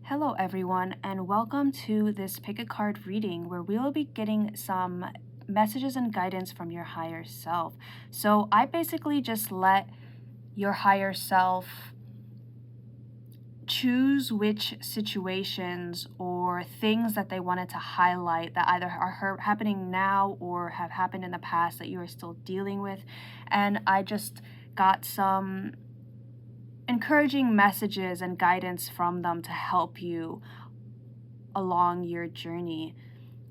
Hello, everyone, and welcome to this pick a card reading where we will be getting some messages and guidance from your higher self. So, I basically just let your higher self choose which situations or things that they wanted to highlight that either are happening now or have happened in the past that you are still dealing with. And I just got some encouraging messages and guidance from them to help you along your journey.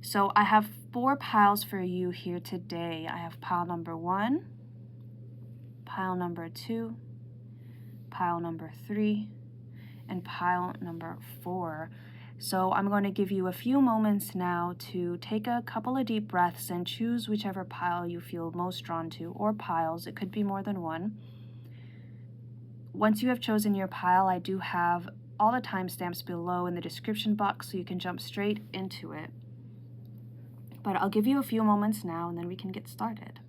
So I have 4 piles for you here today. I have pile number 1, pile number 2, pile number 3, and pile number 4. So I'm going to give you a few moments now to take a couple of deep breaths and choose whichever pile you feel most drawn to, or piles. It could be more than one. Once you have chosen your pile, I do have all the timestamps below in the description box so you can jump straight into it. But I'll give you a few moments now and then we can get started.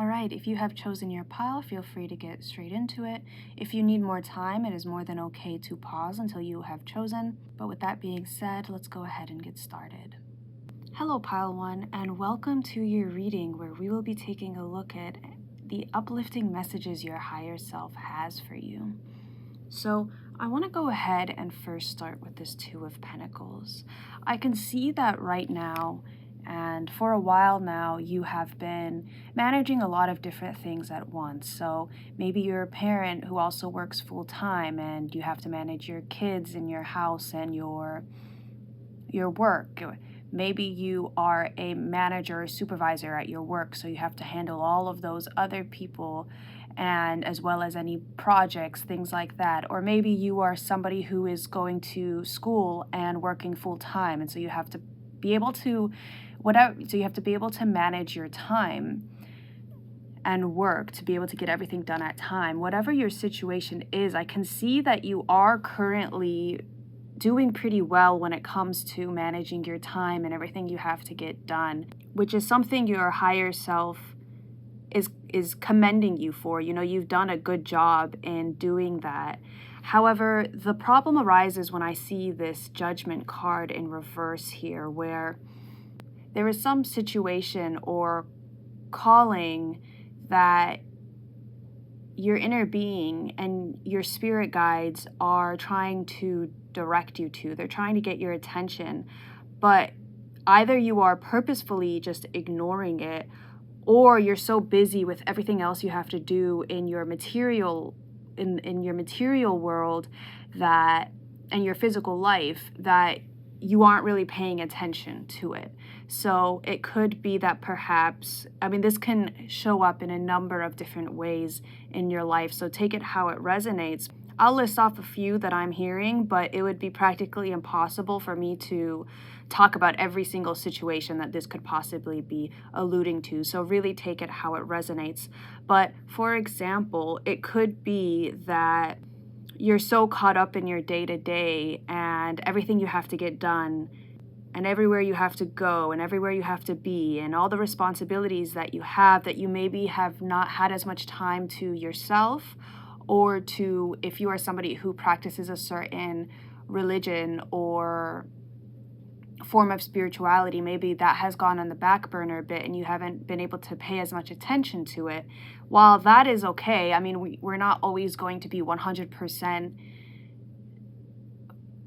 Alright, if you have chosen your pile, feel free to get straight into it. If you need more time, it is more than okay to pause until you have chosen. But with that being said, let's go ahead and get started. Hello, Pile 1, and welcome to your reading where we will be taking a look at the uplifting messages your higher self has for you. So I want to go ahead and first start with this 2 of Pentacles. I can see that right now, and for a while now, you have been managing a lot of different things at once. So maybe you're a parent who also works full-time and you have to manage your kids in your house and your work. Maybe you are a manager or supervisor at your work, so you have to handle all of those other people and as well as any projects, things like that. Or maybe you are somebody who is going to school and working full-time, and so you have to be able to manage your time and work to be able to get everything done at time. Whatever your situation is, I can see that you are currently doing pretty well when it comes to managing your time and everything you have to get done, which is something your higher self is commending you for. You know, you've done a good job in doing that. However, the problem arises when I see this Judgment card in reverse here, where there is some situation or calling that your inner being and your spirit guides are trying to direct you to. They're trying to get your attention, but either you are purposefully just ignoring it, or you're so busy with everything else you have to do in your material world that and your physical life that you aren't really paying attention to it. So it could be that perhaps, this can show up in a number of different ways in your life, so take it how it resonates. I'll list off a few that I'm hearing, but it would be practically impossible for me to talk about every single situation that this could possibly be alluding to. So really take it how it resonates. But for example, it could be that you're so caught up in your day-to-day and everything you have to get done and everywhere you have to go and everywhere you have to be and all the responsibilities that you have, that you maybe have not had as much time to yourself, or to, if you are somebody who practices a certain religion or form of spirituality, maybe that has gone on the back burner a bit and you haven't been able to pay as much attention to it. While that is okay, we're not always going to be 100%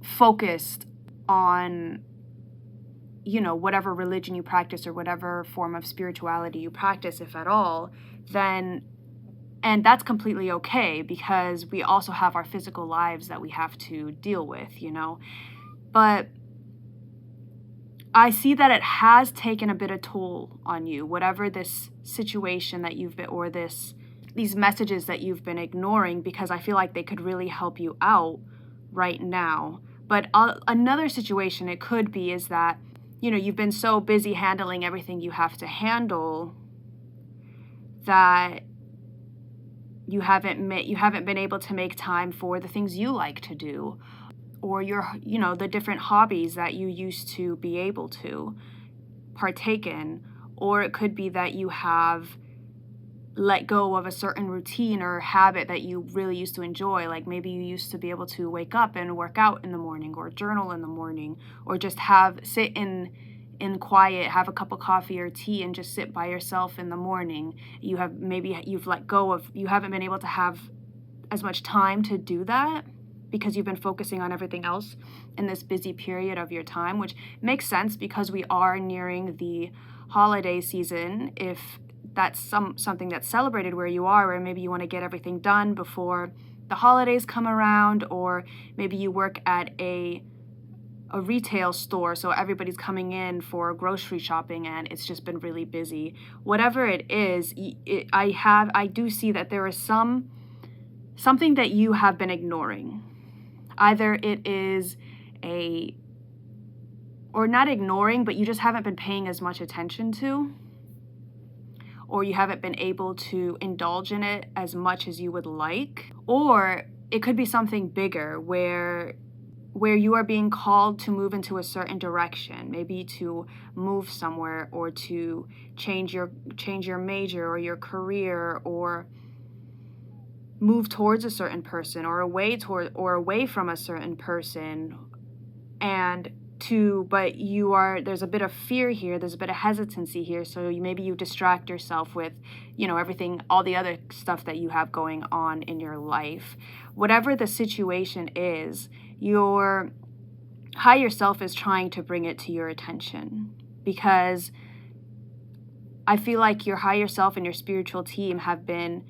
focused on, whatever religion you practice or whatever form of spirituality you practice, if at all, and that's completely okay, because we also have our physical lives that we have to deal with, But I see that it has taken a bit of toll on you, whatever this situation that you've been, or these messages that you've been ignoring, because I feel like they could really help you out right now. But another situation it could be is that, you've been so busy handling everything you have to handle that you haven't been able to make time for the things you like to do, or the different hobbies that you used to be able to partake in. Or it could be that you have let go of a certain routine or habit that you really used to enjoy. Like maybe you used to be able to wake up and work out in the morning, or journal in the morning, or just sit in quiet, have a cup of coffee or tea and just sit by yourself in the morning. You've let go of, you haven't been able to have as much time to do that because you've been focusing on everything else in this busy period of your time, which makes sense because we are nearing the holiday season. If that's something that's celebrated where you are, where maybe you want to get everything done before the holidays come around, or maybe you work at a retail store, so everybody's coming in for grocery shopping and it's just been really busy. Whatever it is, I do see that there is something that you have been ignoring. Either it is or not ignoring, but you just haven't been paying as much attention to, or you haven't been able to indulge in it as much as you would like. Or it could be something bigger where you are being called to move into a certain direction, maybe to move somewhere, or to change your major or your career, or move towards a certain person, or away from a certain person. But there's a bit of fear here, there's a bit of hesitancy here, so maybe you distract yourself with, everything, all the other stuff that you have going on in your life. Whatever the situation is, your higher self is trying to bring it to your attention, because I feel like your higher self and your spiritual team have been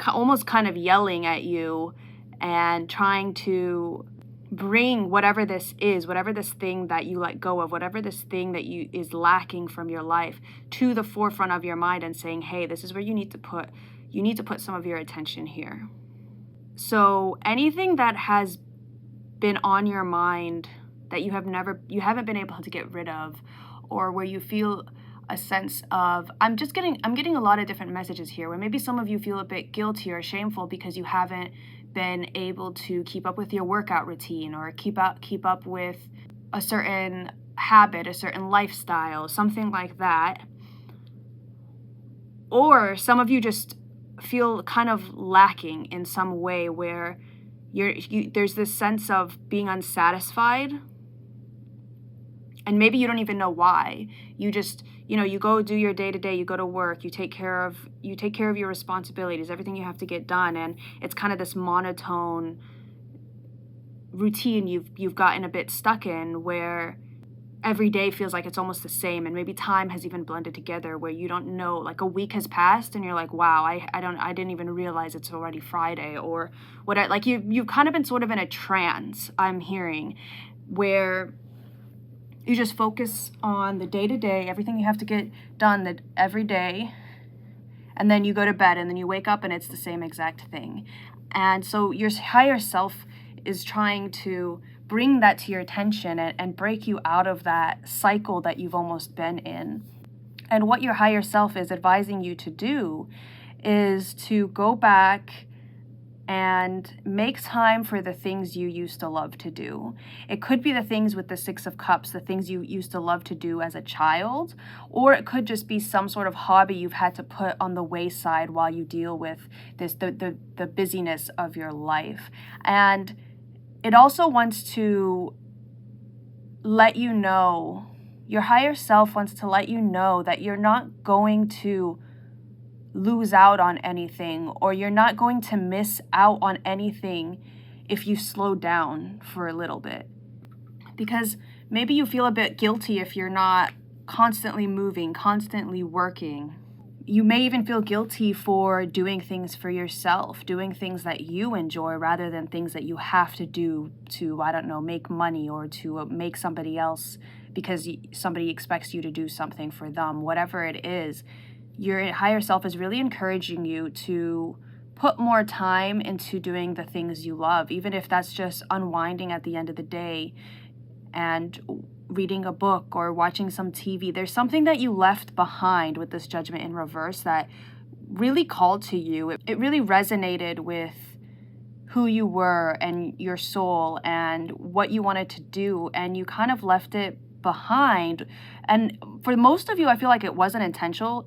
almost kind of yelling at you and trying to bring whatever this is, whatever this thing that you let go of, whatever this thing that is lacking from your life, to the forefront of your mind and saying, hey, this is where you need to put some of your attention here. So anything that has been on your mind that you haven't been able to get rid of, or where you feel a sense of, I'm getting a lot of different messages here, where maybe some of you feel a bit guilty or shameful because you haven't been able to keep up with your workout routine, or keep up with a certain habit, a certain lifestyle, something like that. Or some of you just feel kind of lacking in some way, where there's this sense of being unsatisfied, and maybe you don't even know why. You just, you go do your day-to-day, you go to work, you take care of your responsibilities, everything you have to get done, and it's kind of this monotone routine you've gotten a bit stuck in, where every day feels like it's almost the same, and maybe time has even blended together, where you don't know, like a week has passed and you're like, wow, I didn't even realize it's already Friday, or whatever. Like you've kind of been sort of in a trance, I'm hearing, where you just focus on the day-to-day, everything you have to get done every day, and then you go to bed, and then you wake up and it's the same exact thing. And so your higher self is trying to bring that to your attention and break you out of that cycle that you've almost been in. And what your higher self is advising you to do is to go back and make time for the things you used to love to do. It could be the things with the Six of Cups, the things you used to love to do as a child, or it could just be some sort of hobby you've had to put on the wayside while you deal with the busyness of your life. And it also wants to let you know, your higher self wants to let you know that you're not going to lose out on anything, or you're not going to miss out on anything if you slow down for a little bit. Because maybe you feel a bit guilty if you're not constantly moving, constantly working. You may even feel guilty for doing things for yourself, doing things that you enjoy rather than things that you have to do to, make money, or to make somebody else, because somebody expects you to do something for them. Whatever it is, your higher self is really encouraging you to put more time into doing the things you love, even if that's just unwinding at the end of the day and reading a book or watching some TV. There's something that you left behind with this Judgment in reverse that really called to you. It really resonated with who you were and your soul and what you wanted to do, and you kind of left it behind. And for most of you, I feel like it wasn't intentional.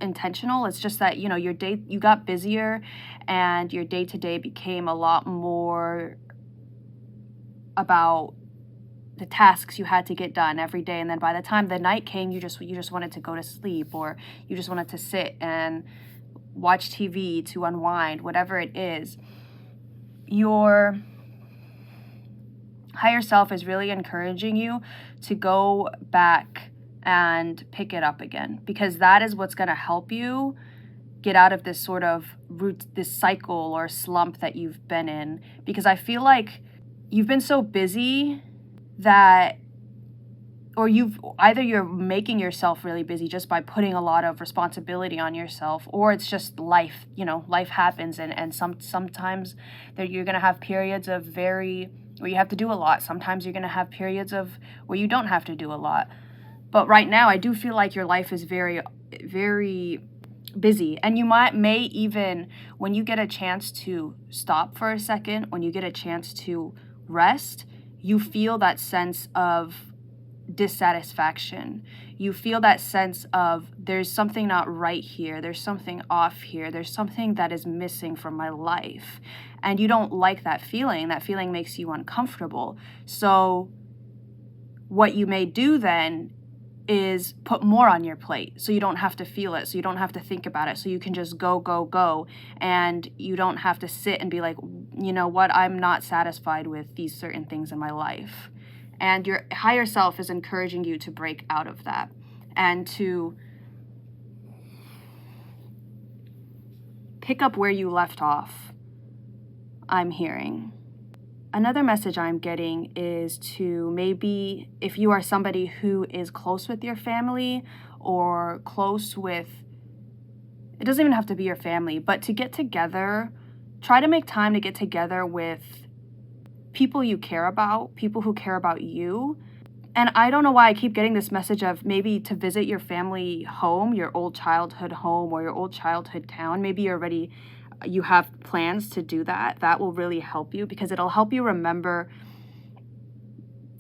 It's just that, you got busier and your day-to-day became a lot more about the tasks you had to get done every day, and then by the time the night came, you just wanted to go to sleep, or you just wanted to sit and watch TV to unwind, whatever it is. Your higher self is really encouraging you to go back and pick it up again, because that is what's going to help you get out of this sort of this cycle or slump that you've been in. Because I feel like you've been so busy that, or you're making yourself really busy just by putting a lot of responsibility on yourself, or it's just life. Life happens, and sometimes you're going to have periods of where you have to do a lot. Sometimes you're going to have periods of where you don't have to do a lot. But right now, I do feel like your life is very, very busy, and you may even, when you get a chance to stop for a second, when you get a chance to rest, you feel that sense of dissatisfaction. You feel that sense of, there's something not right here, there's something off here, there's something that is missing from my life. And you don't like that feeling. That feeling makes you uncomfortable. So what you may do then is put more on your plate, so you don't have to feel it, so you don't have to think about it, so you can just go, and you don't have to sit and be like, you know what, I'm not satisfied with these certain things in my life. And your higher self is encouraging you to break out of that and to pick up where you left off, I'm hearing. Another message I'm getting is to, maybe if you are somebody who is close with your family, or close with, it doesn't even have to be your family, but to get together, try to make time to get together with people you care about, people who care about you. And I don't know why I keep getting this message of maybe to visit your family home, your old childhood home, or your old childhood town. Maybe you have plans to do that. That will really help you, because it'll help you remember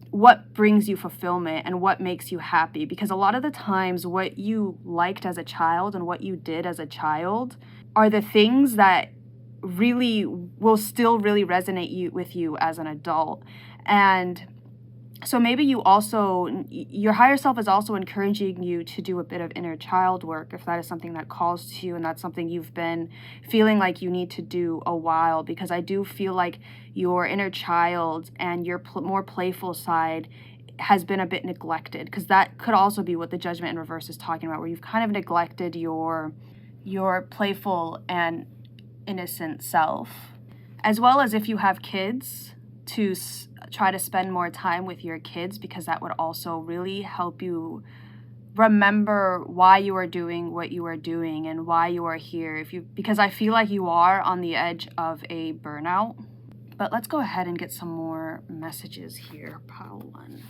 what brings you fulfillment and what makes you happy. Because a lot of the times, what you liked as a child and what you did as a child are the things that really will still really resonate with you as an adult. And so maybe your higher self is also encouraging you to do a bit of inner child work, if that is something that calls to you and that's something you've been feeling like you need to do a while. Because I do feel like your inner child and your more playful side has been a bit neglected, because that could also be what the Judgment in Reverse is talking about, where you've kind of neglected your playful and innocent self. As well as if you have kids, to try to spend more time with your kids, because that would also really help you remember why you are doing what you are doing and why you are here. Because I feel like you are on the edge of a burnout. But let's go ahead and get some more messages here, pile 1.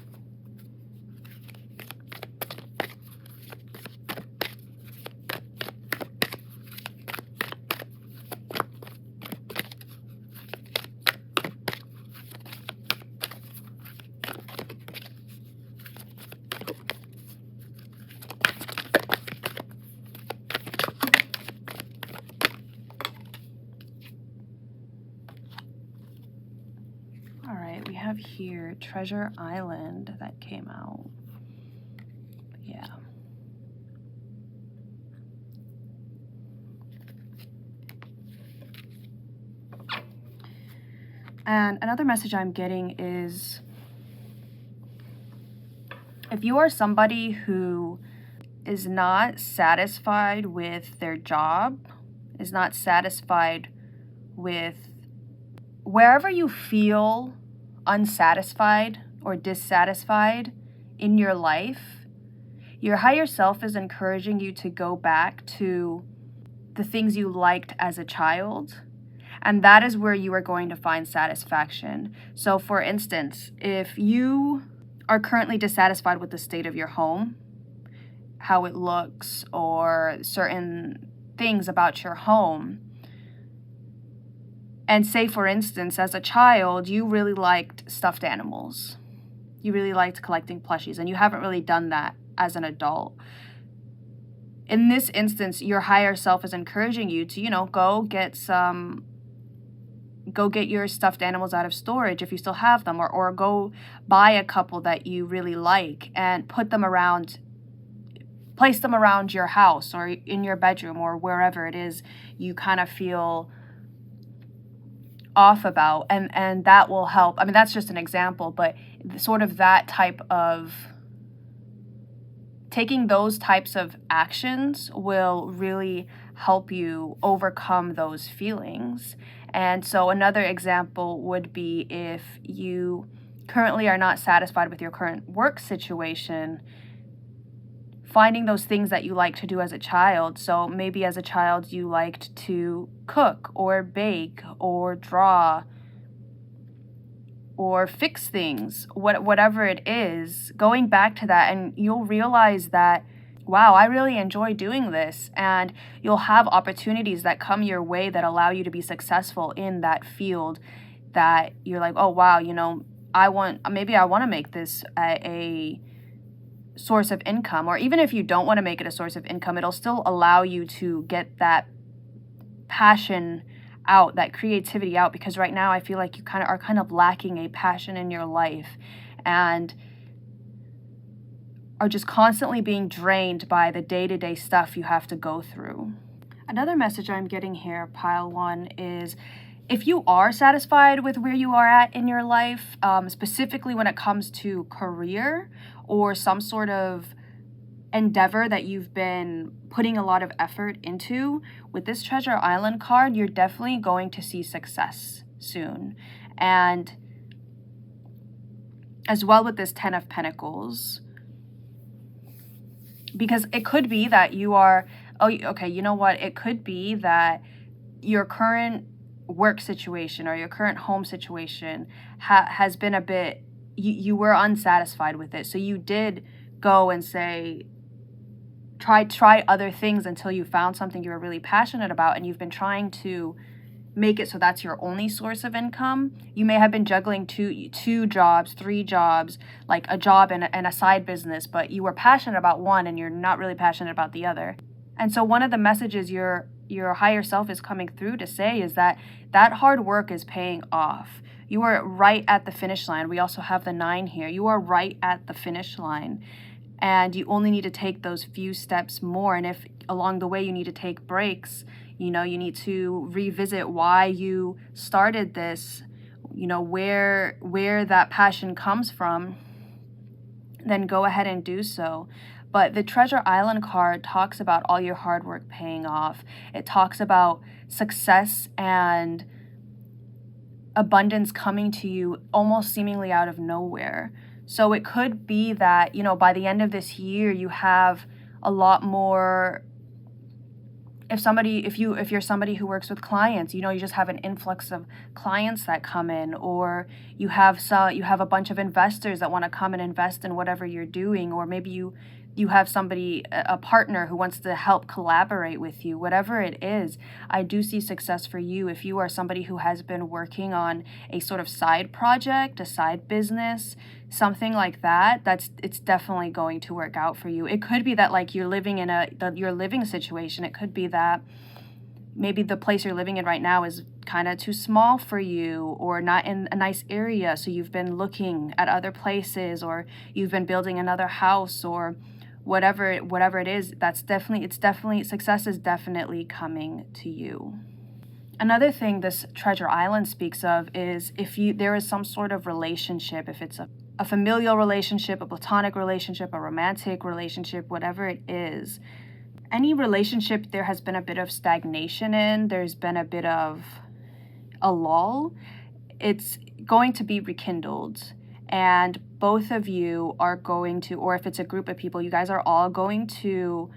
We have here Treasure Island that came out. Yeah. And another message I'm getting is, if you are somebody who is not satisfied with their job, is not satisfied with wherever you feel unsatisfied or dissatisfied in your life, your higher self is encouraging you to go back to the things you liked as a child, and that is where you are going to find satisfaction. So for instance, if you are currently dissatisfied with the state of your home, how it looks, or certain things about your home. And say, for instance, as a child, you really liked stuffed animals. You really liked collecting plushies, and you haven't really done that as an adult. In this instance, your higher self is encouraging you to, go get your stuffed animals out of storage if you still have them, or go buy a couple that you really like and place them around your house or in your bedroom or wherever it is you kind of feel off about, and that will help. I mean, that's just an example, but sort of that type of taking those types of actions will really help you overcome those feelings. And so another example would be if you currently are not satisfied with your current work situation, finding those things that you like to do as a child. So maybe as a child you liked to cook or bake or draw or fix things, whatever it is, going back to that, and you'll realize that, wow, I really enjoy doing this, and you'll have opportunities that come your way that allow you to be successful in that field that you're like, oh wow, I want to make this a source of income. Or even if you don't want to make it a source of income, it'll still allow you to get that passion out, that creativity out, because right now I feel like you are kind of lacking a passion in your life and are just constantly being drained by the day-to-day stuff you have to go through. Another message I'm getting here, pile 1, is if you are satisfied with where you are at in your life, specifically when it comes to career or some sort of endeavor that you've been putting a lot of effort into, with this Treasure Island card, you're definitely going to see success soon. And as well with this 10 of Pentacles, because it could be that you are, it could be that your current work situation or your current home situation has been a bit, you were unsatisfied with it. So you did go and say, try other things until you found something you were really passionate about, and you've been trying to make it so that's your only source of income. You may have been juggling two jobs, 3 jobs, like a job and a side business, but you were passionate about one and you're not really passionate about the other. And so one of the messages your higher self is coming through to say is that hard work is paying off. You are right at the finish line. We also have the 9 here. You are right at the finish line. And you only need to take those few steps more. And if along the way you need to take breaks, you need to revisit why you started this, where that passion comes from, then go ahead and do so. But the Treasure Island card talks about all your hard work paying off. It talks about success and abundance coming to you almost seemingly out of nowhere. So it could be that, by the end of this year, you have a lot more. If you're somebody who works with clients, you just have an influx of clients that come in, or you have a bunch of investors that want to come and invest in whatever you're doing, or maybe you have somebody, a partner who wants to help collaborate with you. Whatever it is, I do see success for you. If you are somebody who has been working on a sort of side project, a side business, something like that, it's definitely going to work out for you. It could be that like you're living in your living situation. It could be that maybe the place you're living in right now is kind of too small for you, or not in a nice area, so you've been looking at other places, or you've been building another house, or whatever it is. Success is definitely coming to you. Another thing this Treasure Island speaks of is if there is some sort of relationship, if it's a familial relationship, a platonic relationship, a romantic relationship, whatever it is, any relationship there has been a bit of stagnation in, there's been a bit of a lull, it's going to be rekindled. And both of you are going to, or if it's a group of people, you guys are all going to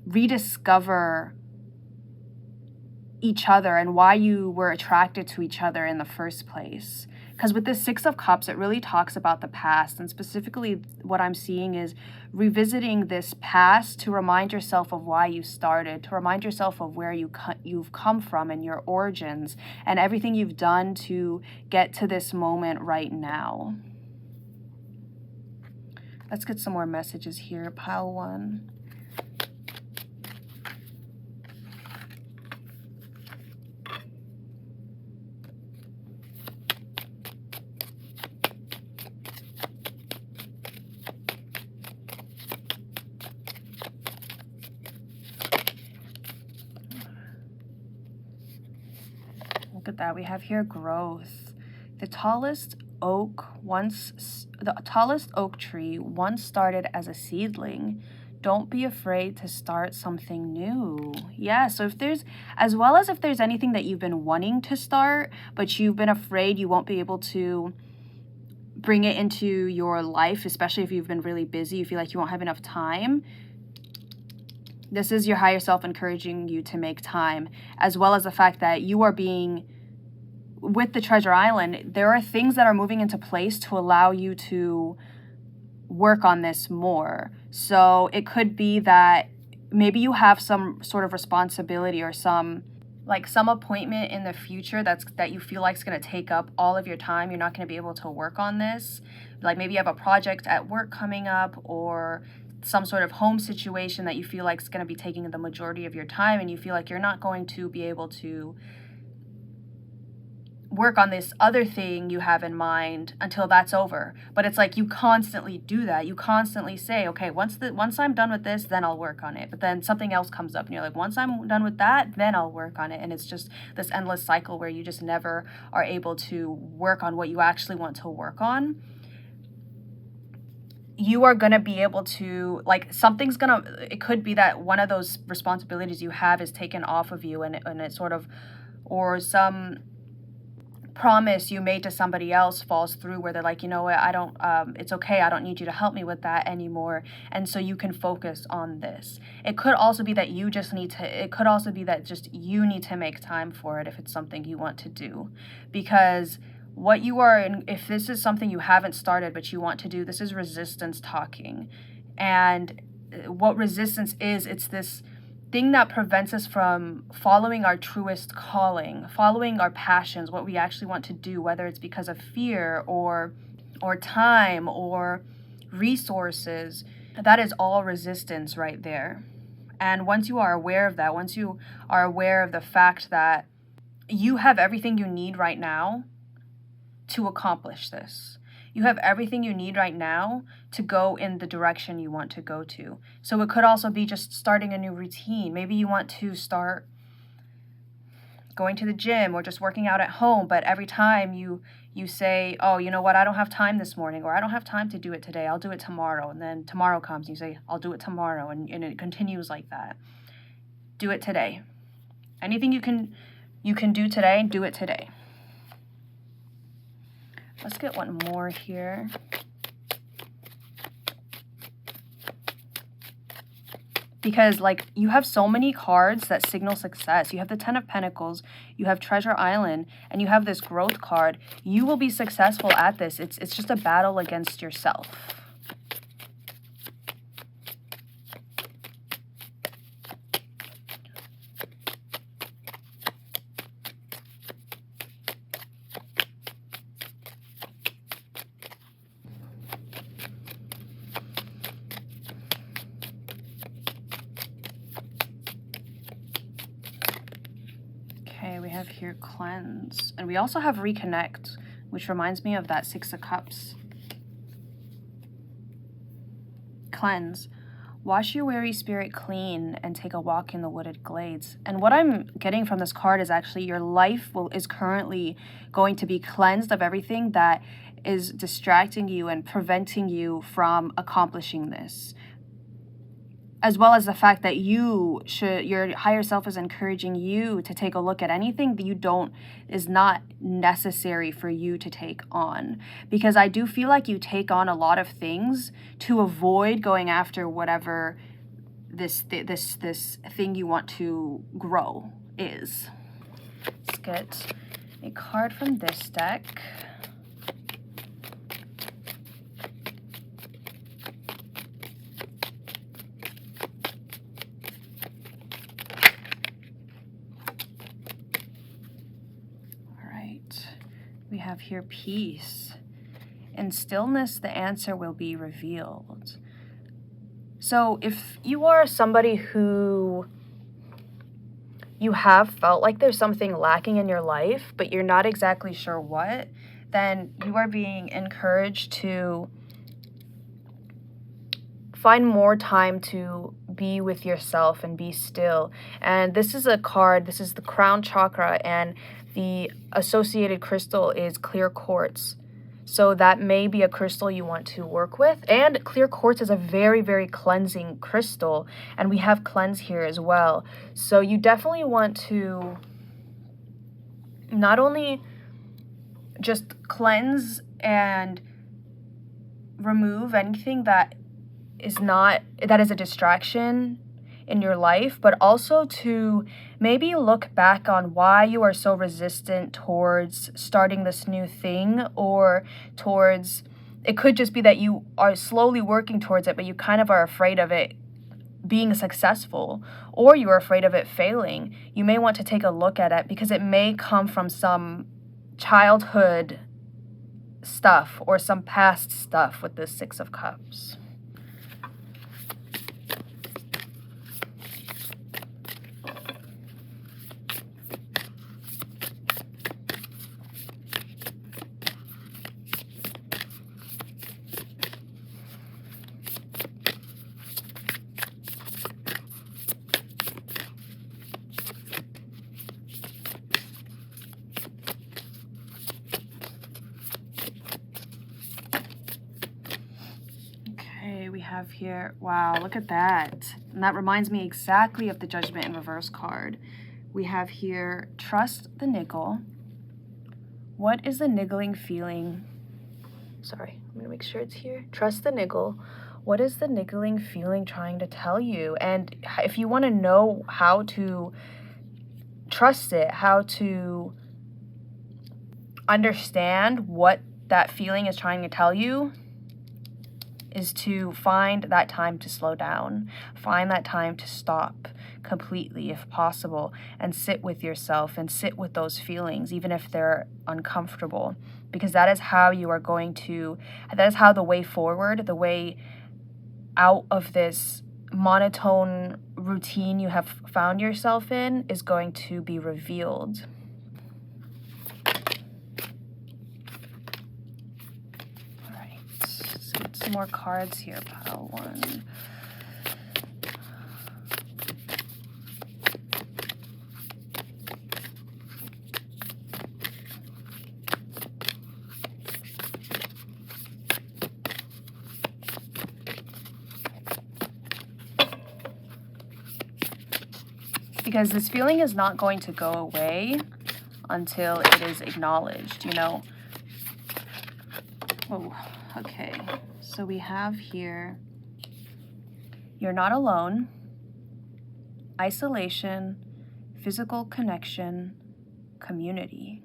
rediscover each other and why you were attracted to each other in the first place. Because with this Six of Cups, it really talks about the past. And specifically what I'm seeing is revisiting this past to remind yourself of why you started, to remind yourself of where you've come from and your origins and everything you've done to get to this moment right now. Let's get some more messages here. Pile 1. Look at that. We have here growth. The tallest oak tree once started as a seedling. Don't be afraid to start something new. Yeah, so if there's, as well as if there's anything that you've been wanting to start, but you've been afraid you won't be able to bring it into your life, especially if you've been really busy, you feel like you won't have enough time. This is your higher self encouraging you to make time, as well as the fact that you are being, with the Treasure Island, there are things that are moving into place to allow you to work on this more. So it could be that maybe you have some sort of responsibility or some appointment in the future that you feel like is going to take up all of your time. You're not going to be able to work on this. Like maybe you have a project at work coming up, or some sort of home situation that you feel like is going to be taking the majority of your time, and you feel like you're not going to be able to work on this other thing you have in mind until that's over. But it's like you constantly do that. You constantly say, okay, once I'm done with this, then I'll work on it. But then something else comes up and you're like, once I'm done with that, then I'll work on it. And it's just this endless cycle where you just never are able to work on what you actually want to work on. You are going to be able to, like, it could be that one of those responsibilities you have is taken off of you, and it sort of, or some promise you made to somebody else falls through, where they're like, you know what, it's okay, I don't need you to help me with that anymore, and so you can focus on this. It could also be that you need to make time for it if it's something you want to do, because what you are in, if this is something you haven't started but you want to do, this is resistance talking. And what resistance is, it's this thing that prevents us from following our truest calling, following our passions, what we actually want to do, whether it's because of fear or time or resources. That is all resistance right there. And once you are aware of that, once you are aware of the fact that you have everything you need right now to accomplish this. You have everything you need right now to go in the direction you want to go to. So it could also be just starting a new routine. Maybe you want to start going to the gym or just working out at home, but every time you say, oh, you know what, I don't have time this morning, or I don't have time to do it today, I'll do it tomorrow. And then tomorrow comes and you say, I'll do it tomorrow. And it continues like that. Do it today. Anything you can do today, do it today. Let's get one more here. Because, like, you have so many cards that signal success. You have the Ten of Pentacles, you have Treasure Island, and you have this growth card. You will be successful at this. It's just a battle against yourself. Okay, we have here cleanse. And we also have reconnect, which reminds me of that Six of Cups. Cleanse. Wash your weary spirit clean and take a walk in the wooded glades. And what I'm getting from this card is actually your life is currently going to be cleansed of everything that is distracting you and preventing you from accomplishing this. As well as the fact that your higher self is encouraging you to take a look at anything that is not necessary for you to take on. Because I do feel like you take on a lot of things to avoid going after whatever this thing you want to grow is. Let's get a card from this deck. We have here peace. In stillness, the answer will be revealed. So if you are somebody who you have felt like there's something lacking in your life, but you're not exactly sure what, then you are being encouraged to find more time to be with yourself and be still. And this is a card, this is the crown chakra, and the associated crystal is clear quartz. So that may be a crystal you want to work with. And clear quartz is a very, very cleansing crystal. And we have cleanse here as well. So you definitely want to not only just cleanse and remove anything that is a distraction in your life, but also to maybe look back on why you are so resistant towards starting this new thing, or towards, it could just be that you are slowly working towards it, but you kind of are afraid of it being successful, or you're afraid of it failing. You may want to take a look at it because it may come from some childhood stuff or some past stuff with this Six of Cups. We have here, wow, look at that. And that reminds me exactly of the Judgment in Reverse card. We have here, trust the niggle. What is the niggling feeling? Sorry, I'm gonna make sure it's here. Trust the niggle. What is the niggling feeling trying to tell you? And if you want to know how to trust it, how to understand what that feeling is trying to tell you, is to find that time to slow down, find that time to stop completely if possible, and sit with yourself and sit with those feelings, even if they're uncomfortable, because that is how you are going to, that is how the way forward, the way out of this monotone routine you have found yourself in is going to be revealed. Some more cards here, pile one. Because this feeling is not going to go away until it is acknowledged, you know. Oh, okay. So we have here, you're not alone, isolation, physical connection, community.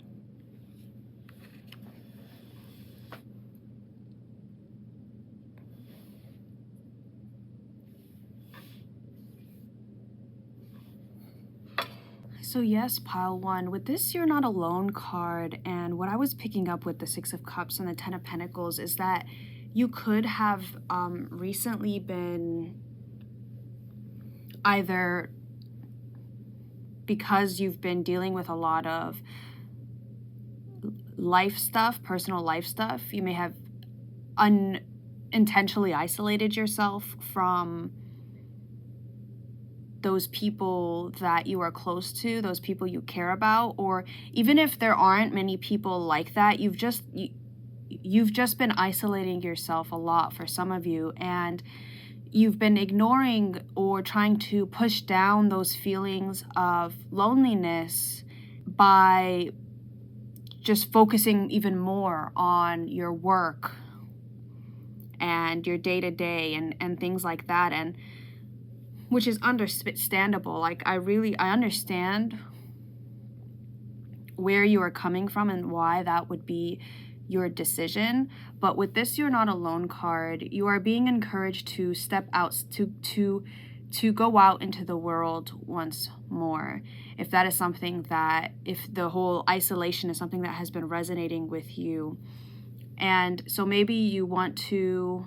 So yes, pile one, with this You're Not Alone card, and what I was picking up with the Six of Cups and the Ten of Pentacles is that you could have recently been, either because you've been dealing with a lot of life stuff, personal life stuff, you may have unintentionally isolated yourself from those people that you are close to, those people you care about, or even if there aren't many people like that, you've just been isolating yourself a lot for some of you, and you've been ignoring or trying to push down those feelings of loneliness by just focusing even more on your work and your day-to-day and things like that, and which is understandable. Like, I understand where you are coming from and why that would be your decision. But with this You're Not Alone card, you are being encouraged to step out, to to go out into the world once more. If that is something that, if the whole isolation is something that has been resonating with you. And so maybe you want to,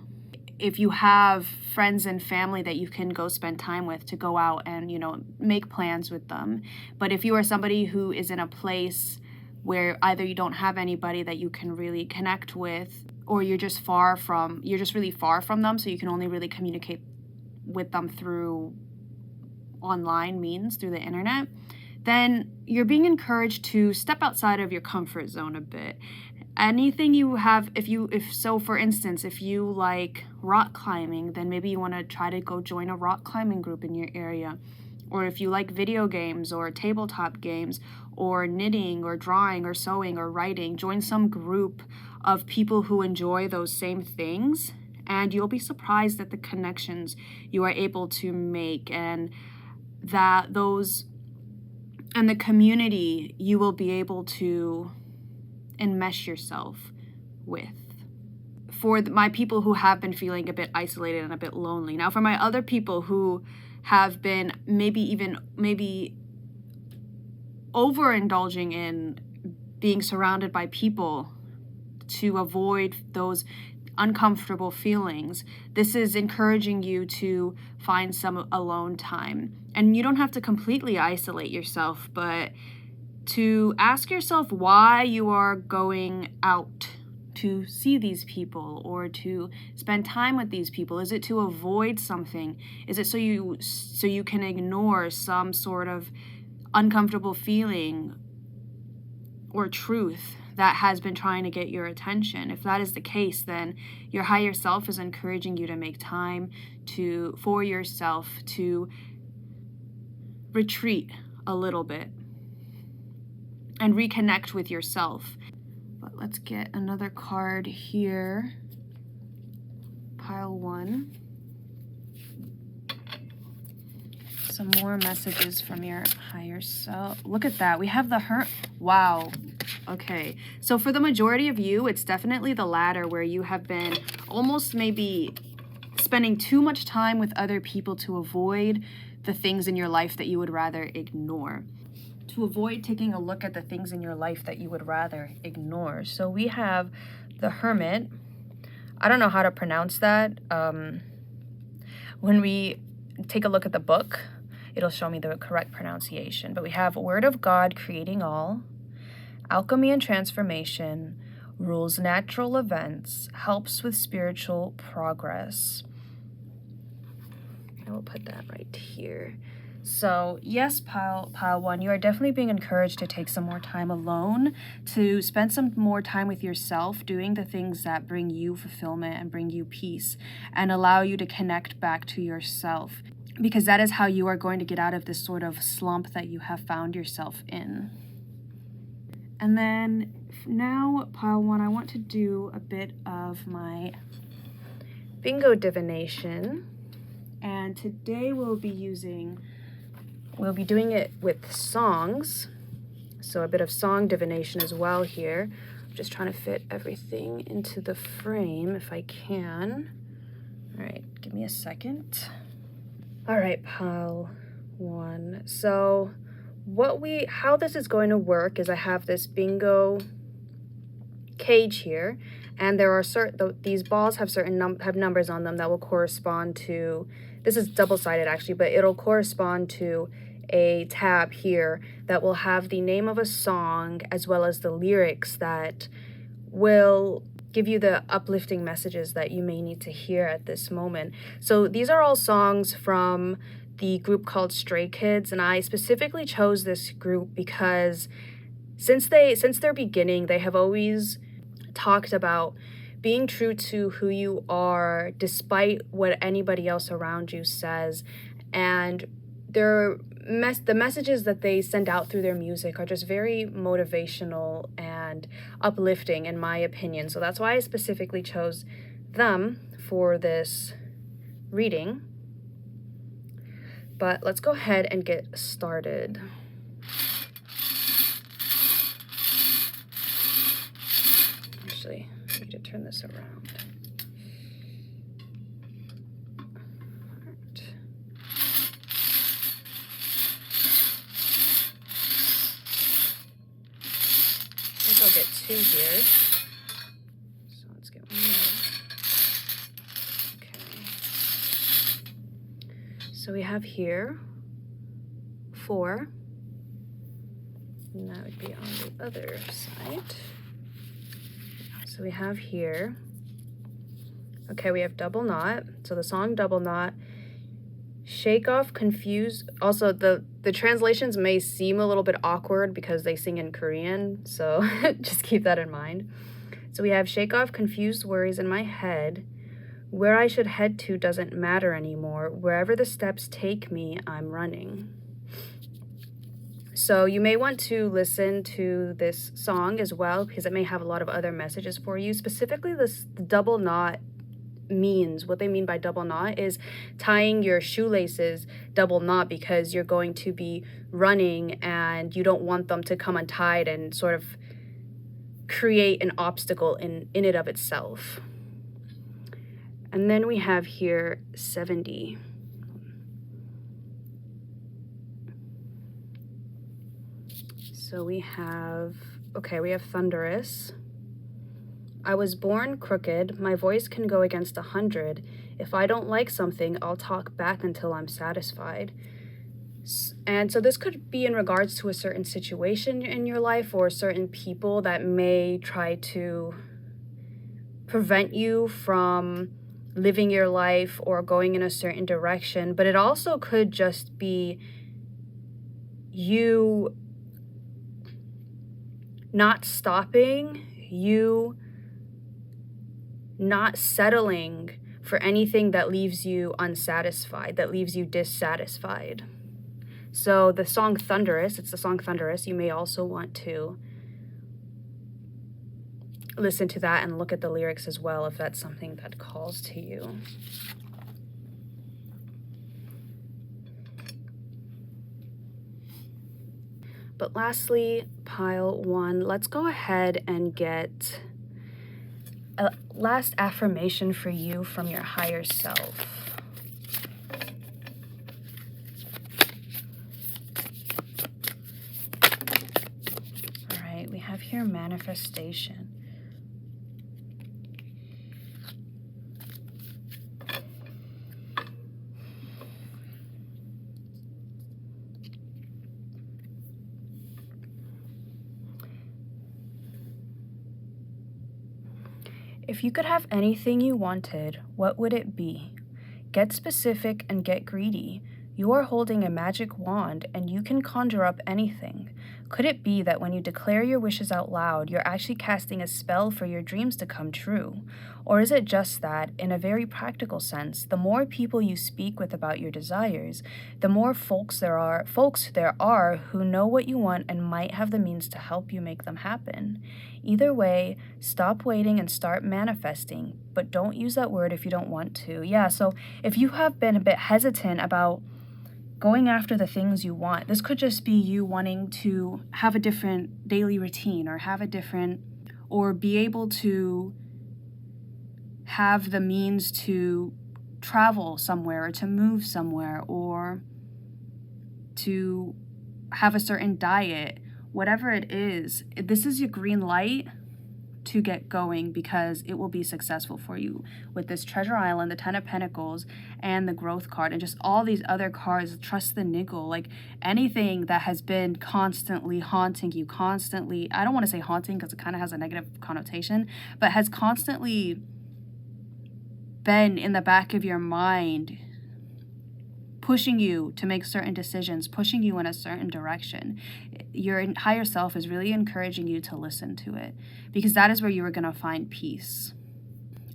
if you have friends and family that you can go spend time with, to go out and, you know, make plans with them. But if you are somebody who is in a place where either you don't have anybody that you can really connect with, or you're just really far from them, so you can only really communicate with them through online means, through the internet, then you're being encouraged to step outside of your comfort zone a bit. Anything you have, for instance, if you like rock climbing, then maybe you want to try to go join a rock climbing group in your area. Or if you like video games or tabletop games or knitting or drawing or sewing or writing, join some group of people who enjoy those same things, and you'll be surprised at the connections you are able to make, and the community you will be able to enmesh yourself with. For my people who have been feeling a bit isolated and a bit lonely. Now, for my other people who have been maybe overindulging in being surrounded by people to avoid those uncomfortable feelings, this is encouraging you to find some alone time. And you don't have to completely isolate yourself, but to ask yourself why you are going out to see these people or to spend time with these people. Is it to avoid something? Is it so you can ignore some sort of uncomfortable feeling or truth that has been trying to get your attention? If that is the case, then your higher self is encouraging you to make time for yourself to retreat a little bit and reconnect with yourself. But let's get another card here. Pile 1. Some more messages from your higher self. Look at that. We have the Wow. Okay. So for the majority of you, it's definitely the latter, where you have been almost maybe spending too much time with other people to avoid the things in your life that you would rather ignore. To avoid taking a look at the things in your life that you would rather ignore. So we have the Hermit. I don't know how to pronounce that. When we take a look at the book, it'll show me the correct pronunciation. But we have Word of God creating all, alchemy and transformation, rules natural events, helps with spiritual progress. I will put that right here. So yes, pile 1, you are definitely being encouraged to take some more time alone, to spend some more time with yourself, doing the things that bring you fulfillment and bring you peace and allow you to connect back to yourself, because that is how you are going to get out of this sort of slump that you have found yourself in. And then now, pile 1, I want to do a bit of my bingo divination. And today we'll be doing it with songs. So a bit of song divination as well here. I'm just trying to fit everything into the frame if I can. All right, give me a second. All right, pile 1. So how this is going to work is I have this bingo cage here, and there are these balls have have numbers on them that will correspond to, this is double-sided actually, but it'll correspond to a tab here that will have the name of a song as well as the lyrics that will give you the uplifting messages that you may need to hear at this moment. So these are all songs from the group called Stray Kids, and I specifically chose this group because since their beginning, they have always talked about being true to who you are despite what anybody else around you says, and the messages that they send out through their music are just very motivational and uplifting, in my opinion. So that's why I specifically chose them for this reading. But let's go ahead and get started. Actually, I need to turn this around. think I'll get 2 here. So let's get 1 more. Okay. So we have here 4. And that would be on the other side. So we have here, okay, we have double knot. So the song double knot, shake off, confuse. Also, the translations may seem a little bit awkward because they sing in Korean. So just keep that in mind. So we have shake off confused worries in my head. Where I should head to doesn't matter anymore. Wherever the steps take me, I'm running. So you may want to listen to this song as well because it may have a lot of other messages for you. Specifically, this double knot means, what they mean by double knot is tying your shoelaces double knot because you're going to be running and you don't want them to come untied and sort of create an obstacle in it of itself. And then we have here 70. So we have, okay, we have thunderous. I was born crooked. My voice can go against 100. If I don't like something, I'll talk back until I'm satisfied. And so this could be in regards to a certain situation in your life or certain people that may try to prevent you from living your life or going in a certain direction. But it also could just be you not stopping, you not settling for anything that leaves you unsatisfied, that leaves you dissatisfied. So the song Thunderous, it's the song Thunderous. You may also want to listen to that and look at the lyrics as well if that's something that calls to you. But lastly, pile 1, let's go ahead and get a last affirmation for you from your higher self. All right, we have here manifestation. If you could have anything you wanted, what would it be? Get specific and get greedy. You are holding a magic wand and you can conjure up anything. Could it be that when you declare your wishes out loud, you're actually casting a spell for your dreams to come true? Or is it just that, in a very practical sense, the more people you speak with about your desires, the more folks there are who know what you want and might have the means to help you make them happen? Either way, stop waiting and start manifesting, but don't use that word if you don't want to. Yeah, so if you have been a bit hesitant about going after the things you want, this could just be you wanting to have a different daily routine or be able to have the means to travel somewhere or to move somewhere or to have a certain diet. Whatever it is, this is your green light to get going because it will be successful for you with this Treasure Island, the 10 of Pentacles, and the Growth card, and just all these other cards, Trust the Niggle, like anything that has been constantly haunting you, I don't want to say haunting because it kind of has a negative connotation, but has constantly been in the back of your mind, pushing you to make certain decisions, pushing you in a certain direction. Your higher self is really encouraging you to listen to it because that is where you are going to find peace.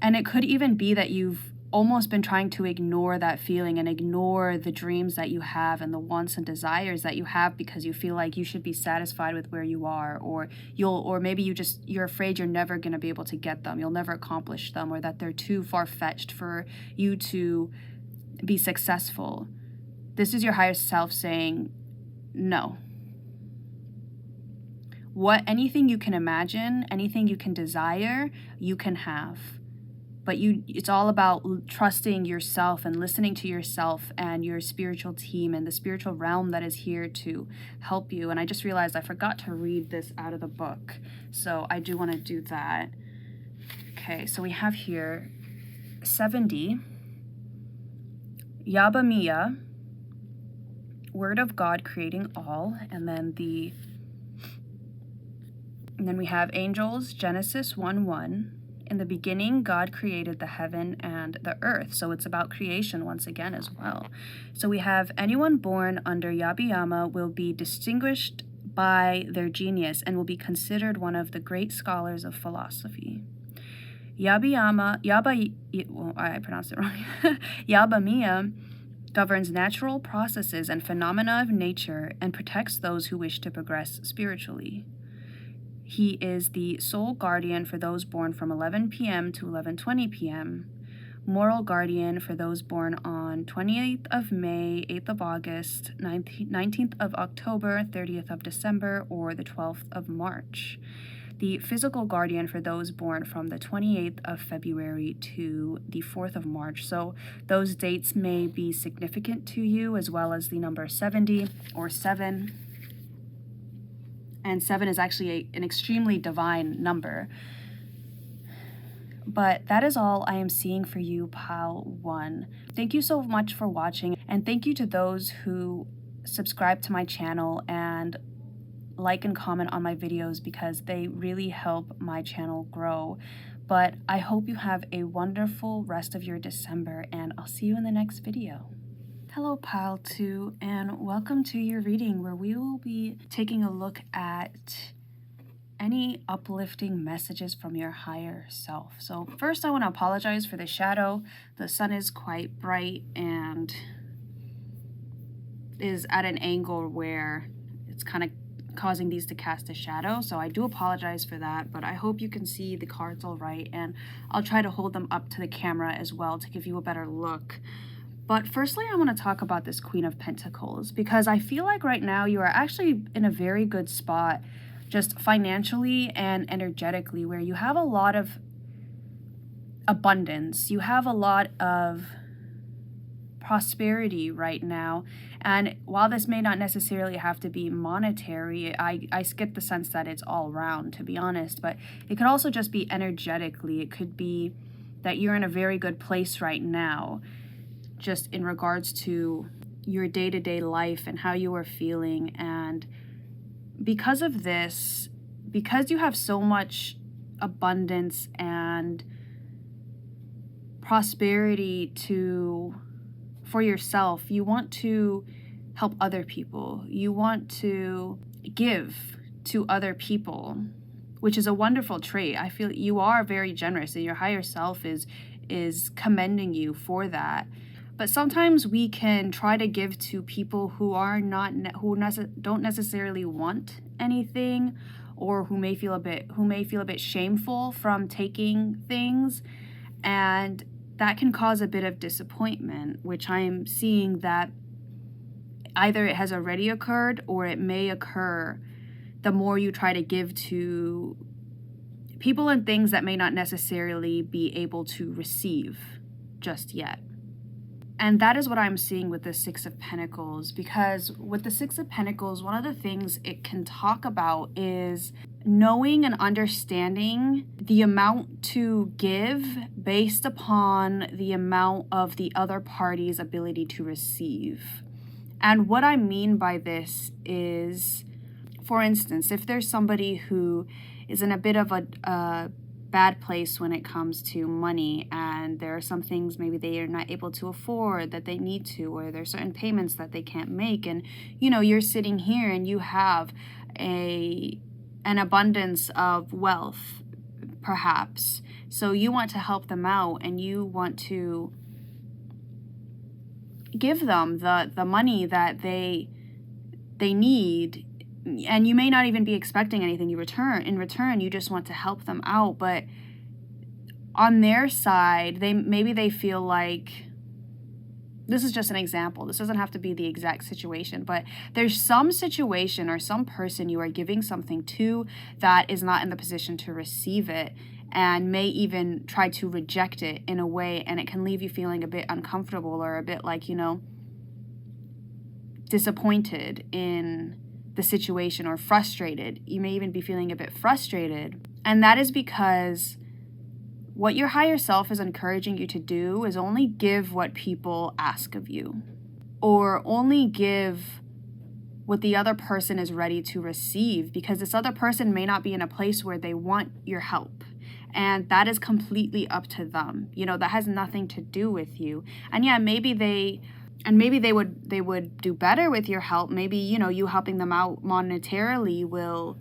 And it could even be that you've almost been trying to ignore that feeling and ignore the dreams that you have and the wants and desires that you have because you feel like you should be satisfied with where you are, or maybe you're afraid you're never going to be able to get them, you'll never accomplish them, or that they're too far-fetched for you to be successful. This is your higher self saying no. Anything you can imagine, anything you can desire, you can have. But it's all about trusting yourself and listening to yourself and your spiritual team and the spiritual realm that is here to help you. And I just realized I forgot to read this out of the book, so I do want to do that. Okay, so we have here 70, Yabamiya, Word of God creating all, and then we have angels, Genesis 1:1. In the beginning, God created the heaven and the earth. So it's about creation once again as well. So we have anyone born under Yabiyama will be distinguished by their genius and will be considered one of the great scholars of philosophy. I pronounced it wrong. Yabamiya governs natural processes and phenomena of nature and protects those who wish to progress spiritually. He is the sole guardian for those born from 11 p.m. to 11:20 p.m., moral guardian for those born on 28th of May, 8th of August, 19th of October, 30th of December, or the 12th of March. The physical guardian for those born from the 28th of February to the 4th of March. So those dates may be significant to you, as well as the number 70 or 7. And 7 is actually an extremely divine number. But that is all I am seeing for you, Pile 1. Thank you so much for watching, and thank you to those who subscribe to my channel and like and comment on my videos, because they really help my channel grow. But I hope you have a wonderful rest of your December, and I'll see you in the next video. Hello, Pile 2, and welcome to your reading, where we will be taking a look at any uplifting messages from your higher self. So first, I want to apologize for the shadow. The sun is quite bright and is at an angle where it's kind of causing these to cast a shadow. So I do apologize for that, but I hope you can see the cards all right, and I'll try to hold them up to the camera as well to give you a better look. But firstly, I want to talk about this Queen of Pentacles, because I feel like right now you are actually in a very good spot, just financially and energetically, where you have a lot of abundance. You have a lot of prosperity right now. And while this may not necessarily have to be monetary, I get the sense that it's all around, to be honest. But it could also just be energetically. It could be that you're in a very good place right now, just in regards to your day-to-day life and how you are feeling. And because of this, because you have so much abundance and prosperity for yourself, you want to help other people. You want to give to other people, which is a wonderful trait. I feel you are very generous, and your higher self is commending you for that. But sometimes we can try to give to people who don't necessarily want anything, or who may feel a bit shameful from taking things, and that can cause a bit of disappointment, which I am seeing that either it has already occurred or it may occur the more you try to give to people and things that may not necessarily be able to receive just yet. And that is what I'm seeing with the Six of Pentacles, because with the Six of Pentacles, one of the things it can talk about is knowing and understanding the amount to give based upon the amount of the other party's ability to receive. And what I mean by this is, for instance, if there's somebody who is in a bit of a bad place when it comes to money, and there are some things maybe they are not able to afford that they need to, or there are certain payments that they can't make, and you're sitting here and you have an abundance of wealth perhaps, so you want to help them out and you want to give them the money that they need, and you may not even be expecting anything in return. You just want to help them out. But on their side, they feel like, this is just an example, this doesn't have to be the exact situation, but there's some situation or some person you are giving something to that is not in the position to receive it, and may even try to reject it in a way, and it can leave you feeling a bit uncomfortable or a bit like, disappointed in the situation or frustrated. You may even be feeling a bit frustrated. And that is because what your higher self is encouraging you to do is only give what people ask of you, or only give what the other person is ready to receive, because this other person may not be in a place where they want your help. And that is completely up to them. That has nothing to do with you. And yeah, maybe they would do better with your help. Maybe, you helping them out monetarily will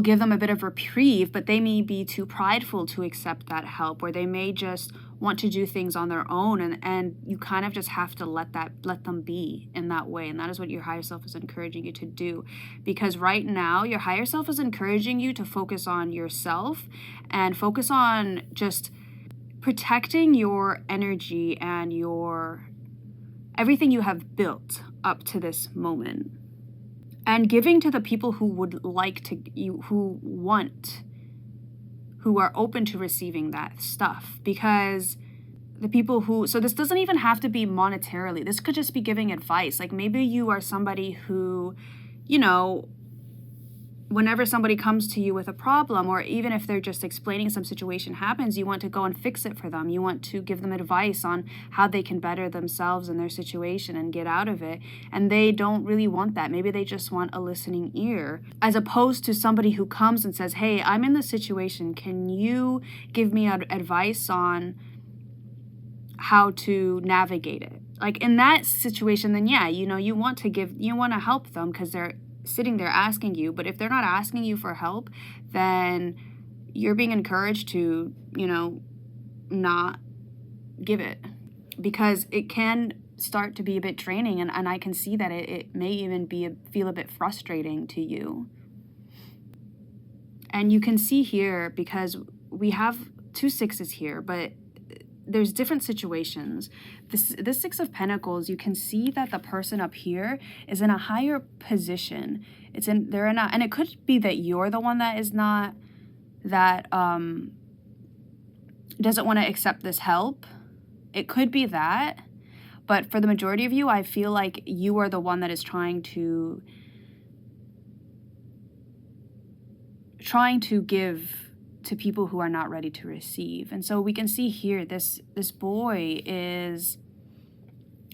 give them a bit of reprieve, but they may be too prideful to accept that help, or they may just want to do things on their own, and you kind of just have to let them be in that way. And that is what your higher self is encouraging you to do, because right now your higher self is encouraging you to focus on yourself and focus on just protecting your energy and your everything you have built up to this moment, and giving to the people who would like to, who are open to receiving that stuff. Because the people so this doesn't even have to be monetarily. This could just be giving advice. Like maybe you are somebody who, whenever somebody comes to you with a problem, or even if they're just explaining some situation happens, you want to go and fix it for them. You want to give them advice on how they can better themselves in their situation and get out of it. And they don't really want that. Maybe they just want a listening ear, as opposed to somebody who comes and says, hey, I'm in this situation. Can you give me advice on how to navigate it? Like in that situation, then yeah, you want to help them because they're sitting there asking you. But if they're not asking you for help, then you're being encouraged to, not give it, because it can start to be a bit draining, and I can see that it may even feel a bit frustrating to you. And you can see here, because we have 2 6s here, but there's different situations. This 6 of Pentacles, you can see that the person up here is in a higher position. And it could be that you're the one that is not, that doesn't want to accept this help. It could be that. But for the majority of you, I feel like you are the one that is trying to give to people who are not ready to receive. And so we can see here, this boy is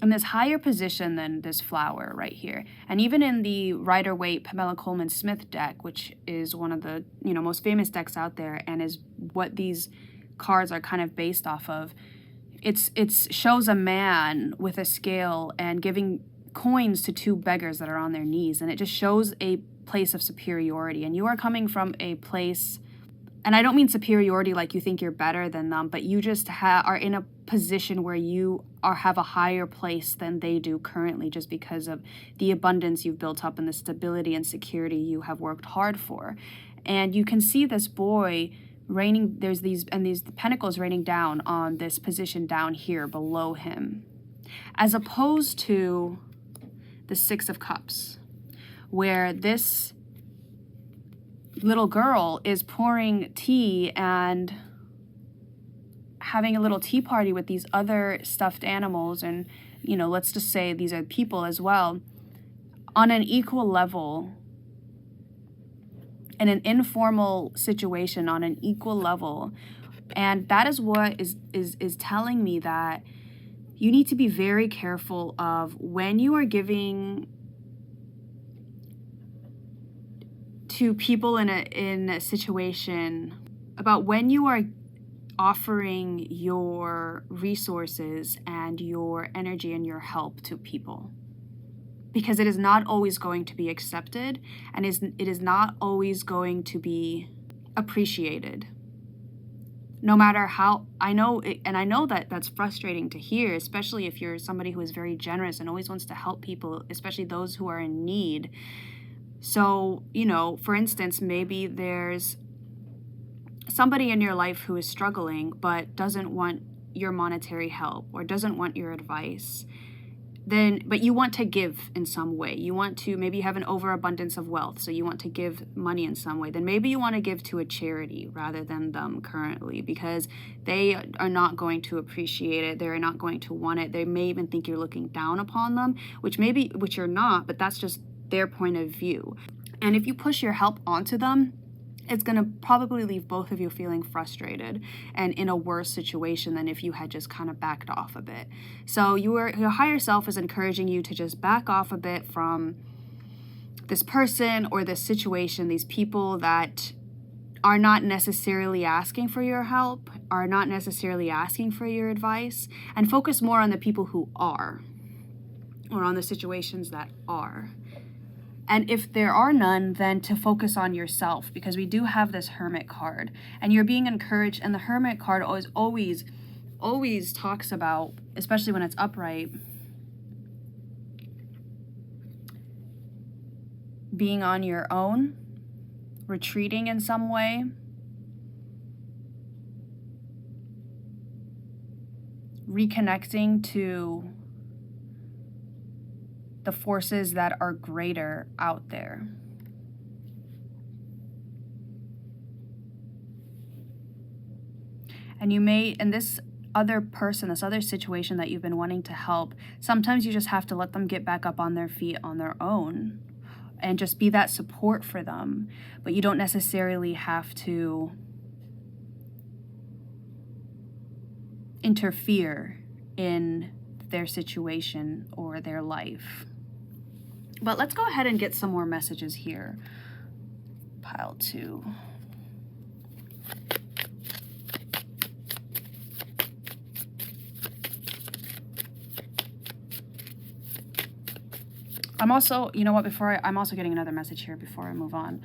in this higher position than this flower right here. And even in the Rider-Waite Pamela Coleman Smith deck, which is one of the most famous decks out there, and is what these cards are kind of based off of, it shows a man with a scale and giving coins to 2 beggars that are on their knees, and it just shows a place of superiority. And you are coming from a place, and I don't mean superiority like you think you're better than them, but you just are in a position where you have a higher place than they do currently, just because of the abundance you've built up and the stability and security you have worked hard for. And you can see this boy raining, there's these pentacles raining down on this position down here below him, as opposed to the 6 of Cups, where this little girl is pouring tea and having a little tea party with these other stuffed animals, and let's just say these are people as well, on an equal level, in an informal situation on an equal level. And that is what is telling me that you need to be very careful of when you are giving to people in a situation, about when you are offering your resources and your energy and your help to people, because it is not always going to be accepted, and it is not always going to be appreciated. No matter how, I know that that's frustrating to hear, especially if you're somebody who is very generous and always wants to help people, especially those who are in need. So, for instance, maybe there's somebody in your life who is struggling but doesn't want your monetary help or doesn't want your advice. but you want to give in some way. You want to, maybe you have an overabundance of wealth, so you want to give money in some way. Then maybe you want to give to a charity rather than them currently, because they are not going to appreciate it. They're not going to want it. They may even think you're looking down upon them, which you're not, but that's just their point of view. And if you push your help onto them, it's going to probably leave both of you feeling frustrated and in a worse situation than if you had just kind of backed off a bit. So your higher self is encouraging you to just back off a bit from this person or this situation, these people that are not necessarily asking for your help, are not necessarily asking for your advice, and focus more on the people who are, or on the situations that are. And if there are none, then to focus on yourself, because we do have this Hermit card, and you're being encouraged. And the Hermit card always talks about, especially when it's upright, being on your own, retreating in some way, reconnecting to the forces that are greater out there. And you may, in this other person, this other situation that you've been wanting to help, sometimes you just have to let them get back up on their feet on their own and just be that support for them. But you don't necessarily have to interfere in their situation or their life. But let's go ahead and get some more messages here. Pile 2. I'm also, you know what, I'm also getting another message here before I move on.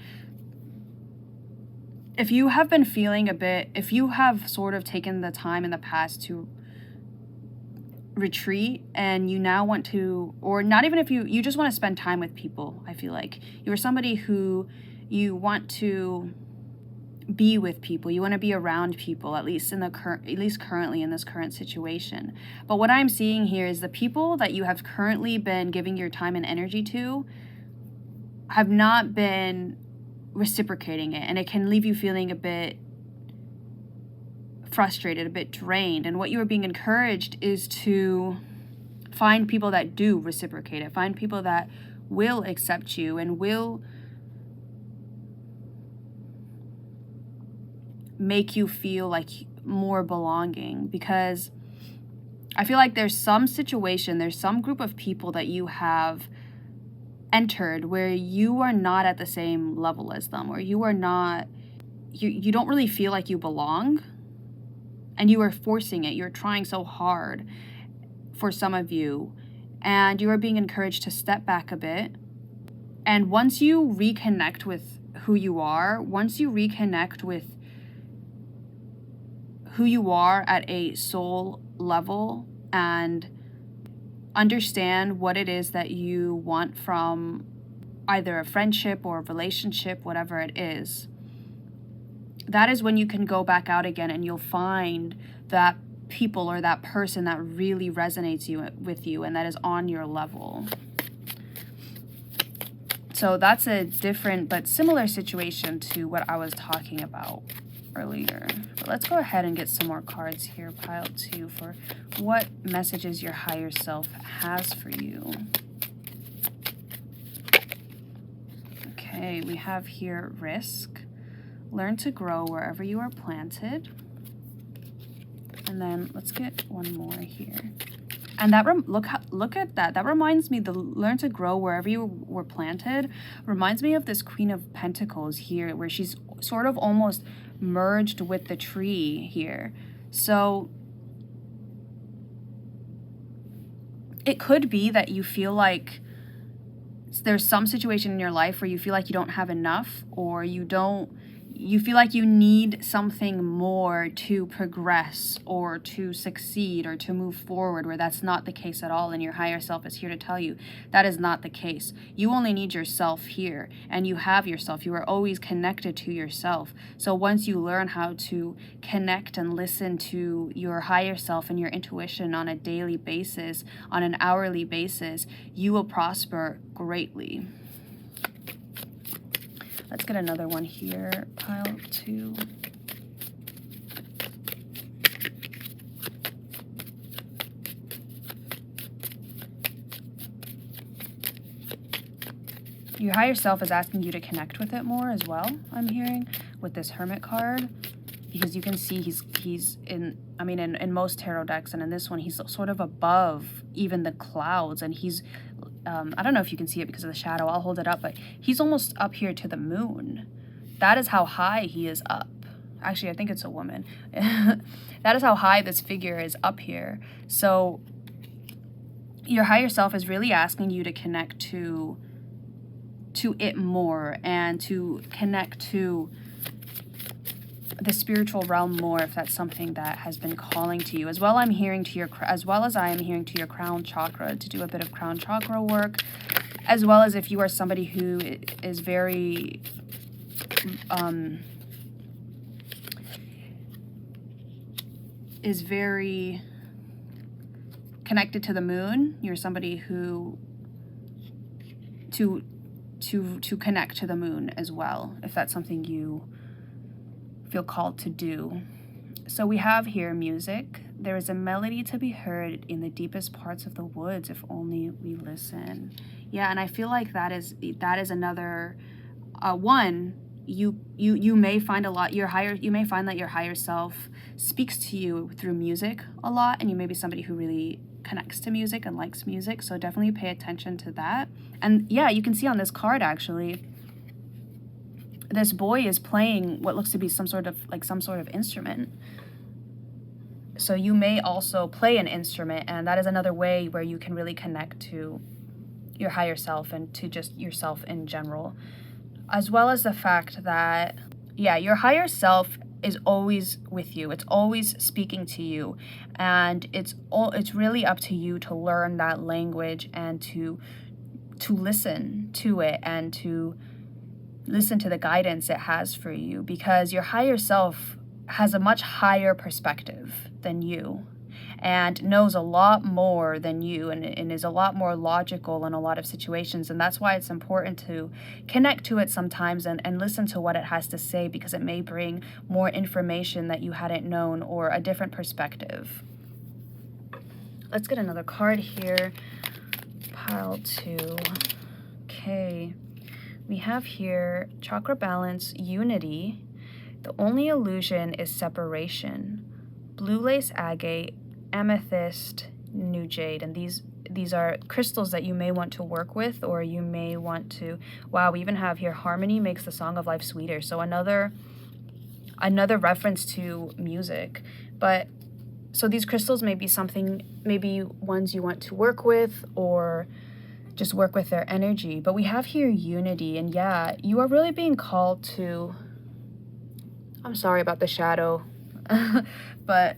If you have been feeling if you have sort of taken the time in the past to retreat, and you now want to, or not even if you just want to spend time with people, I feel like you're somebody who you want to be with people, you want to be around people, at least currently in this current situation. But what I'm seeing here is the people that you have currently been giving your time and energy to have not been reciprocating it, and it can leave you feeling a bit frustrated, a bit drained. And what you are being encouraged is to find people that do reciprocate it, find people that will accept you and will make you feel like more belonging. Because I feel like there's some group of people that you have entered where you are not at the same level as them, or you don't really feel like you belong. And you are forcing it. You're trying so hard for some of you. And you are being encouraged to step back a bit. And once you reconnect with who you are, once you reconnect with who you are at a soul level and understand what it is that you want from either a friendship or a relationship, whatever it is, that is when you can go back out again, and you'll find that people or that person that really resonates with you and that is on your level. So that's a different but similar situation to what I was talking about earlier. But let's go ahead and get some more cards here, pile 2, for what messages your higher self has for you. Okay, we have here risk. Learn to grow wherever you are planted. And then let's get one more here. And that look at that. That reminds me, the learn to grow wherever you were planted reminds me of this Queen of Pentacles here, where she's sort of almost merged with the tree here. So it could be that you feel like there's some situation in your life where you feel like you don't have enough, or you you feel like you need something more to progress or to succeed or to move forward, where that's not the case at all. And your higher self is here to tell you that is not the case. You only need yourself here, and you have yourself. You are always connected to yourself. So once you learn how to connect and listen to your higher self and your intuition on a daily basis, on an hourly basis, you will prosper greatly. Let's get another one here, pile 2. Your higher self is asking you to connect with it more as well, I'm hearing, with this Hermit card. Because you can see he's in, I mean, in most tarot decks and in this one, he's sort of above even the clouds. And he's, I don't know if you can see it because of the shadow. I'll hold it up, but he's almost up here to the moon. That is how high he is up. Actually, I think it's a woman. That is how high this figure is up here. So your higher self is really asking you to connect to it more, and to connect to the spiritual realm more, if that's something that has been calling to you. As well, I'm hearing to your, as well as I am hearing to your crown chakra, to do a bit of crown chakra work, as well as if you are somebody who is very connected to the moon. You're somebody who to connect to the moon as well, if that's something you feel called to do. So we have here music. There is a melody to be heard in the deepest parts of the woods if only we listen. Yeah, and I feel like that is another one. You may find a lot, you may find that your higher self speaks to you through music a lot, and you may be somebody who really connects to music and likes music, so definitely pay attention to that. And yeah, you can see on this card, actually, this boy is playing what looks to be some sort of instrument. So you may also play an instrument, and that is another way where you can really connect to your higher self and to just yourself in general. As well as the fact that, yeah, your higher self is always with you. It's always speaking to you, and it's really up to you to learn that language and to listen to it and to listen to the guidance it has for you, because your higher self has a much higher perspective than you and knows a lot more than you, and is a lot more logical in a lot of situations. And that's why it's important to connect to it sometimes and listen to what it has to say, because it may bring more information that you hadn't known or a different perspective. Let's get another card here. Pile 2. Okay. We have here chakra balance, unity. The only illusion is separation. Blue lace agate, amethyst, new jade. And these are crystals that you may want to work with, or you may want to, wow, we even have here harmony makes the song of life sweeter. So another reference to music. But so these crystals may be something, maybe ones you want to work with, or just work with their energy. But we have here unity, and yeah, you are really being called to, I'm sorry about the shadow, but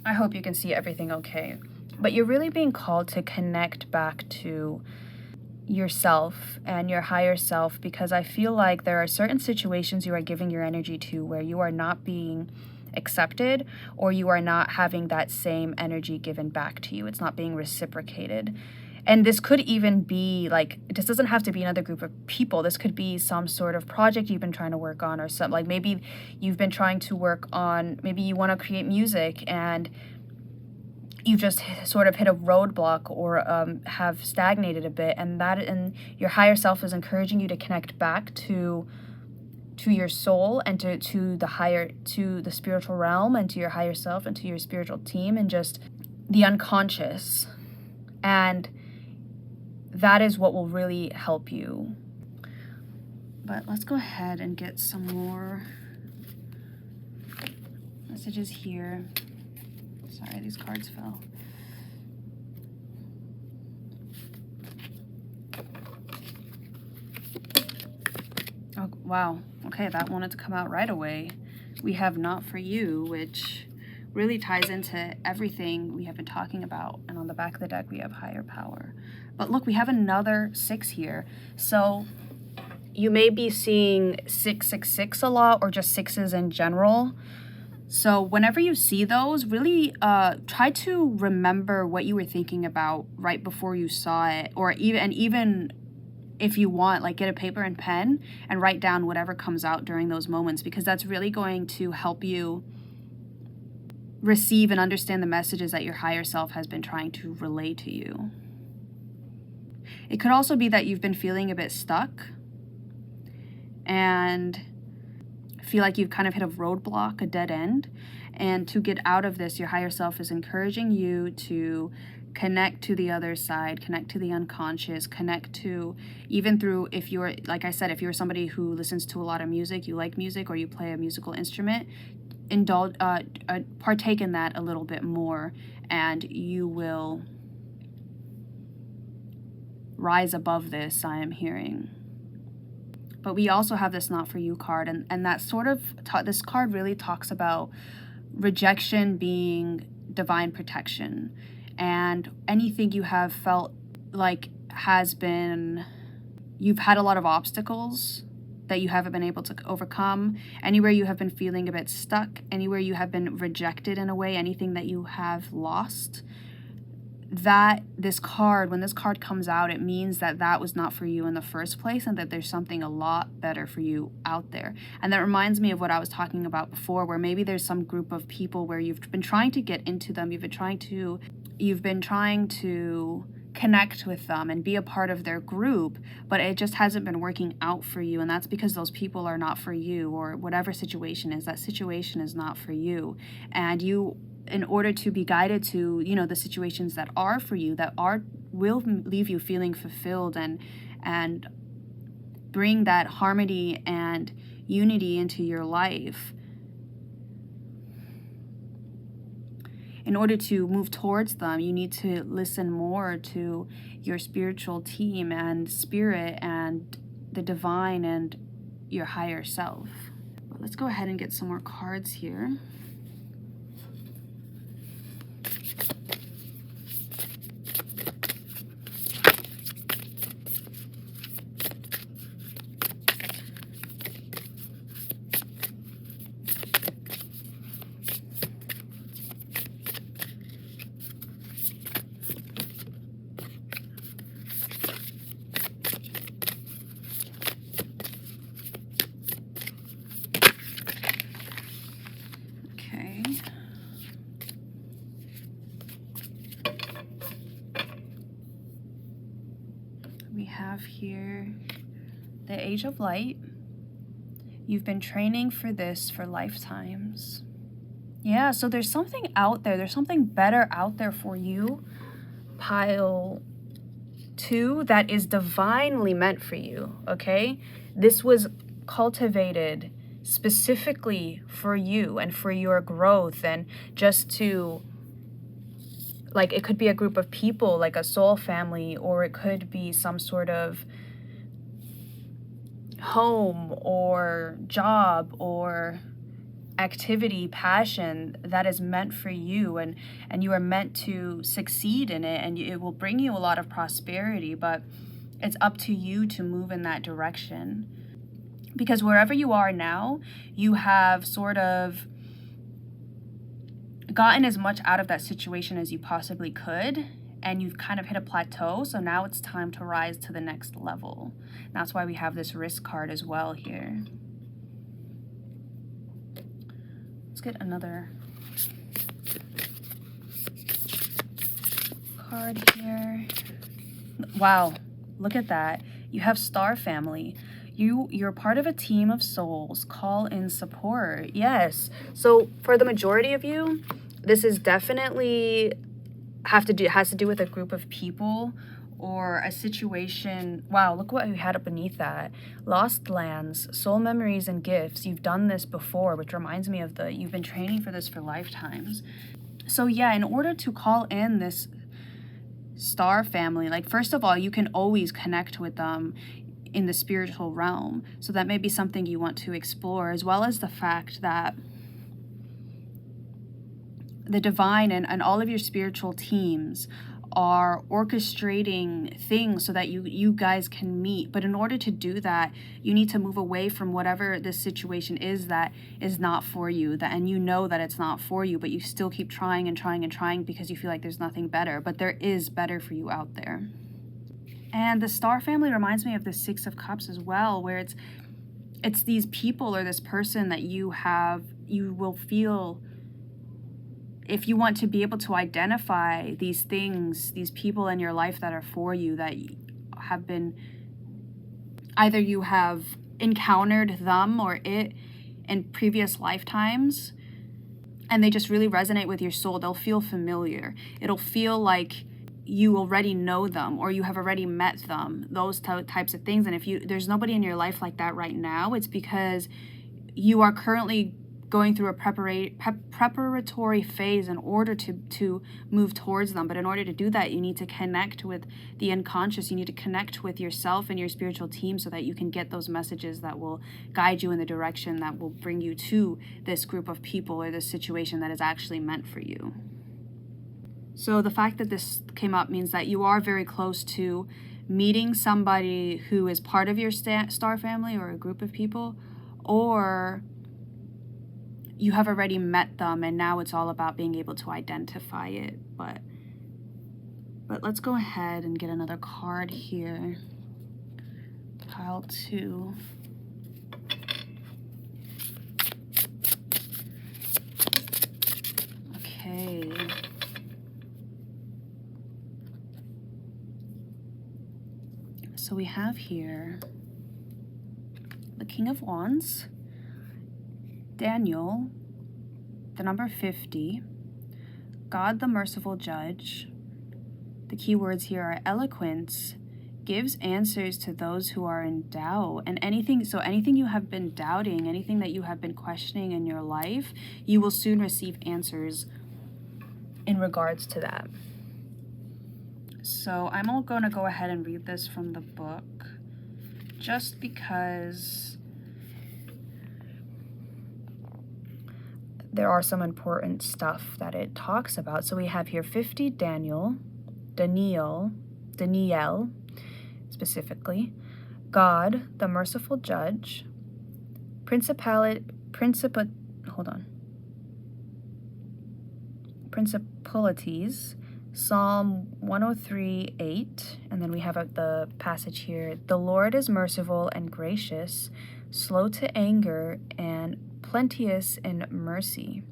I hope you can see everything okay. But you're really being called to connect back to yourself and your higher self, because I feel like there are certain situations you are giving your energy to where you are not being accepted, or you are not having that same energy given back to you. It's not being reciprocated. And this could even be like, this doesn't have to be another group of people. This could be some sort of project you've been trying to work on, or something. Like maybe you've been trying to work on, maybe you want to create music and you just sort of hit a roadblock, or have stagnated a bit. And your higher self is encouraging you to connect back to your soul and to the spiritual realm, and to your higher self and to your spiritual team, and just the unconscious. And that is what will really help you. But let's go ahead and get some more messages here. Sorry, these cards fell. Oh, wow. Okay, that wanted to come out right away. We have not for you, which really ties into everything we have been talking about. And on the back of the deck, we have higher power. But look, we have another 6 here. So you may be seeing 666 a lot, or just 6s in general. So whenever you see those, really try to remember what you were thinking about right before you saw it, or even if you want, like, get a paper and pen and write down whatever comes out during those moments, because that's really going to help you receive and understand the messages that your higher self has been trying to relay to you. It could also be that you've been feeling a bit stuck and feel like you've kind of hit a roadblock, a dead end. And to get out of this, your higher self is encouraging you to connect to the other side, connect to the unconscious, connect to, even through, if you're, like I said, if you're somebody who listens to a lot of music, you like music, or you play a musical instrument, partake in that a little bit more, and you will rise above this, I am hearing. But we also have this not for you card, and that sort of, this card really talks about rejection being divine protection, and anything you have felt like you've had a lot of obstacles that you haven't been able to overcome, anywhere you have been feeling a bit stuck, anywhere you have been rejected in a way, anything that you have lost, that this card, when this card comes out, it means that that was not for you in the first place, and that there's something a lot better for you out there. And that reminds me of what I was talking about before, where maybe there's some group of people where you've been trying to get into them, you've been trying to connect with them and be a part of their group, but it just hasn't been working out for you. And that's because those people are not for you, or whatever situation is, that situation is not for you. And you, in order to be guided to, the situations that are for you, will leave you feeling fulfilled and bring that harmony and unity into your life, in order to move towards them, you need to listen more to your spiritual team and spirit and the divine and your higher self. But let's go ahead and get some more cards here. We have here the Age of Light. You've been training for this for lifetimes. Yeah, so there's something out there. There's something better out there for you, pile 2, that is divinely meant for you, okay? This was cultivated specifically for you and for your growth, and just to, like, it could be a group of people, like a soul family, or it could be some sort of home or job or activity, passion that is meant for you, and you are meant to succeed in it, and it will bring you a lot of prosperity, but it's up to you to move in that direction. Because wherever you are now, you have sort of gotten as much out of that situation as you possibly could, and you've kind of hit a plateau, so now it's time to rise to the next level. And that's why we have this risk card as well here. Let's get another card here. Wow, look at that. You have Star Family. You're part of a team of souls. Call in support. Yes. So for the majority of you, this is definitely has to do with a group of people or a situation. Wow, look what we had up beneath that. Lost lands, soul memories, and gifts. You've done this before, which reminds me of you've been training for this for lifetimes. So yeah, in order to call in this Star Family, like, first of all, you can always connect with them. in the spiritual realm. So that may be something you want to explore, as well as the fact that the divine and all of your spiritual teams are orchestrating things so that you guys can meet. But in order to do that, you need to move away from whatever this situation is that is not for you, and you know that it's not for you, but you still keep trying and trying and trying because you feel like there's nothing better. But there is better for you out there. And the star family reminds me of the Six of Cups as well, where it's these people or this person that you will feel, if you want to be able to identify these things, these people in your life that are for you, that have been, either you have encountered them or it in previous lifetimes, and they just really resonate with your soul. They'll feel familiar. It'll feel like you already know them or you have already met them, those types of things. And if there's nobody in your life like that right now, it's because you are currently going through a preparatory phase in order to move towards them. But in order to do that, you need to connect with the unconscious. You need to connect with yourself and your spiritual team so that you can get those messages that will guide you in the direction that will bring you to this group of people or this situation that is actually meant for you. So the fact that this came up means that you are very close to meeting somebody who is part of your star family or a group of people, or you have already met them and now it's all about being able to identify it. But let's go ahead and get another card here. Pile 2. Okay. So we have here the King of Wands, Daniel, the number 50, God the merciful judge. The key words here are eloquence, gives answers to those who are in doubt. And anything you have been doubting, anything that you have been questioning in your life, you will soon receive answers in regards to that. So I'm all going to go ahead and read this from the book, just because there are some important stuff that it talks about. So we have here 50 Daniel specifically, God, the merciful judge, principalities, Psalm 103:8, and then we have the passage here, the Lord is merciful and gracious, slow to anger, and plenteous in mercy.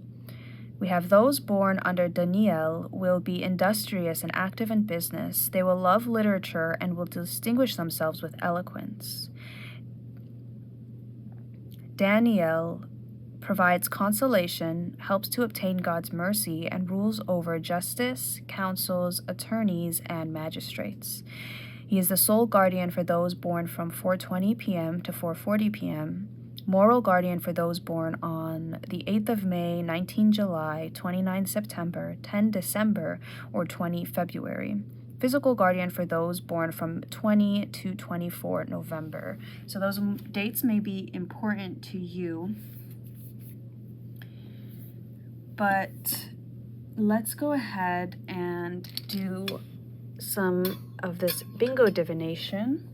We have those born under Daniel will be industrious and active in business. They will love literature and will distinguish themselves with eloquence. Daniel provides consolation, helps to obtain God's mercy, and rules over justice, councils, attorneys, and magistrates. He is the sole guardian for those born from 4:20 p.m. to 4:40 p.m., moral guardian for those born on the 8th of May, 19 July, 29 September, 10 December, or 20 February. Physical guardian for those born from 20 to 24 November. So those dates may be important to you. But let's go ahead and do some of this bingo divination.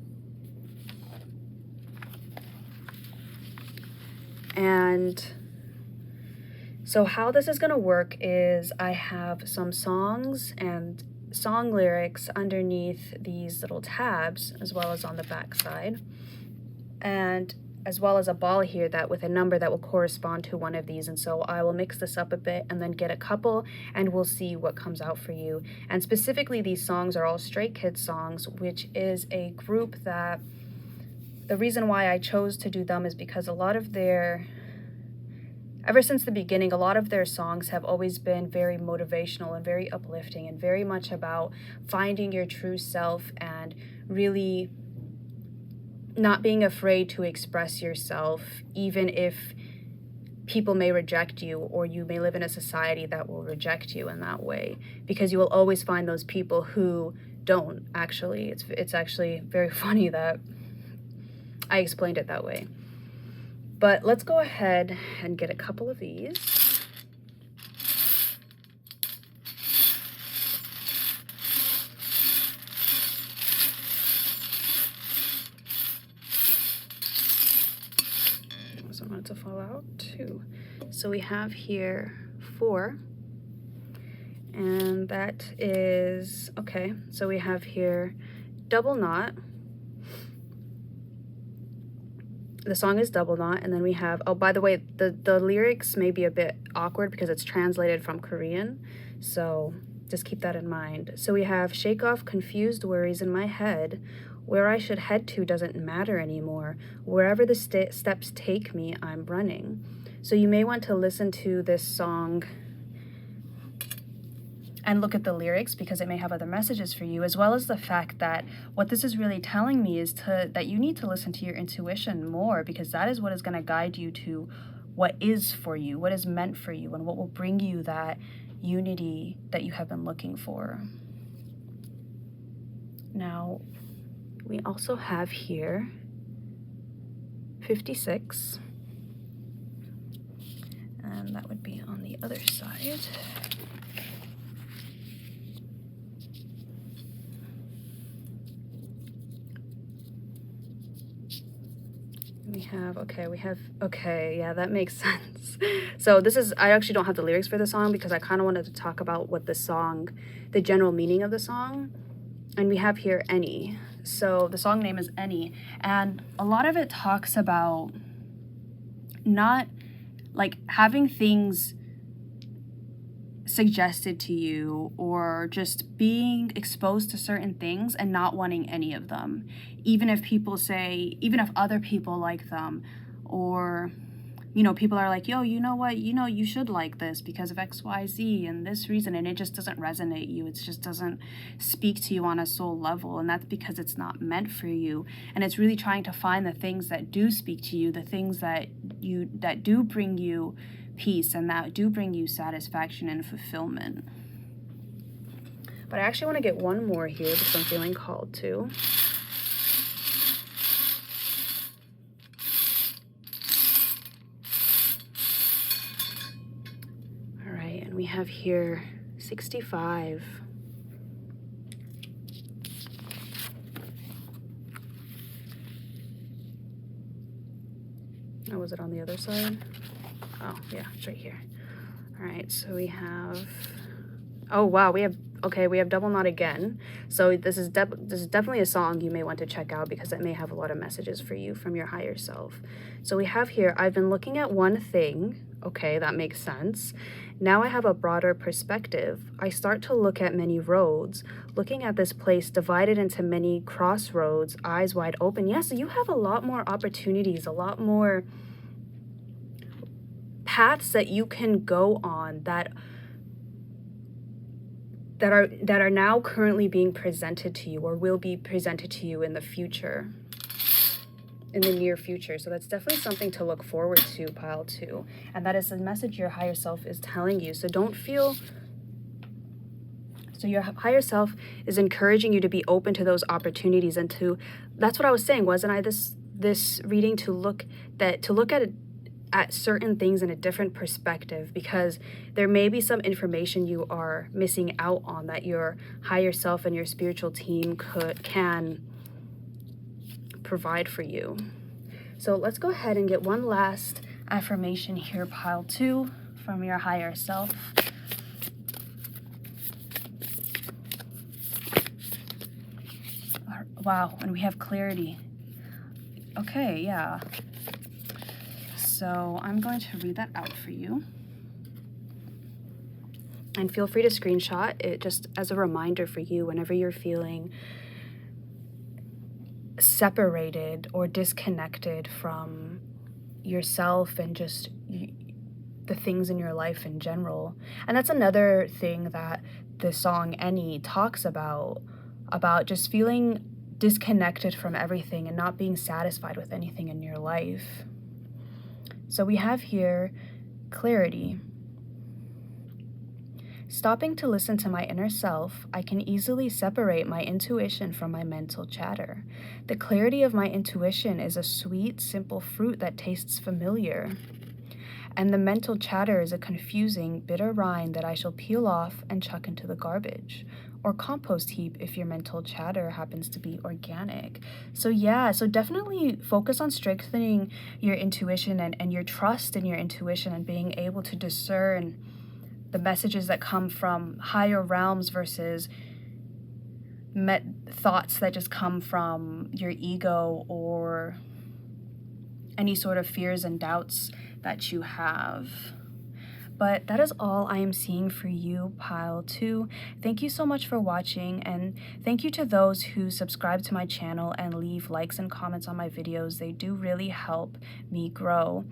And so how this is going to work is I have some songs and song lyrics underneath these little tabs, as well as on the back side, and as well as a ball here that with a number that will correspond to one of these. And so I will mix this up a bit and then get a couple, and we'll see what comes out for you. And specifically, these songs are all Stray Kids songs, which is a group that the reason why I chose to do them is because ever since the beginning, a lot of their songs have always been very motivational and very uplifting and very much about finding your true self and really not being afraid to express yourself, even if people may reject you or you may live in a society that will reject you in that way, because you will always find those people who don't actually. It's actually very funny that I explained it that way. But let's go ahead and get a couple of these. So I want it to fall out 2. So we have here 4. And that is, okay, so we have here double knot. The song is double knot, and then we have, oh, by the way, the lyrics may be a bit awkward because it's translated from Korean, so just keep that in mind. So we have shake off confused worries in my head. Where I should head to doesn't matter anymore. Wherever the steps take me, I'm running. So you may want to listen to this song and look at the lyrics because it may have other messages for you, as well as the fact that what this is really telling me is that you need to listen to your intuition more, because that is what is going to guide you to what is for you, what is meant for you, and what will bring you that unity that you have been looking for. Now, we also have here 56, and that would be on the other side. Okay, yeah, that makes sense. So this is, I actually don't have the lyrics for the song because I kind of wanted to talk about what the song, the general meaning of the song. And we have here Any. So the song name is Any. And a lot of it talks about not, like, having things suggested to you, or just being exposed to certain things and not wanting any of them, even if other people like them, or people are like, yo, you know what, you should like this because of XYZ and this reason, and it just doesn't resonate you. It just doesn't speak to you on a soul level, and that's because it's not meant for you. And it's really trying to find the things that do speak to you, the things that do bring you peace and that do bring you satisfaction and fulfillment. But I actually want to get one more here because I'm feeling called to. All right, and we have here 65. Or was it on the other side? Oh, yeah, it's right here. All right, so we have, oh, wow, we have double knot again. So this is definitely a song you may want to check out because it may have a lot of messages for you from your higher self. So we have here, I've been looking at one thing. Okay, that makes sense. Now I have a broader perspective. I start to look at many roads, looking at this place divided into many crossroads, eyes wide open. Yes, you have a lot more opportunities, a lot more paths that you can go on that are now currently being presented to you, or will be presented to you in the future, in the near future. So that's definitely something to look forward to, pile 2. And that is the message your higher self is telling you. So your higher self is encouraging you to be open to those opportunities, and that's what I was saying, wasn't I, this reading, to look at certain things in a different perspective, because there may be some information you are missing out on that your higher self and your spiritual team can provide for you. So let's go ahead and get one last affirmation here, pile 2, from your higher self. Wow, and we have clarity. Okay, yeah. So I'm going to read that out for you. And feel free to screenshot it just as a reminder for you whenever you're feeling separated or disconnected from yourself and just the things in your life in general. And that's another thing that the song Any talks about just feeling disconnected from everything and not being satisfied with anything in your life. So we have here clarity. Stopping to listen to my inner self, I can easily separate my intuition from my mental chatter. The clarity of my intuition is a sweet, simple fruit that tastes familiar. And the mental chatter is a confusing, bitter rind that I shall peel off and chuck into the garbage, or compost heap if your mental chatter happens to be organic. So definitely focus on strengthening your intuition and your trust in your intuition and being able to discern the messages that come from higher realms versus thoughts that just come from your ego or any sort of fears and doubts that you have. But that is all I am seeing for you, Pile 2. Thank you so much for watching, and thank you to those who subscribe to my channel and leave likes and comments on my videos. They do really help me grow.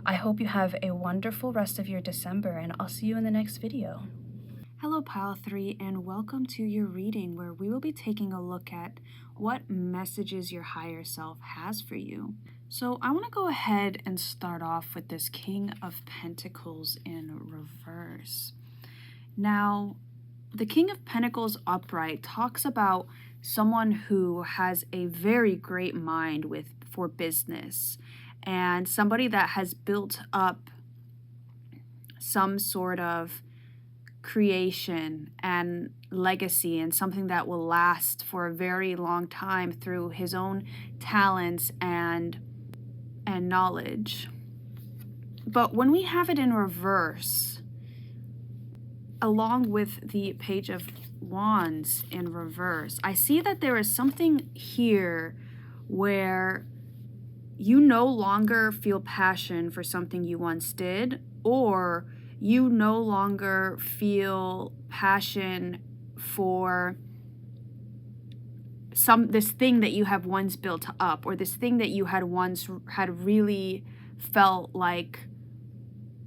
I hope you have a wonderful rest of your December, and I'll see you in the next video. Hello, Pile 3, and welcome to your reading, where we will be taking a look at what messages your higher self has for you. So I want to go ahead and start off with this King of Pentacles in reverse. Now, the King of Pentacles upright talks about someone who has a very great mind for business, and somebody that has built up some sort of creation and legacy and something that will last for a very long time through his own talents and knowledge. But when we have it in reverse, along with the Page of Wands in reverse, I see that there is something here where you no longer feel passion for something you once did, or you no longer feel passion for this thing that you have once built up, or this thing that you had really felt like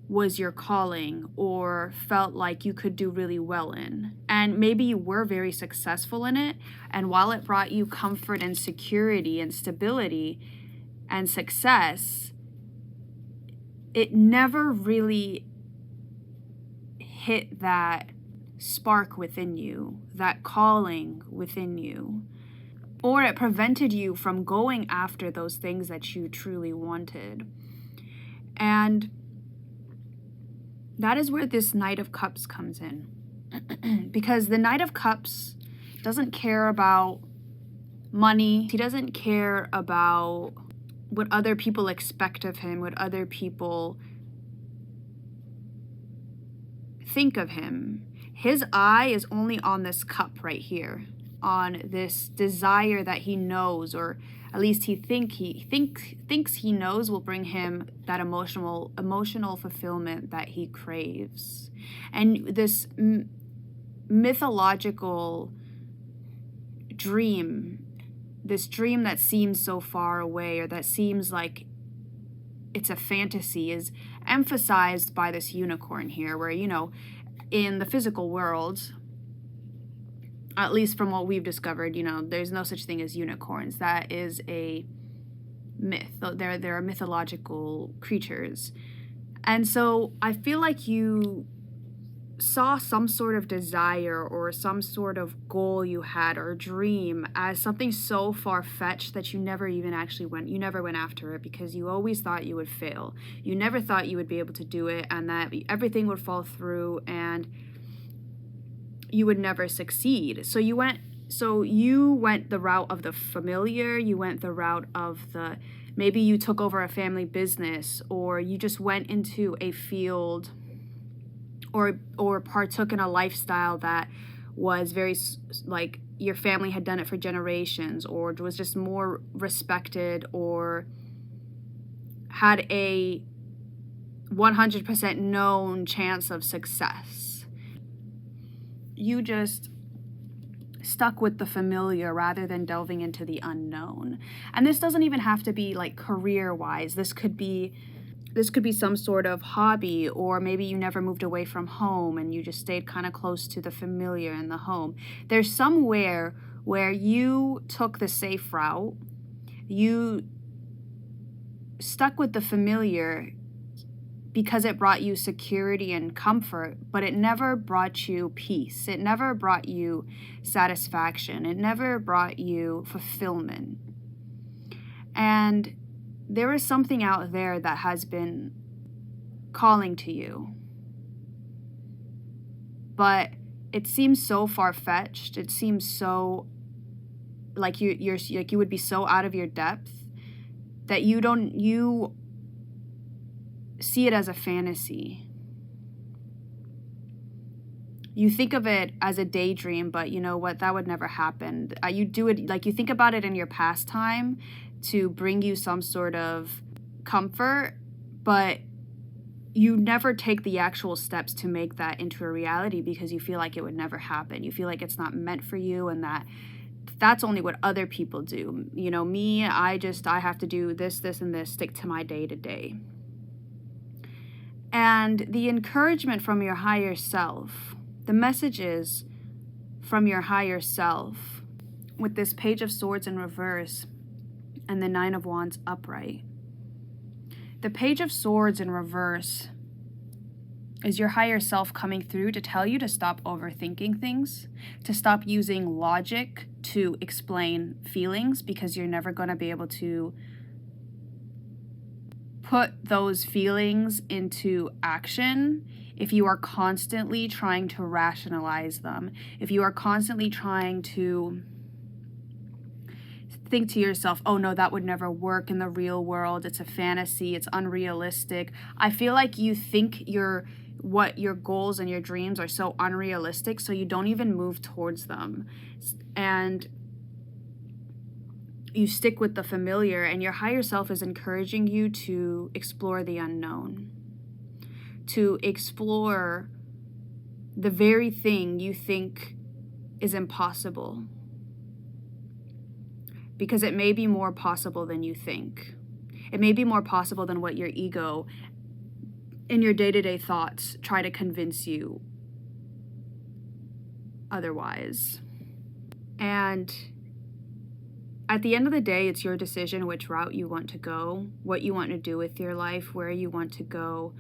was your calling, or felt like you could do really well in. And maybe you were very successful in it, and while it brought you comfort and security and stability and success, it never really hit that spark within you, that calling within you, or it prevented you from going after those things that you truly wanted. And that is where this Knight of Cups comes in. Because the Knight of Cups doesn't care about money. He doesn't care about what other people expect of him, what other people think of him. His eye is only on this cup right here, on this desire that he knows, or at least he thinks he knows will bring him that emotional fulfillment that he craves. And this mythological dream, this dream that seems so far away, or that seems like it's a fantasy, is emphasized by this unicorn here, where, in the physical world, at least from what we've discovered, there's no such thing as unicorns. That is a myth. They're mythological creatures. And so I feel like you saw some sort of desire or some sort of goal you had or dream as something so far-fetched that you never went after it, because you always thought you would fail. You never thought you would be able to do it, and that everything would fall through and you would never succeed. So you went the route of the familiar. You went the route of maybe you took over a family business, or you just went into a field or partook in a lifestyle that was very, like, your family had done it for generations, or was just more respected, or had a 100% known chance of success. You just stuck with the familiar rather than delving into the unknown. And this doesn't even have to be like career-wise. This could be some sort of hobby, or maybe you never moved away from home and you just stayed kind of close to the familiar in the home. There's somewhere where you took the safe route, you stuck with the familiar because it brought you security and comfort, but it never brought you peace. It never brought you satisfaction. It never brought you fulfillment. And there is something out there that has been calling to you. But it seems so far-fetched. It seems so like you would be so out of your depth that you see it as a fantasy. You think of it as a daydream, but you know what? That would never happen. You do it like you think about it in your pastime to bring you some sort of comfort, but you never take the actual steps to make that into a reality because you feel like it would never happen. You feel like it's not meant for you, and that's only what other people do. You know, me, I have to do this, and this, stick to my day to day. And the encouragement from your higher self, the messages from your higher self, with this Page of Swords in reverse and the Nine of Wands upright. The Page of Swords in reverse is your higher self coming through to tell you to stop overthinking things, to stop using logic to explain feelings, because you're never going to be able to put those feelings into action if you are constantly trying to rationalize them, if you are constantly trying to think to yourself, oh no, that would never work in the real world, it's a fantasy, it's unrealistic. I feel like you think what your goals and your dreams are so unrealistic, so you don't even move towards them. And you stick with the familiar, and your higher self is encouraging you to explore the unknown, to explore the very thing you think is impossible, because it may be more possible than you think. It may be more possible than what your ego in your day-to-day thoughts try to convince you otherwise. And at the end of the day, it's your decision which route you want to go, what you want to do with your life, where you want to go,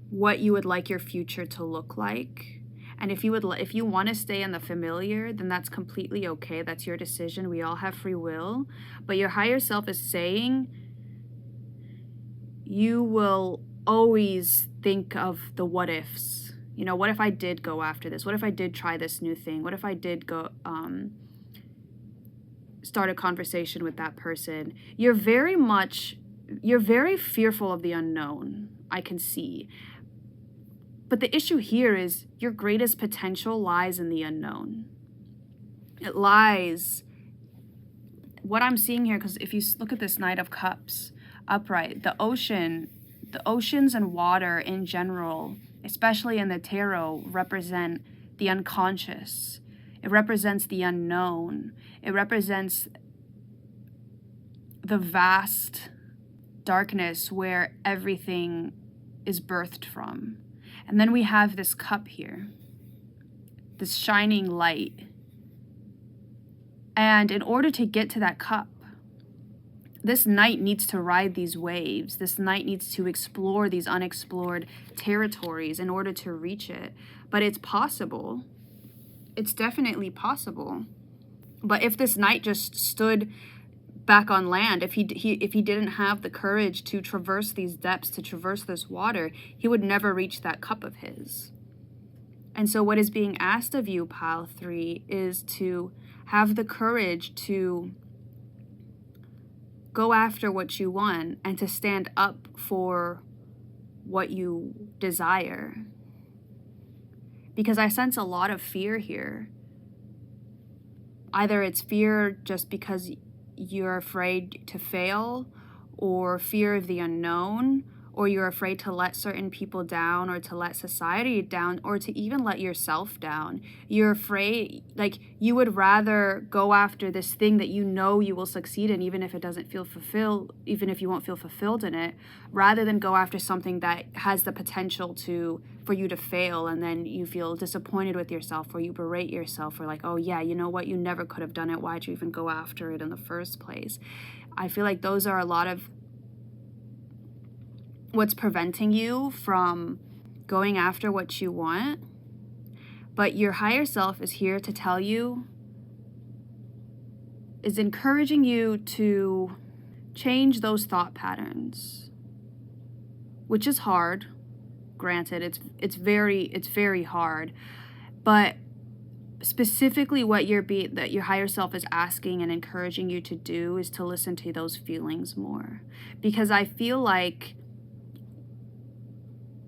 what you would like your future to look like. And if you want to stay in the familiar, then that's completely okay. That's your decision. We all have free will. But your higher self is saying you will always think of the what ifs. You know, what if I did go after this? What if I did try this new thing? What if I did go start a conversation with that person? You're very fearful of the unknown, I can see. But the issue here is your greatest potential lies in the unknown. It lies, what I'm seeing here, because if you look at this Knight of Cups upright, the oceans and water in general, especially in the tarot, represent the unconscious. It represents the unknown. It represents the vast darkness where everything is birthed from. And then we have this cup here, this shining light. And in order to get to that cup, this knight needs to ride these waves. This knight needs to explore these unexplored territories in order to reach it. But it's possible. It's definitely possible. But if this knight just stood back on land, if he didn't have the courage to traverse these depths, to traverse this water, he would never reach that cup of his. And so what is being asked of you, Pile 3, is to have the courage to go after what you want and to stand up for what you desire. Because I sense a lot of fear here. Either it's fear just because you're afraid to fail, or fear of the unknown, or you're afraid to let certain people down, or to let society down, or to even let yourself down. You're afraid, like you would rather go after this thing that you know you will succeed in, even if it doesn't feel fulfilled, even if you won't feel fulfilled in it, rather than go after something that has the potential for you to fail, and then you feel disappointed with yourself, or you berate yourself, or like, oh yeah, you know what, you never could have done it, why'd you even go after it in the first place? I feel like those are a lot of what's preventing you from going after what you want. But your higher self is here to tell you, is encouraging you to change those thought patterns, which is hard. Granted, it's very hard, but specifically what that your higher self is asking and encouraging you to do is to listen to those feelings more. Because I feel like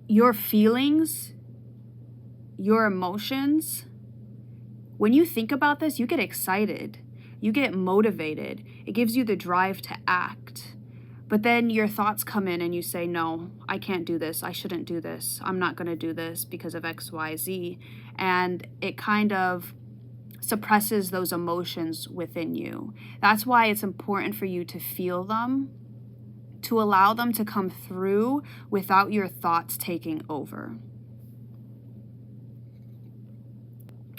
your feelings, your emotions, when you think about this, you get excited, you get motivated, it gives you the drive to act. But then your thoughts come in and you say, no, I can't do this. I shouldn't do this. I'm not going to do this because of X, Y, Z. And it kind of suppresses those emotions within you. That's why it's important for you to feel them, to allow them to come through without your thoughts taking over.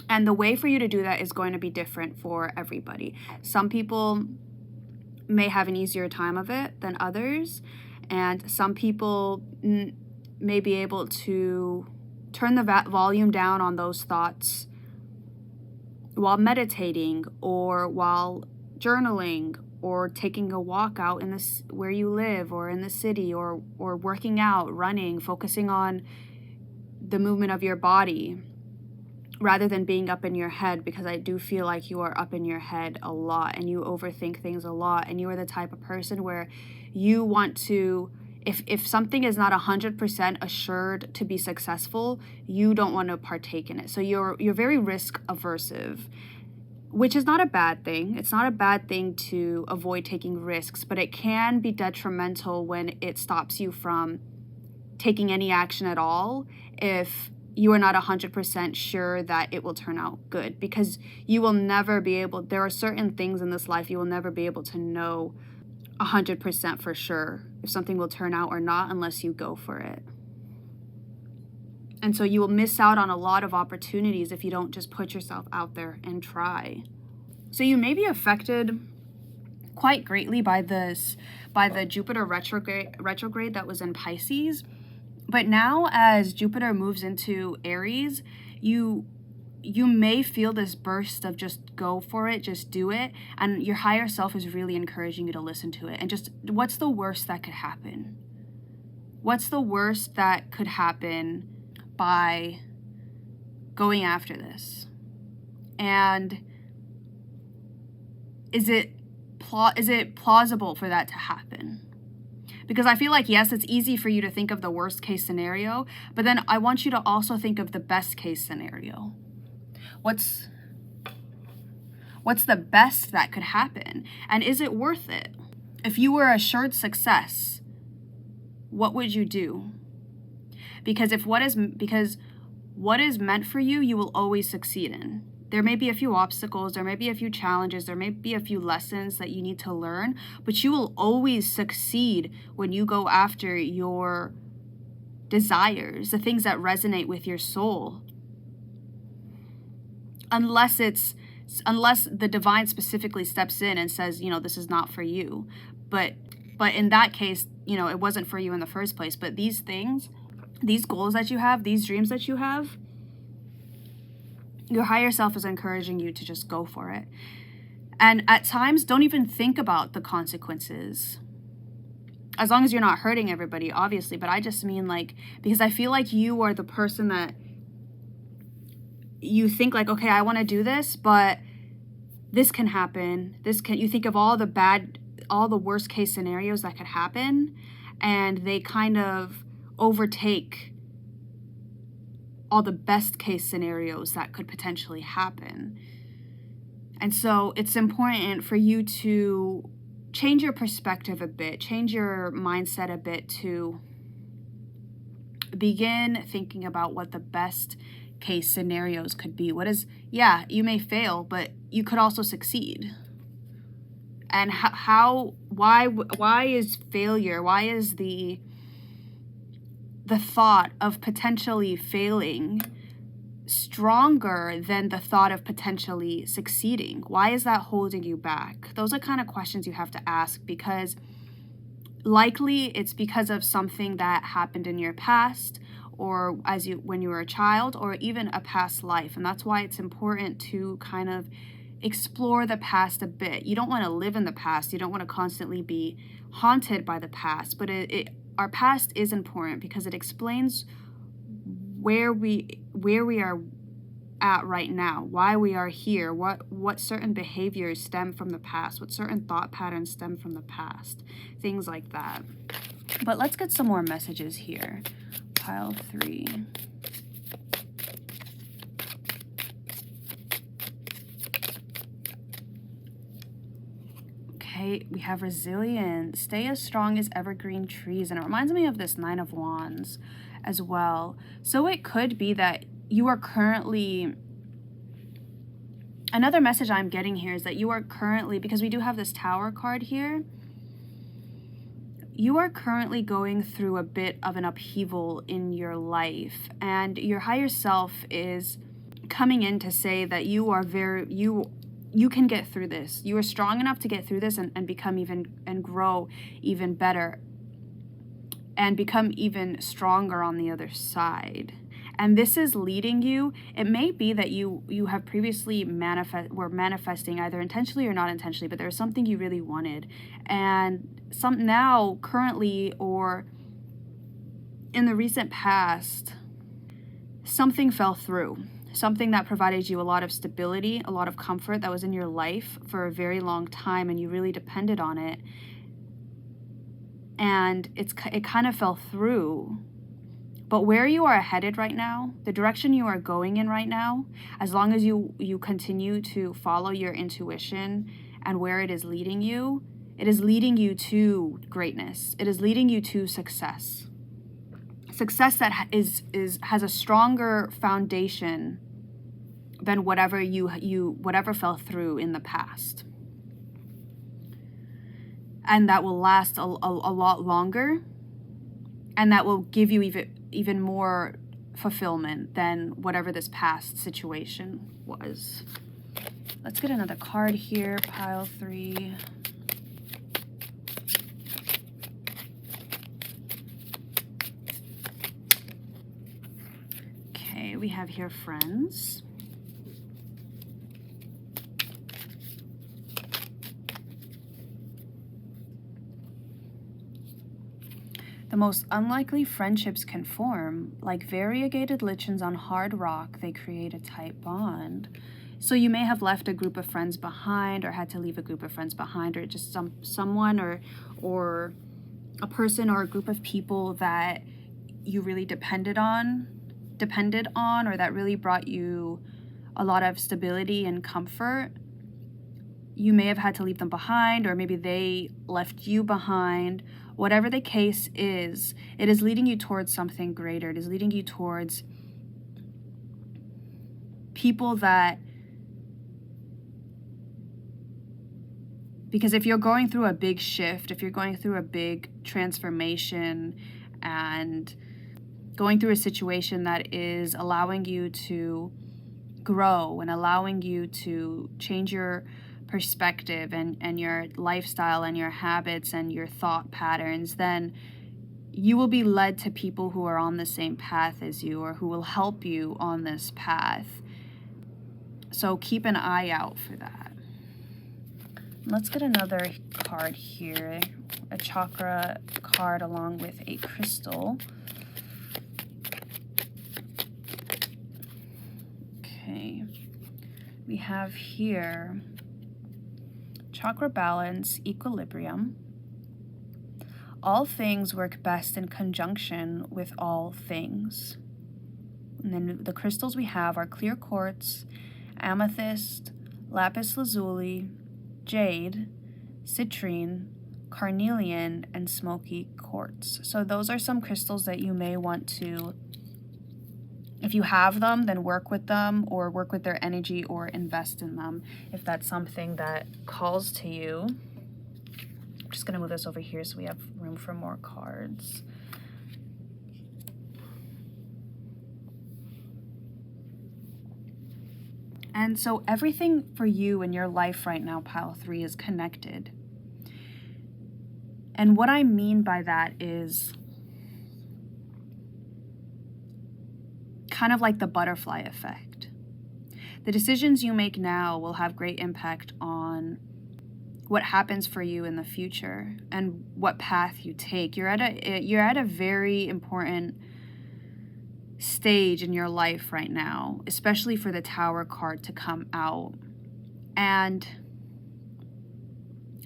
And the way for you to do that is going to be different for everybody. Some people may have an easier time of it than others, and some people may be able to turn the volume down on those thoughts while meditating or while journaling or taking a walk out in this where you live or in the city, or working out, running, focusing on the movement of your body rather than being up in your head, because I do feel like you are up in your head a lot and you overthink things a lot, and you are the type of person where you want to, if something is not 100% assured to be successful, you don't want to partake in it. So you're very risk aversive, which is not a bad thing. It's not a bad thing to avoid taking risks, but it can be detrimental when it stops you from taking any action at all if you are not 100% sure that it will turn out good, because you will never be able, there are certain things in this life you will never be able to know 100% for sure if something will turn out or not unless you go for it. And so you will miss out on a lot of opportunities if you don't just put yourself out there and try. So you may be affected quite greatly by the Jupiter retrograde that was in Pisces. But now as Jupiter moves into Aries, you may feel this burst of just go for it, just do it. And your higher self is really encouraging you to listen to it. And just, what's the worst that could happen? What's the worst that could happen by going after this? And is it plausible for that to happen? Because I feel like, yes, it's easy for you to think of the worst case scenario, but then I want you to also think of the best case scenario. What's the best that could happen? And is it worth it? If you were assured success, what would you do? Because what is meant for you, you will always succeed in. There may be a few obstacles, there may be a few challenges, there may be a few lessons that you need to learn, but you will always succeed when you go after your desires, the things that resonate with your soul. Unless the divine specifically steps in and says, this is not for you. But in that case, it wasn't for you in the first place. But these things, these goals that you have, these dreams that you have, your higher self is encouraging you to just go for it. And at times, don't even think about the consequences. As long as you're not hurting everybody, obviously. But I just mean because I feel like you are the person that you think okay, I want to do this, but this can happen. You think of all the worst case scenarios that could happen, and they kind of overtake all the best case scenarios that could potentially happen. And so it's important for you to change your perspective a bit, change your mindset a bit, to begin thinking about what the best case scenarios could be. You may fail, but you could also succeed. And why is failure, why is the thought of potentially failing stronger than the thought of potentially succeeding? Why is that holding you back? Those are kind of questions you have to ask, because likely it's because of something that happened in your past, or when you were a child, or even a past life. And that's why it's important to kind of explore the past a bit. You don't want to live in the past. You don't want to constantly be haunted by the past, but our past is important because it explains where we are at right now, why we are here, what certain behaviors stem from the past, what certain thought patterns stem from the past, things like that. But let's get some more messages here. Pile 3. Okay, we have resilience. Stay as strong as evergreen trees. And it reminds me of this 9 of Wands as well. So it could be that you are currently... Another message I'm getting here is that you are currently, because we do have this Tower card here, you are currently going through a bit of an upheaval in your life, and your higher self is coming in to say that you are you can get through this. You are strong enough to get through this and become and grow even better and become even stronger on the other side. And this is leading you. It may be that you have previously were manifesting either intentionally or not intentionally, but there's something you really wanted. And now, currently, or in the recent past, something fell through. Something that provided you a lot of stability, a lot of comfort that was in your life for a very long time, and you really depended on it. And it kind of fell through. But where you are headed right now, the direction you are going in right now, as long as you continue to follow your intuition and where it is leading you to greatness. It is leading you to success. Success that has a stronger foundation than whatever whatever fell through in the past. And that will last a lot longer, and that will give you even more fulfillment than whatever this past situation was. Let's get another card here, pile 3. Okay, we have here friends. The most unlikely friendships can form. Like variegated lichens on hard rock, they create a tight bond. So you may have left a group of friends behind, or had to leave a group of friends behind, or just someone or a person or a group of people that you really depended on, or that really brought you a lot of stability and comfort. You may have had to leave them behind, or maybe they left you behind. Whatever the case is, it is leading you towards something greater. It is leading you towards people that... Because if you're going through a big shift, if you're going through a big transformation and going through a situation that is allowing you to grow and allowing you to change your perspective and your lifestyle and your habits and your thought patterns, then you will be led to people who are on the same path as you, or who will help you on this path. So keep an eye out for that. Let's get another card here, a chakra card along with a crystal. Okay, we have here chakra balance, equilibrium. All things work best in conjunction with all things. And then the crystals we have are clear quartz, amethyst, lapis lazuli, jade, citrine, carnelian, and smoky quartz. So those are some crystals that you may want to, if you have them, then work with them, or work with their energy, or invest in them if that's something that calls to you. I'm just going to move this over here so we have room for more cards. And so everything for you in your life right now, pile 3, is connected. And what I mean by that is kind of like the butterfly effect. The decisions you make now will have great impact on what happens for you in the future and what path you take. You're at a very important stage in your life right now, especially for the Tower card to come out. And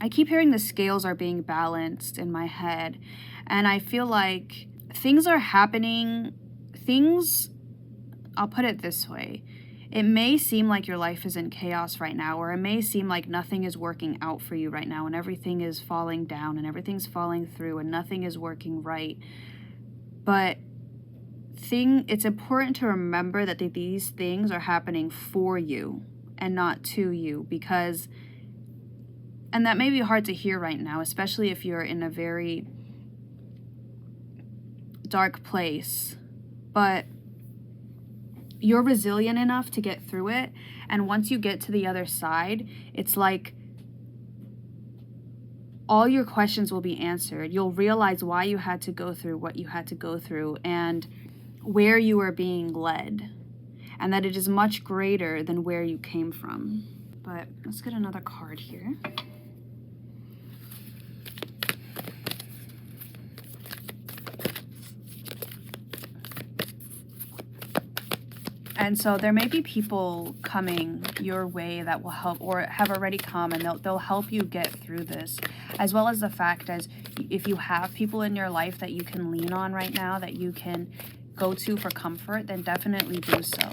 I keep hearing the scales are being balanced in my head, and I feel like things are happening. I'll put it this way. It may seem like your life is in chaos right now, or it may seem like nothing is working out for you right now and everything is falling down and everything's falling through and nothing is working right. But it's important to remember that these things are happening for you and not to you, and that may be hard to hear right now, especially if you're in a very dark place, but you're resilient enough to get through it. And once you get to the other side, it's like all your questions will be answered. You'll realize why you had to go through what you had to go through and where you are being led, and that it is much greater than where you came from. But let's get another card here. And so there may be people coming your way that will help, or have already come, and they'll help you get through this, as well as the fact as if you have people in your life that you can lean on right now, that you can go to for comfort, then definitely do so.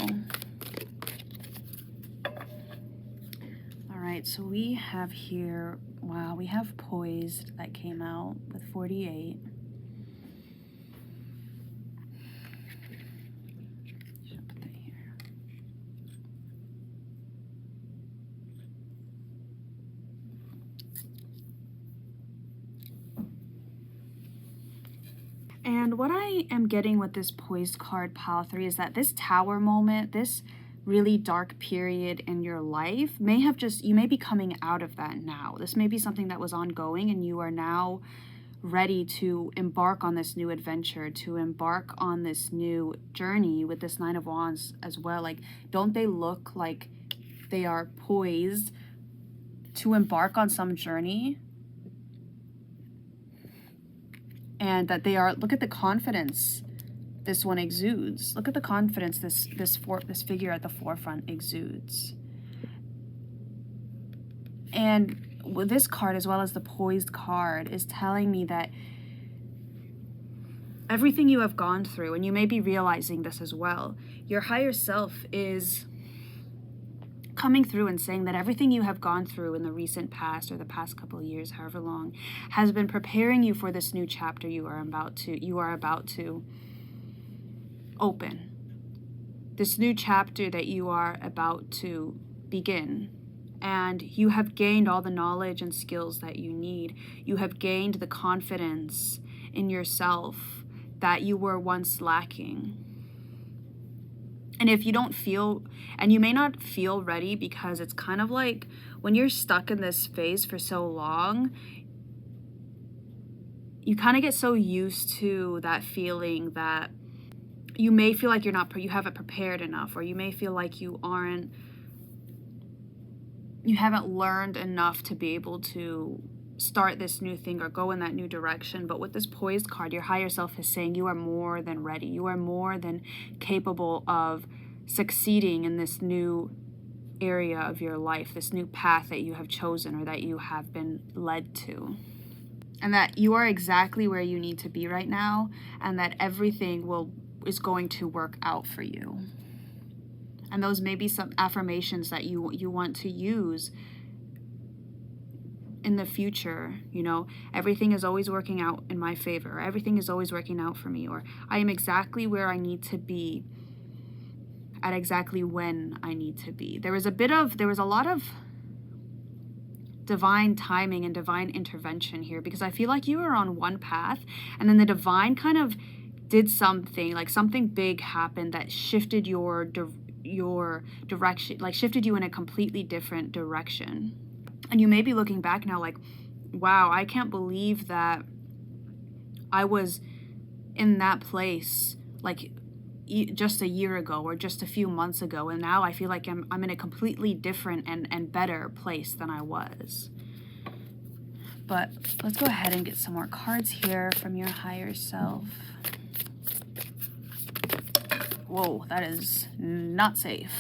All right, so we have here, wow, we have Poised that came out with 48. And what I am getting with this Poised card, Pile 3, is that this Tower moment, this really dark period in your life you may be coming out of that now. This may be something that was ongoing and you are now ready to embark on this new adventure, to embark on this new journey with this Nine of Wands as well. Like, don't they look like they are poised to embark on some journey? And that they are, look at the confidence this one exudes. Look at the confidence this figure at the forefront exudes. And with this card, as well as the Poised card, is telling me that everything you have gone through, and you may be realizing this as well, your higher self is coming through and saying that everything you have gone through in the recent past, or the past couple of years, however long, has been preparing you for this new chapter you are about to open. This new chapter that you are about to begin. And you have gained all the knowledge and skills that you need. You have gained the confidence in yourself that you were once lacking. And if you don't feel, and you may not feel ready, because it's kind of like when you're stuck in this phase for so long, you kind of get so used to that feeling that you may feel like you haven't prepared enough, or you may feel like you haven't learned enough to be able to start this new thing or go in that new direction. But with this Poised card, your higher self is saying you are more than ready. You are more than capable of succeeding in this new area of your life, this new path that you have chosen or that you have been led to. And that you are exactly where you need to be right now, and that everything is going to work out for you. And those may be some affirmations that you want to use in the future. You know, everything is always working out in my favor. Everything is always working out for me. Or I am exactly where I need to be at exactly when I need to be. There was a lot of divine timing and divine intervention here, because I feel like you were on one path and then the divine kind of did something, like something big happened that shifted your direction, like shifted you in a completely different direction. And you may be looking back now like, wow, I can't believe that I was in that place like just a year ago or just a few months ago, and now I feel like I'm in a completely different and better place than I was. But let's go ahead and get some more cards here from your higher self. Whoa, that is not safe.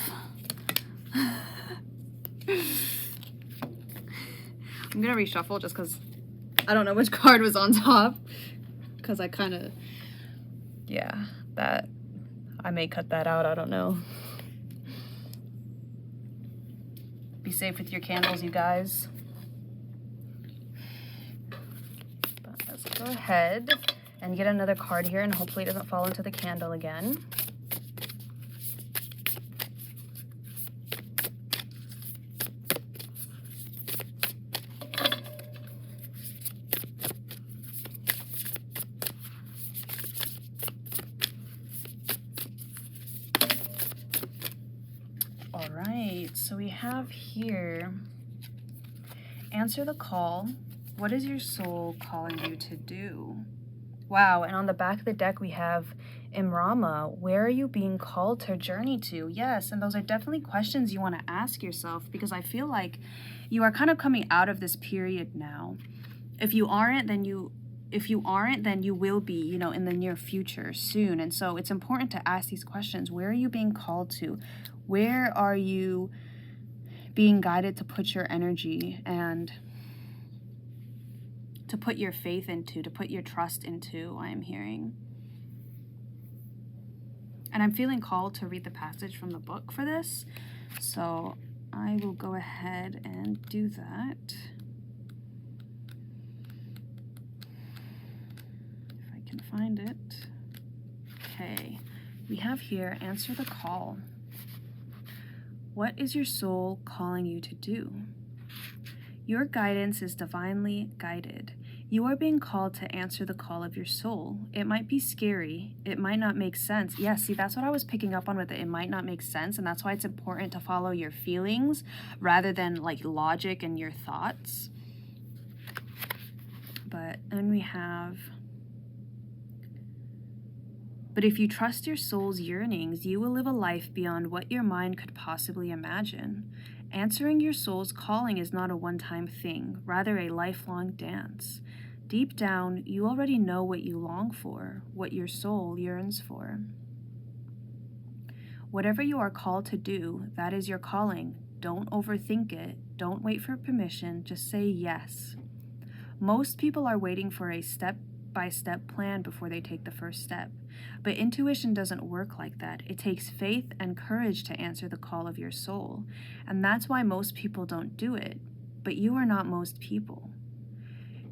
I'm gonna reshuffle just because I don't know which card was on top, because I kind of, yeah, that, I may cut that out, I don't know. Be safe with your candles, you guys. But let's go ahead and get another card here, and hopefully it doesn't fall into the candle again. All right, so we have here, answer the call. What is your soul calling you to do? Wow, and on the back of the deck we have Imrama. Where are you being called to journey to? Yes, and those are definitely questions you want to ask yourself, because I feel like you are kind of coming out of this period now. If you aren't, then you will be, you know, in the near future soon. And so it's important to ask these questions. Where are you being called to? Where are you being guided to put your energy and to put your faith into, to put your trust into, I am hearing. And I'm feeling called to read the passage from the book for this. So I will go ahead and do that. If I can find it. Okay, we have here, answer the call. What is your soul calling you to do? Your guidance is divinely guided. You are being called to answer the call of your soul. It might be scary. It might not make sense. Yeah, see, that's what I was picking up on with it. It might not make sense, and that's why it's important to follow your feelings rather than like logic and your thoughts. But then we have, but if you trust your soul's yearnings, you will live a life beyond what your mind could possibly imagine. Answering your soul's calling is not a one-time thing, rather a lifelong dance. Deep down, you already know what you long for, what your soul yearns for. Whatever you are called to do, that is your calling. Don't overthink it. Don't wait for permission. Just say yes. Most people are waiting for a step-by-step plan before they take the first step. But intuition doesn't work like that. It takes faith and courage to answer the call of your soul. And that's why most people don't do it. But you are not most people.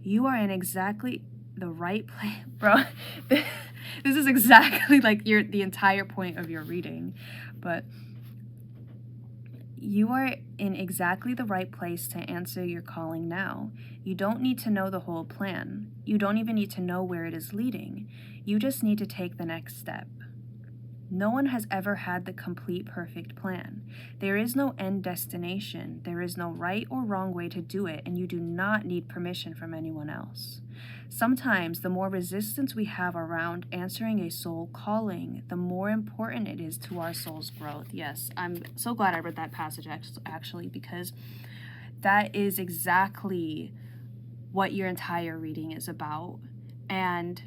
You are in exactly the right place. Bro, this is exactly like the entire point of your reading. But you are in exactly the right place to answer your calling now. You don't need to know the whole plan. You don't even need to know where it is leading. You just need to take the next step. No one has ever had the complete perfect plan. There is no end destination. There is no right or wrong way to do it, and you do not need permission from anyone else. Sometimes the more resistance we have around answering a soul calling, the more important it is to our soul's growth. Yes, I'm so glad I read that passage actually, because that is exactly what your entire reading is about. And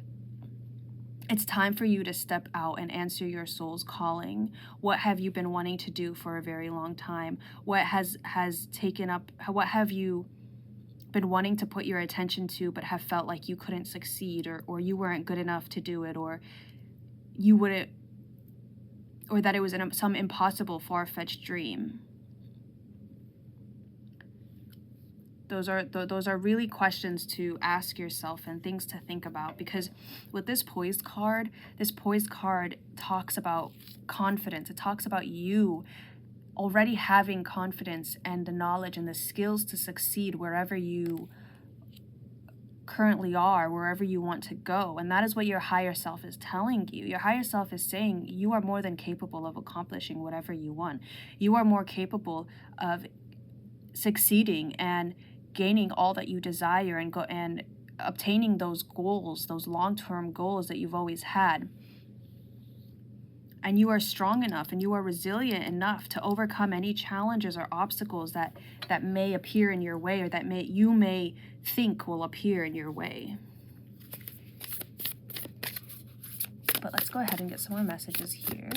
it's time for you to step out and answer your soul's calling. What have you been wanting to do for a very long time? What what have you been wanting to put your attention to but have felt like you couldn't succeed, or you weren't good enough to do it, or you wouldn't, or that it was some impossible, far-fetched dream? Those are really questions to ask yourself and things to think about, because with this poised card talks about confidence. It talks about you already having confidence and the knowledge and the skills to succeed wherever you currently are, wherever you want to go. And that is what your higher self is telling you. Your higher self is saying you are more than capable of accomplishing whatever you want. You are more capable of succeeding and gaining all that you desire and obtaining those goals, those long-term goals that you've always had. And you are strong enough and you are resilient enough to overcome any challenges or obstacles that may appear in your way, or that you may think will appear in your way. But let's go ahead and get some more messages here.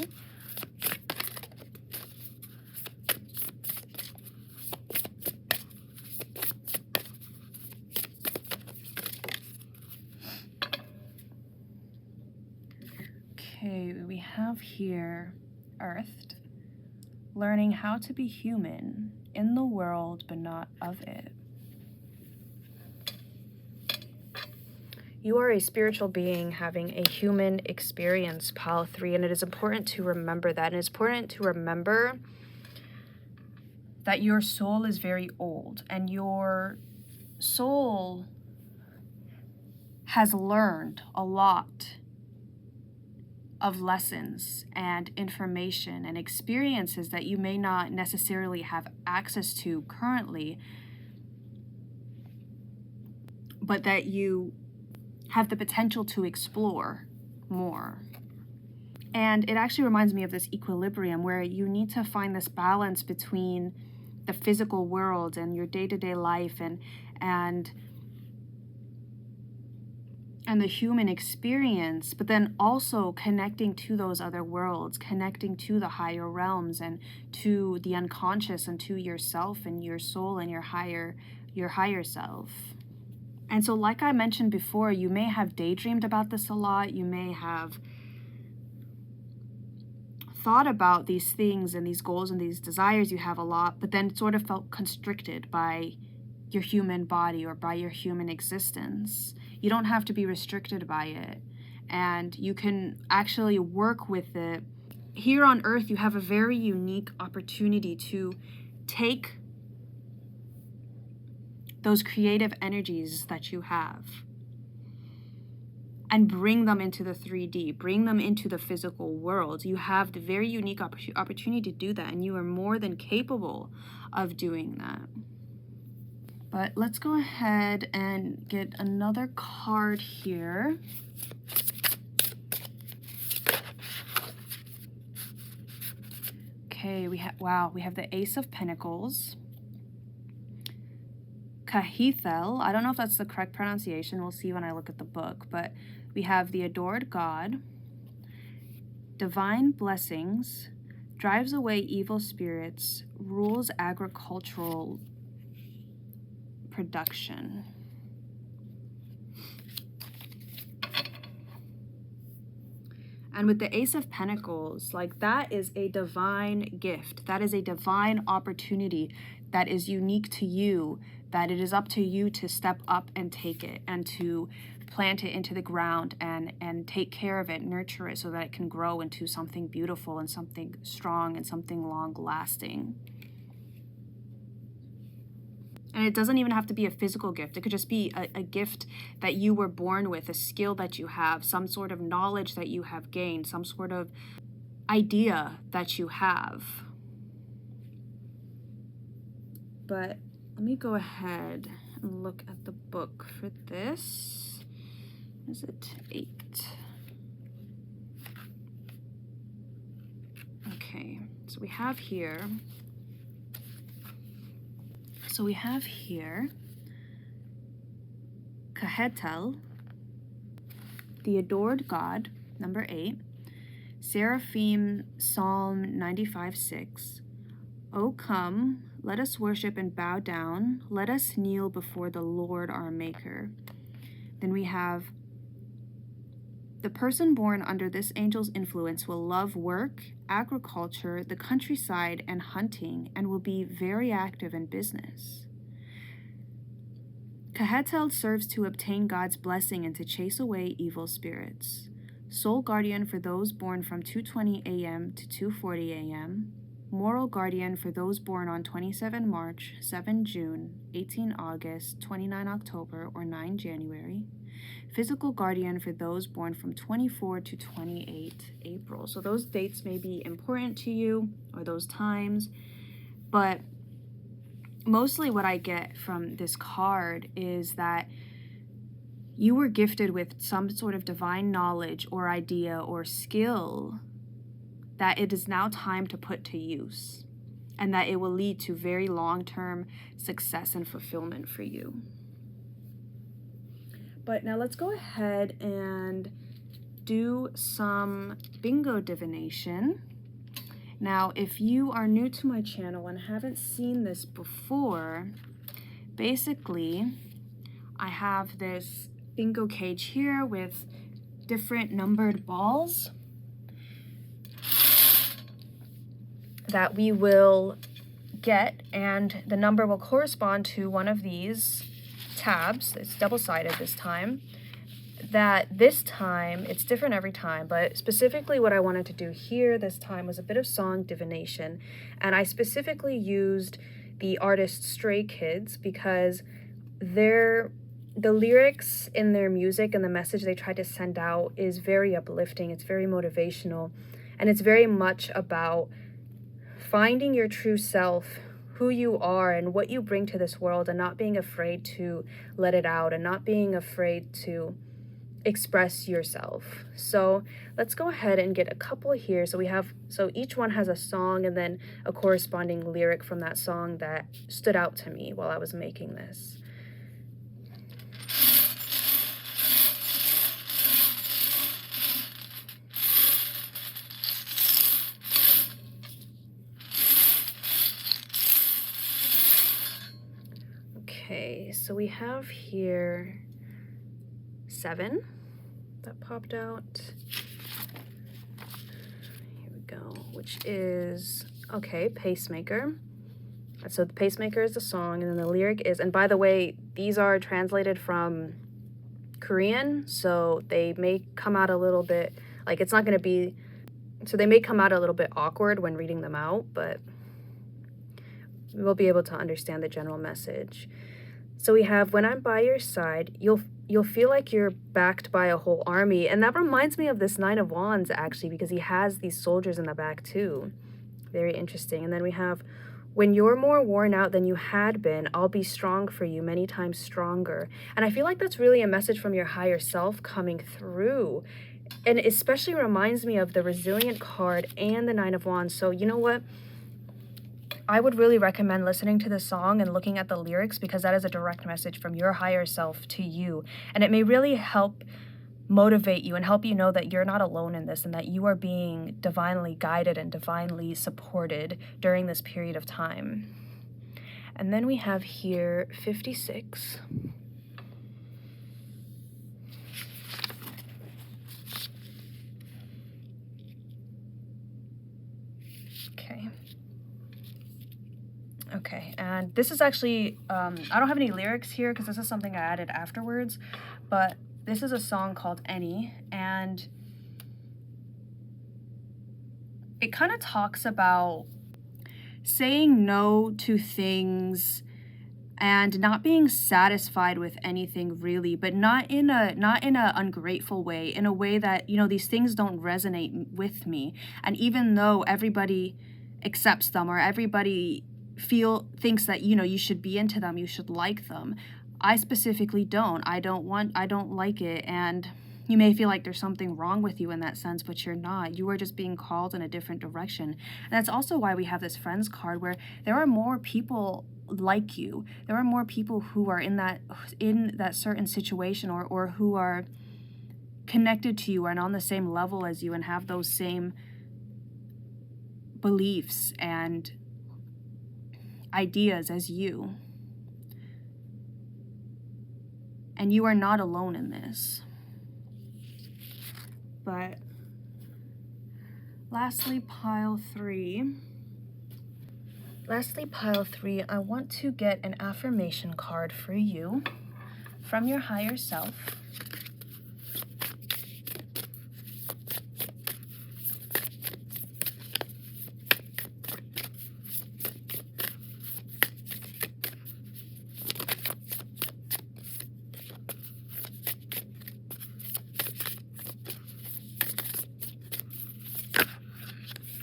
Okay, we have here Earthed, learning how to be human in the world but not of it. You are a spiritual being having a human experience, pile 3, and it is important to remember that. And it's important to remember that your soul is very old, and your soul has learned a lot of lessons and information and experiences that you may not necessarily have access to currently, but that you have the potential to explore more. And it actually reminds me of this equilibrium where you need to find this balance between the physical world and your day-to-day life and the human experience, but then also connecting to those other worlds, connecting to the higher realms and to the unconscious and to yourself and your soul and your higher self. And so, like I mentioned before, you may have daydreamed about this a lot. You may have thought about these things and these goals and these desires you have a lot, but then sort of felt constricted by your human body or by your human existence. You don't have to be restricted by it, and you can actually work with it. Here on Earth, you have a very unique opportunity to take those creative energies that you have and bring them into the 3D, bring them into the physical world. You have the very unique opportunity to do that, and you are more than capable of doing that. But let's go ahead and get another card here. Okay, we have the Ace of Pentacles. Kahithel, I don't know if that's the correct pronunciation, we'll see when I look at the book, but we have the Adored God, Divine Blessings, drives away evil spirits, rules agricultural production. And with the Ace of Pentacles, like, that is a divine gift. That is a divine opportunity that is unique to you, that it is up to you to step up and take it and to plant it into the ground and take care of it, nurture it so that it can grow into something beautiful and something strong and something long-lasting. And it doesn't even have to be a physical gift. It could just be a gift that you were born with, a skill that you have, some sort of knowledge that you have gained, some sort of idea that you have. But let me go ahead and look at the book for this. Is it 8? Okay, so we have here Kahetel, the Adored God, number 8, Seraphim, Psalm 95:6. O come, let us worship and bow down. Let us kneel before the Lord our Maker. Then we have the person born under this angel's influence will love work, agriculture, the countryside, and hunting, and will be very active in business. Kahetel serves to obtain God's blessing and to chase away evil spirits. Soul guardian for those born from 2:20 a.m. to 2:40 a.m. Moral guardian for those born on 27 March, 7 June, 18 August, 29 October, or 9 January. Physical guardian for those born from 24 to 28 April. So those dates may be important to you, or those times, but mostly what I get from this card is that you were gifted with some sort of divine knowledge or idea or skill that it is now time to put to use, and that it will lead to very long-term success and fulfillment for you. But now let's go ahead and do some bingo divination. Now, if you are new to my channel and haven't seen this before, basically, I have this bingo cage here with different numbered balls that we will get, and the number will correspond to one of these tabs. It's double-sided this time. That this time, it's different every time, but specifically what I wanted to do here this time was a bit of song divination, and I specifically used the artist Stray Kids because the lyrics in their music and the message they try to send out is very uplifting, it's very motivational, and it's very much about finding your true self, who you are and what you bring to this world, and not being afraid to let it out and not being afraid to express yourself. So let's go ahead and get a couple here. So each one has a song and then a corresponding lyric from that song that stood out to me while I was making this. Okay, so we have here 7 that popped out. Here we go, which is, okay, Pacemaker. So the Pacemaker is the song, and then the lyric is, and by the way, these are translated from Korean, so they may come out a little bit, like it's not going to be, so they may come out a little bit awkward when reading them out, but we'll be able to understand the general message. So we have, when I'm by your side, you'll feel like you're backed by a whole army. And that reminds me of this 9 of Wands, actually, because he has these soldiers in the back, too. Very interesting. And then we have, when you're more worn out than you had been, I'll be strong for you, many times stronger. And I feel like that's really a message from your higher self coming through. And it especially reminds me of the Resilient card and the 9 of Wands. So you know what? I would really recommend listening to the song and looking at the lyrics, because that is a direct message from your higher self to you. And it may really help motivate you and help you know that you're not alone in this and that you are being divinely guided and divinely supported during this period of time. And then we have here 56. Okay, and this is actually, I don't have any lyrics here because this is something I added afterwards, but this is a song called Any, and it kind of talks about saying no to things and not being satisfied with anything really, but not in a ungrateful way, in a way that, you know, these things don't resonate with me. And even though everybody accepts them or everybody thinks that, you know, you should be into them, you should like them, I specifically don't. I don't like it. And you may feel like there's something wrong with you in that sense, but you're not. You are just being called in a different direction. And that's also why we have this friends card, where there are more people like you. There are more people who are in that certain situation, or who are connected to you and on the same level as you and have those same beliefs and ideas as you. And you are not alone in this. But lastly, pile 3, I want to get an affirmation card for you from your higher self.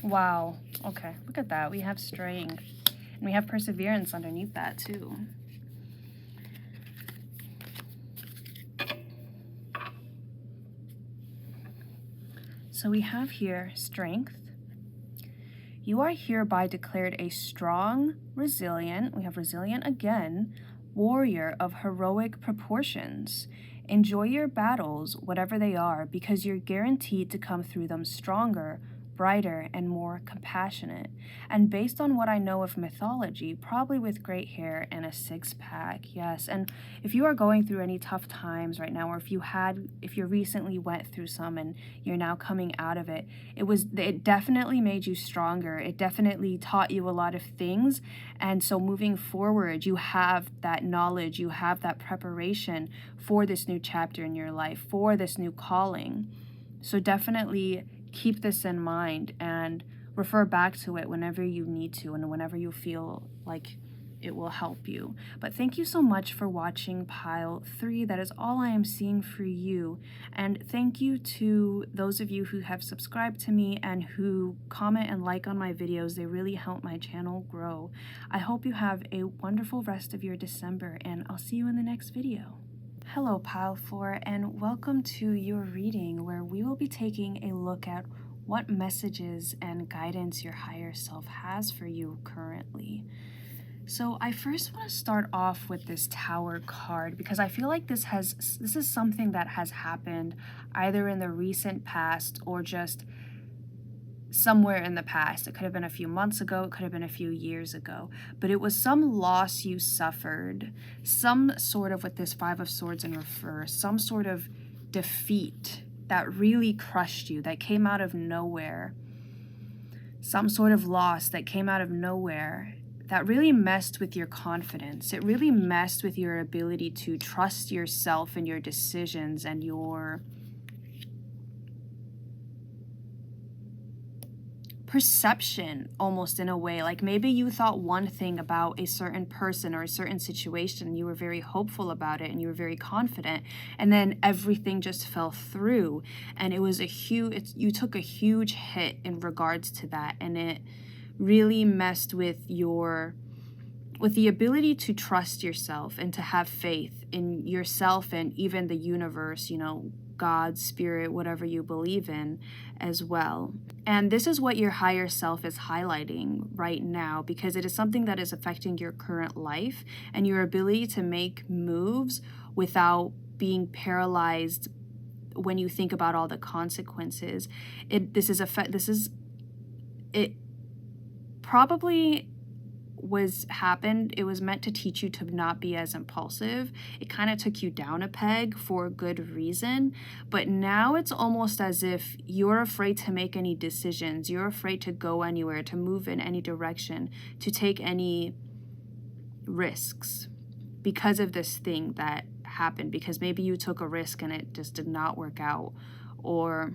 Wow. Okay, look at that. We have strength. And we have perseverance underneath that too. So we have here strength. You are hereby declared a strong, resilient, we have resilient again, warrior of heroic proportions. Enjoy your battles, whatever they are, because you're guaranteed to come through them stronger, brighter, and more compassionate. And based on what I know of mythology, probably with great hair and a six-pack, yes. And if you are going through any tough times right now, or if you recently went through some and you're now coming out of it, it definitely made you stronger. It definitely taught you a lot of things. And so moving forward, you have that knowledge, you have that preparation for this new chapter in your life, for this new calling. So definitely keep this in mind and refer back to it whenever you need to and whenever you feel like it will help you. But thank you so much for watching pile 3. That is all I am seeing for you. And thank you to those of you who have subscribed to me and who comment and like on my videos. They really help my channel grow. I hope you have a wonderful rest of your December, and I'll see you in the next video. Hello pile 4, and welcome to your reading, where we will be taking a look at what messages and guidance your higher self has for you currently. So I first want to start off with this Tower card, because I feel like this is something that has happened either in the recent past or just somewhere in the past. It could have been a few months ago, it could have been a few years ago, but it was some loss you suffered, some sort of, with this 5 of Swords in reverse, some sort of defeat that really crushed you, that came out of nowhere, some sort of loss that came out of nowhere, that really messed with your confidence. It really messed with your ability to trust yourself and your decisions and your perception, almost, in a way. Like maybe you thought one thing about a certain person or a certain situation, you were very hopeful about it and you were very confident, and then everything just fell through, and it was you took a huge hit in regards to that, and it really messed with the ability to trust yourself and to have faith in yourself and even the universe, God, spirit, whatever you believe in as well. And this is what your higher self is highlighting right now, because it is something that is affecting your current life and your ability to make moves without being paralyzed when you think about all the consequences. It probably it was meant to teach you to not be as impulsive. It kind of took you down a peg for good reason, but now it's almost as if you're afraid to make any decisions. You're afraid to go anywhere, to move in any direction, to take any risks because of this thing that happened, because maybe you took a risk and it just did not work out, or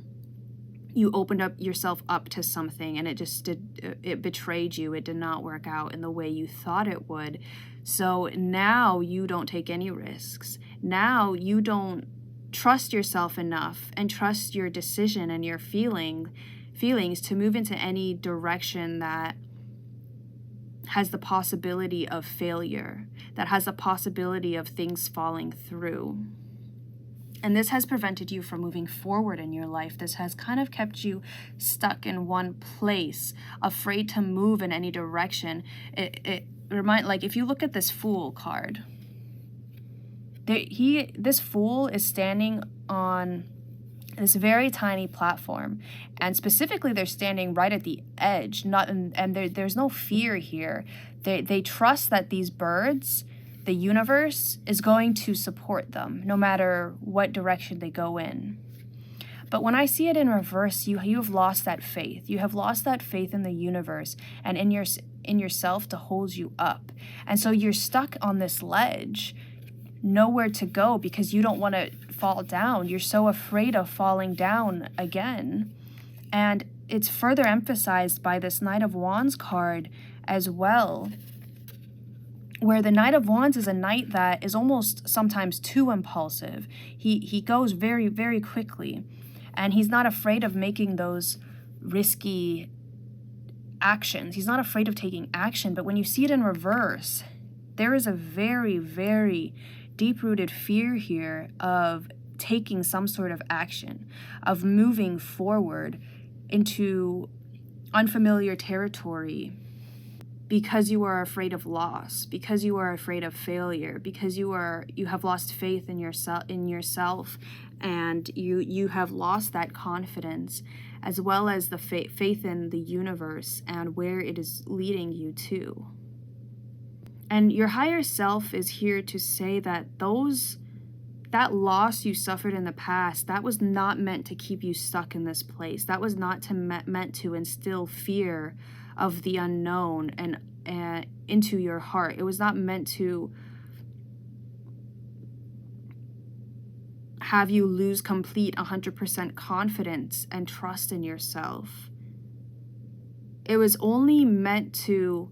you opened up yourself up to something and it betrayed you. It did not work out in the way you thought it would. So now you don't take any risks. Now you don't trust yourself enough and trust your decision and your feelings to move into any direction that has the possibility of failure, that has the possibility of things falling through. And this has prevented you from moving forward in your life. This has kind of kept you stuck in one place, afraid to move in any direction. Like if you look at this Fool card, this Fool is standing on this very tiny platform, and specifically they're standing right at the edge. There's no fear here. They trust that these birds, the universe, is going to support them no matter what direction they go in. But when I see it in reverse, you have lost that faith. You have lost that faith in the universe and in yourself to hold you up. And so you're stuck on this ledge, nowhere to go, because you don't want to fall down. You're so afraid of falling down again. And it's further emphasized by this Knight of Wands card as well, where the Knight of Wands is a knight that is almost sometimes too impulsive. He goes very, very quickly, and he's not afraid of making those risky actions. He's not afraid of taking action. But when you see it in reverse, there is a very, very deep-rooted fear here of taking some sort of action, of moving forward into unfamiliar territory, because you are afraid of loss, because you are afraid of failure, because you have lost faith in yourself, and you have lost that confidence, as well as the faith in the universe and where it is leading you to. And your higher self is here to say that that loss you suffered in the past, that was not meant to keep you stuck in this place. That was not meant to instill fear of the unknown and into your heart. It was not meant to have you lose complete 100% confidence and trust in yourself. It was only meant to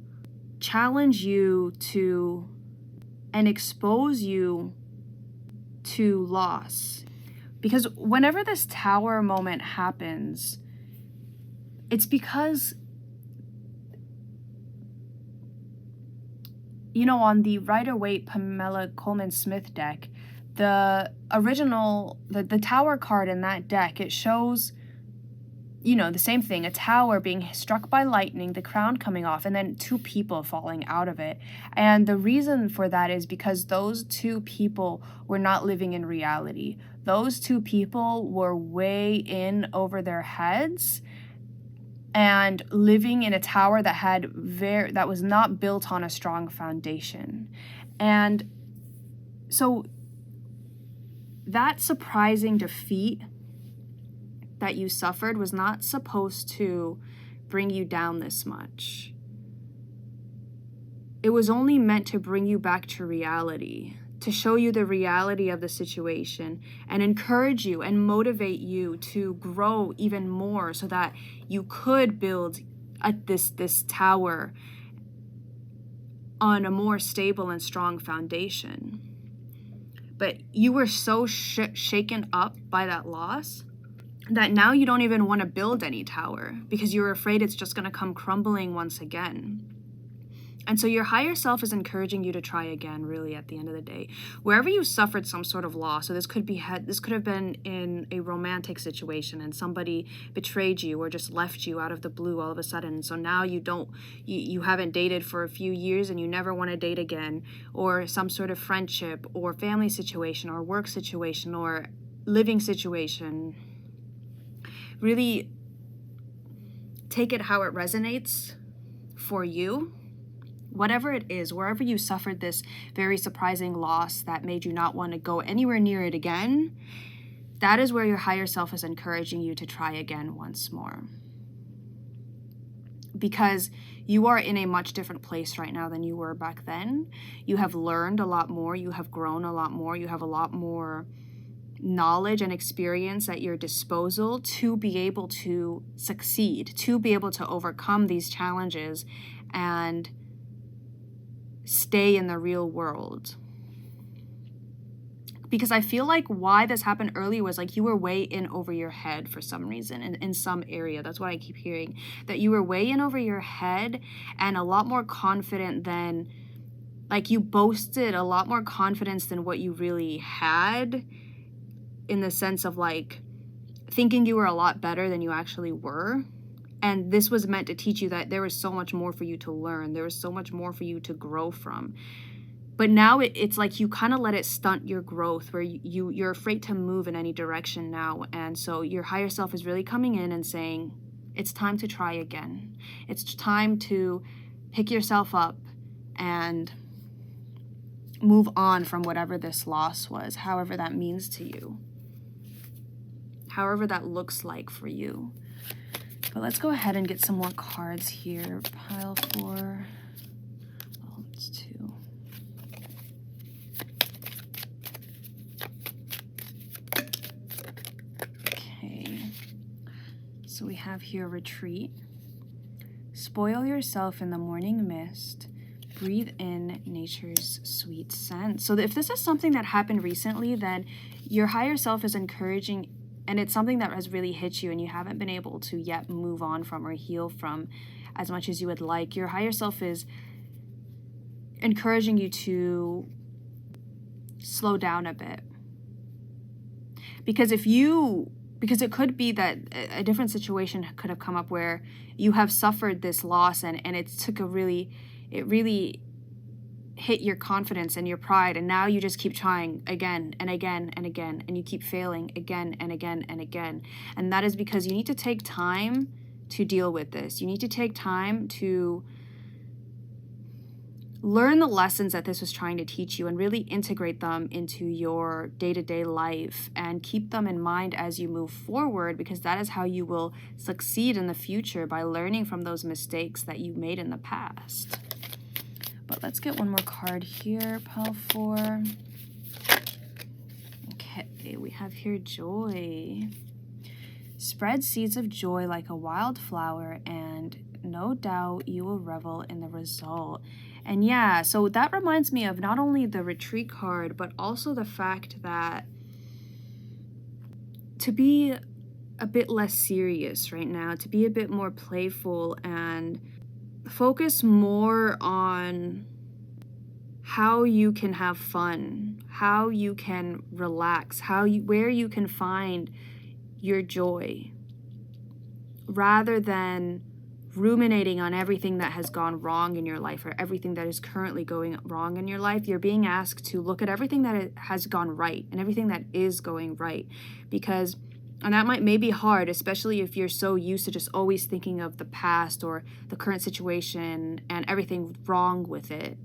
challenge you to and expose you to loss. Because whenever this tower moment happens, it's because, on the Rider-Waite Pamela Coleman-Smith deck, the original, the tower card in that deck, it shows, the same thing, a tower being struck by lightning, the crown coming off, and then two people falling out of it. And the reason for that is because those two people were not living in reality. Those two people were way in over their heads and living in a tower that was not built on a strong foundation. And so that surprising defeat that you suffered was not supposed to bring you down this much. It was only meant to bring you back to reality, to show you the reality of the situation and encourage you and motivate you to grow even more so that you could build this tower on a more stable and strong foundation. But you were so shaken up by that loss that now you don't even want to build any tower because you're afraid it's just going to come crumbling once again. And so your higher self is encouraging you to try again, really, at the end of the day. Wherever you suffered some sort of loss, so this could have been in a romantic situation and somebody betrayed you or just left you out of the blue all of a sudden. So now you haven't dated for a few years and you never want to date again, or some sort of friendship or family situation or work situation or living situation. Really take it how it resonates for you. Whatever it is, wherever you suffered this very surprising loss that made you not want to go anywhere near it again, that is where your higher self is encouraging you to try again once more. Because you are in a much different place right now than you were back then. You have learned a lot more. You have grown a lot more. You have a lot more knowledge and experience at your disposal to be able to succeed, to be able to overcome these challenges and stay in the real world. Because I feel like why this happened early was like you were way in over your head for some reason in some area. That's what I keep hearing, that you were way in over your head and a lot more confident than, like, you boasted a lot more confidence than what you really had, in the sense of like thinking you were a lot better than you actually were. And this was meant to teach you that there was so much more for you to learn. There was so much more for you to grow from. But now it's like you kind of let it stunt your growth, where you're afraid to move in any direction now. And so your higher self is really coming in and saying, it's time to try again. It's time to pick yourself up and move on from whatever this loss was, however that means to you, however that looks like for you. But let's go ahead and get some more cards here. Pile 4. Oh, it's 2. Okay. So we have here retreat. Spoil yourself in the morning mist. Breathe in nature's sweet scent. So if this is something that happened recently, then your higher self is encouraging and it's something that has really hit you and you haven't been able to yet move on from or heal from as much as you would like, your higher self is encouraging you to slow down a bit. Because it could be that a different situation could have come up where you have suffered this loss and it really hit your confidence and your pride, and now you just keep trying again and again and again, and you keep failing again and again and again. And that is because you need to take time to deal with this. You need to take time to learn the lessons that this was trying to teach you and really integrate them into your day-to-day life and keep them in mind as you move forward, because that is how you will succeed in the future, by learning from those mistakes that you made in the past. But let's get one more card here, pile 4. Okay, we have here joy. Spread seeds of joy like a wildflower, and no doubt you will revel in the result. And yeah, so that reminds me of not only the retreat card, but also the fact that to be a bit less serious right now, to be a bit more playful and focus more on how you can have fun, how you can relax, where you can find your joy, rather than ruminating on everything that has gone wrong in your life or everything that is currently going wrong in your life. You're being asked to look at everything that has gone right and everything that is going right, and that may be hard, especially if you're so used to just always thinking of the past or the current situation and everything wrong with it.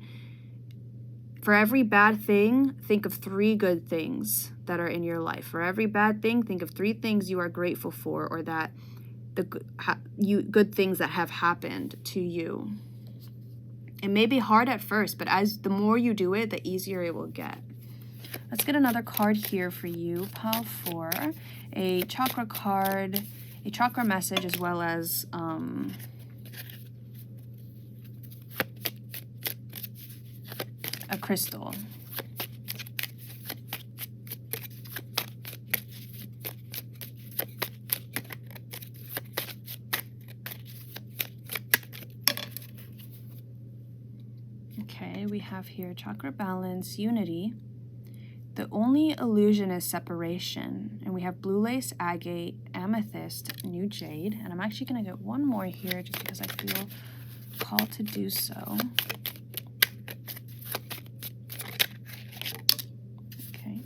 For every bad thing, think of 3 good things that are in your life. For every bad thing, think of 3 things you are grateful for, or that good things that have happened to you. It may be hard at first, but the more you do it, the easier it will get. Let's get another card here for you, pile 4. A chakra card, a chakra message, as well as a crystal. Okay, we have here chakra balance, unity. The only illusion is separation. And we have blue lace, agate, amethyst, new jade. And I'm actually going to get one more here just because I feel called to do so. Okay.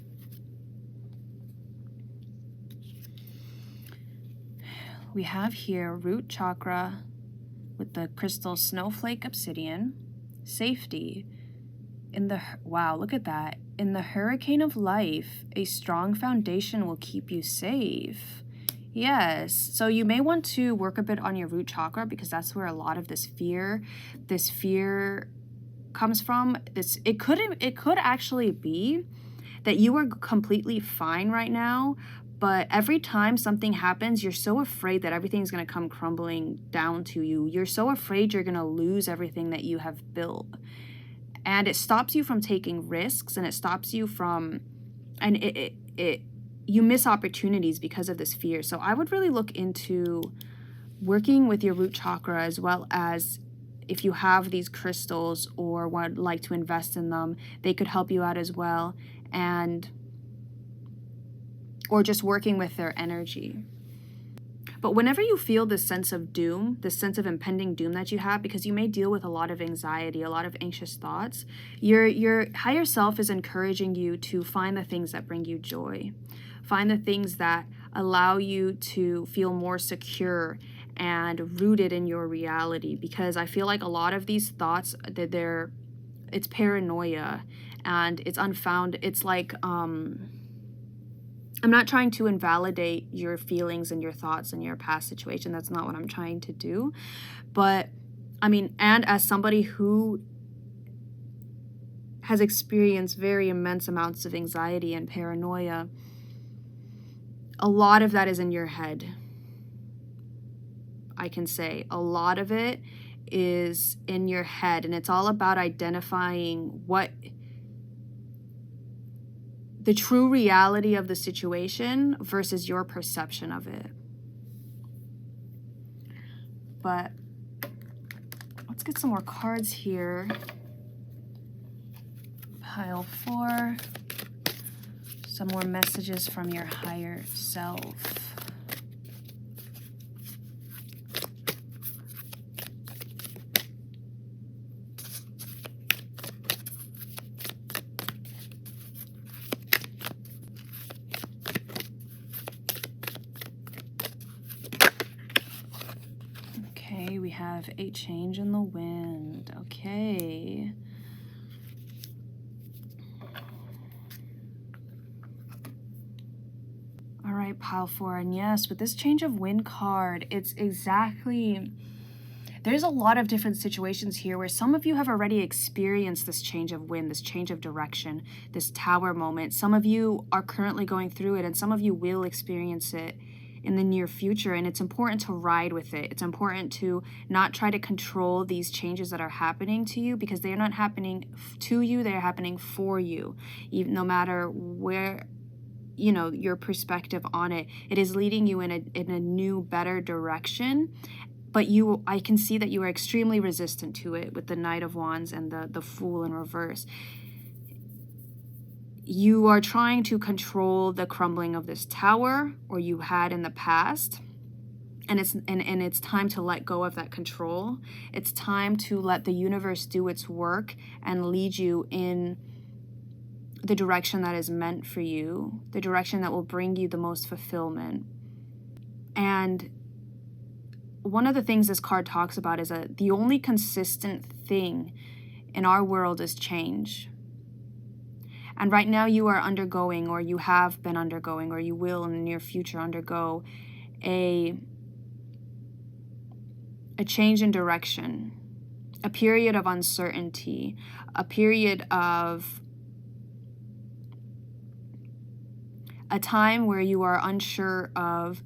We have here root chakra with the crystal snowflake obsidian. Safety. Wow, look at that. In the hurricane of life, a strong foundation will keep you safe. Yes, so you may want to work a bit on your root chakra, because that's where a lot of this fear comes from. It could actually be that you are completely fine right now, but every time something happens, you're so afraid that everything's going to come crumbling down to you. You're so afraid you're going to lose everything that you have built. And it stops you from taking risks, and it stops you from, and you miss opportunities because of this fear. So I would really look into working with your root chakra, as well as if you have these crystals or would like to invest in them, they could help you out as well. Or just working with their energy. But whenever you feel this sense of doom, this sense of impending doom that you have, because you may deal with a lot of anxiety, a lot of anxious thoughts, your higher self is encouraging you to find the things that bring you joy. Find the things that allow you to feel more secure and rooted in your reality. Because I feel like a lot of these thoughts, it's paranoia and it's unfounded. It's like, I'm not trying to invalidate your feelings and your thoughts and your past situation. That's not what I'm trying to do. But, and as somebody who has experienced very immense amounts of anxiety and paranoia, a lot of that is in your head. I can say a lot of it is in your head, and it's all about identifying the true reality of the situation versus your perception of it. But let's get some more cards here. Pile 4. Some more messages from your higher self. Okay, we have a change in the wind. Okay. All right, pile 4. And yes, with this change of wind card, it's exactly... There's a lot of different situations here where some of you have already experienced this change of wind, this change of direction, this tower moment. Some of you are currently going through it, and some of you will experience it in the near future. And it's important to ride with it. It's important to not try to control these changes that are happening to you, because they are not happening to you, they are happening for you. Even no matter where, you know, your perspective on it, it is leading you in a new, better direction. But I can see that you are extremely resistant to it with the Knight of Wands and the Fool in reverse. You are trying to control the crumbling of this tower, or you had in the past. And it's time to let go of that control. It's time to let the universe do its work and lead you in the direction that is meant for you, the direction that will bring you the most fulfillment. And one of the things this card talks about is that the only consistent thing in our world is change. And right now you are undergoing, or you have been undergoing, or you will in the near future undergo a change in direction, a period of uncertainty, a period of a time where you are unsure of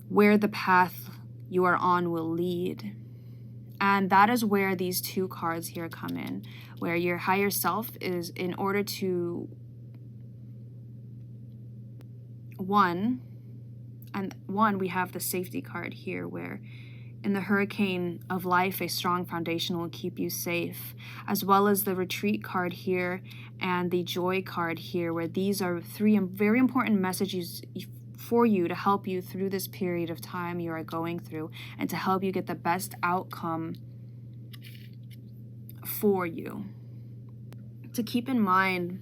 where the path you are on will lead. And that is where these two cards here come in, where your higher self is, in order to, one, we have the safety card here, where in the hurricane of life, a strong foundation will keep you safe, as well as the retreat card here and the joy card here, where these are three very important messages for you to help you through this period of time you are going through, and to help you get the best outcome for you. To keep in mind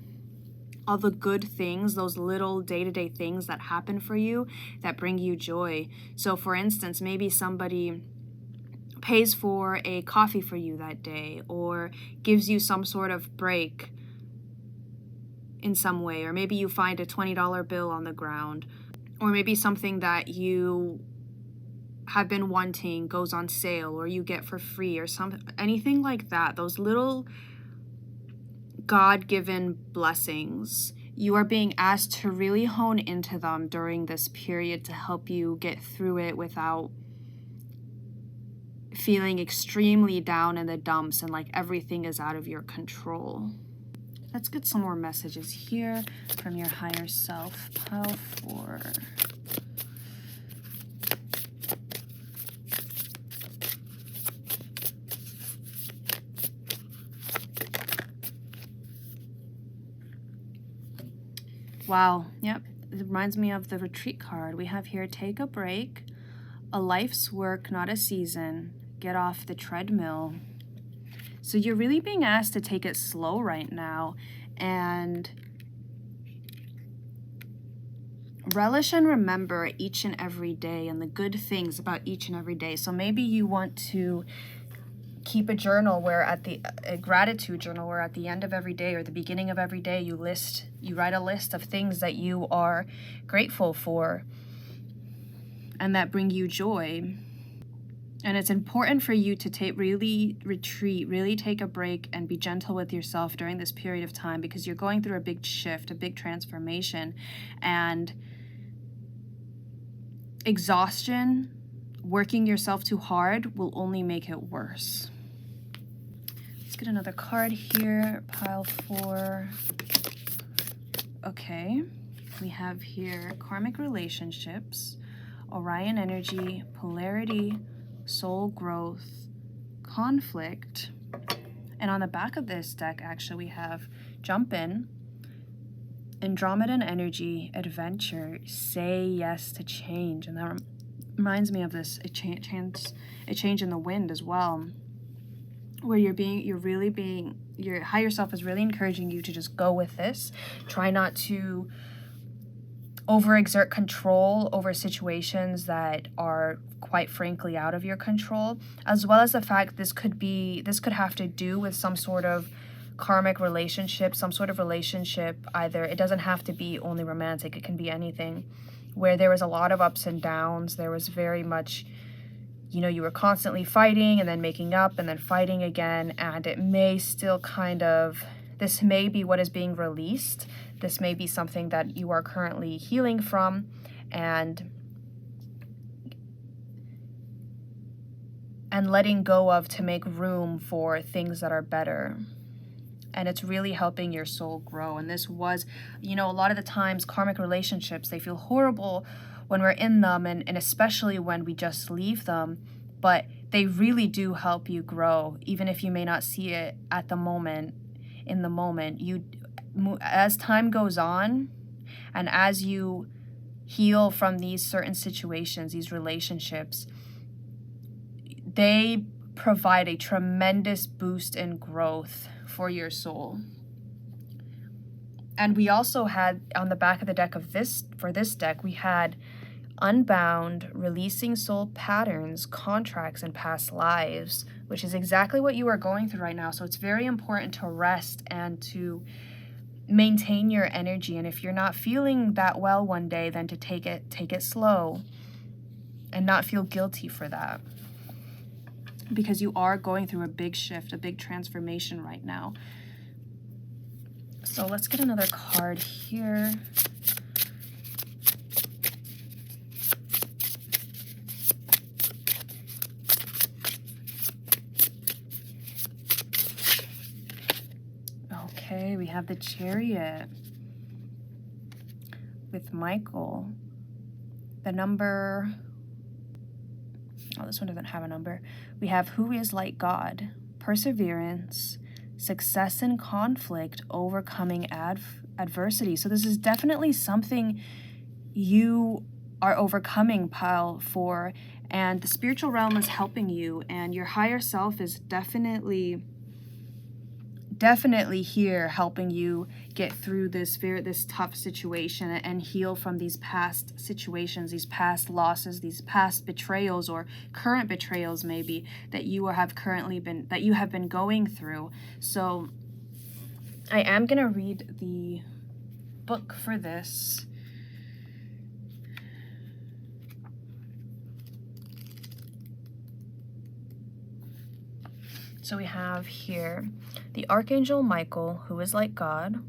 all the good things, those little day-to-day things that happen for you that bring you joy. So for instance, maybe somebody pays for a coffee for you that day, or gives you some sort of break in some way, or maybe you find a $20 bill on the ground, or maybe something that you have been wanting goes on sale, or you get for free, or anything like that. Those little God-given blessings, you are being asked to really hone into them during this period to help you get through it without feeling extremely down in the dumps and like everything is out of your control. Let's get some more messages here from your higher self. Pile 4. Wow, yep, it reminds me of the retreat card. We have here, take a break, a life's work, not a season, get off the treadmill. So you're really being asked to take it slow right now and relish and remember each and every day and the good things about each and every day. So maybe you want to keep a journal where a gratitude journal where at the end of every day or the beginning of every day you write a list of things that you are grateful for and that bring you joy. And it's important for you to really retreat, really take a break and be gentle with yourself during this period of time, because you're going through a big shift, a big transformation, and exhaustion, working yourself too hard will only make it worse. Let's get another card here, pile 4. Okay, we have here karmic relationships, Orion energy, polarity, soul growth, conflict. And on the back of this deck, actually, we have jump in, Andromedan energy, adventure, say yes to change. And that reminds me of this, a change in the wind as well, where your higher self is really encouraging you to just go with this. Try not to overexert control over situations that are quite frankly out of your control, as well as the fact this could have to do with some sort of karmic relationship, some sort of relationship. Either it doesn't have to be only romantic, it can be anything, where there was a lot of ups and downs. There was very much, you were constantly fighting and then making up and then fighting again, and it may still this may be what is being released. This may be something that you are currently healing from and letting go of to make room for things that are better. And it's really helping your soul grow. And this was, a lot of the times karmic relationships, they feel horrible when we're in them, and especially when we just leave them, but they really do help you grow, even if you may not see it at the moment. In the moment, as time goes on and as you heal from these certain situations, these relationships, they provide a tremendous boost in growth for your soul. And we also had on the back of the deck for this deck, we had unbound, releasing soul patterns, contracts, and past lives, which is exactly what you are going through right now. So it's very important to rest and to maintain your energy. And if you're not feeling that well one day, then to take it slow and not feel guilty for that, because you are going through a big shift, a big transformation right now. So let's get another card here. Okay, we have the Chariot with Michael. The number, this one doesn't have a number. We have who is like God, perseverance, success in conflict, overcoming adversity. So this is definitely something you are overcoming, pile, for, and the spiritual realm is helping you, and your higher self is definitely here helping you get through this tough situation and heal from these past situations, these past losses, these past betrayals, or current betrayals maybe that you have been going through. So I am going to read the book for this. So we have here the Archangel Michael, who is like God,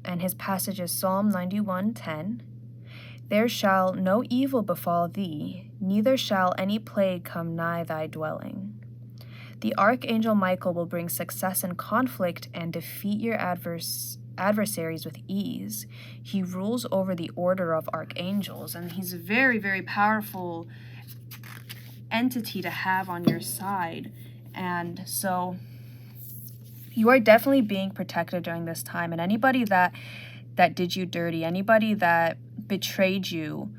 and his passage is Psalm 91:10. There shall no evil befall thee, neither shall any plague come nigh thy dwelling. The Archangel Michael will bring success in conflict and defeat your adversaries with ease. He rules over the order of archangels, and he's a very, very powerful entity to have on your side. And so you are definitely being protected during this time, and anybody that did you dirty, anybody that betrayed you,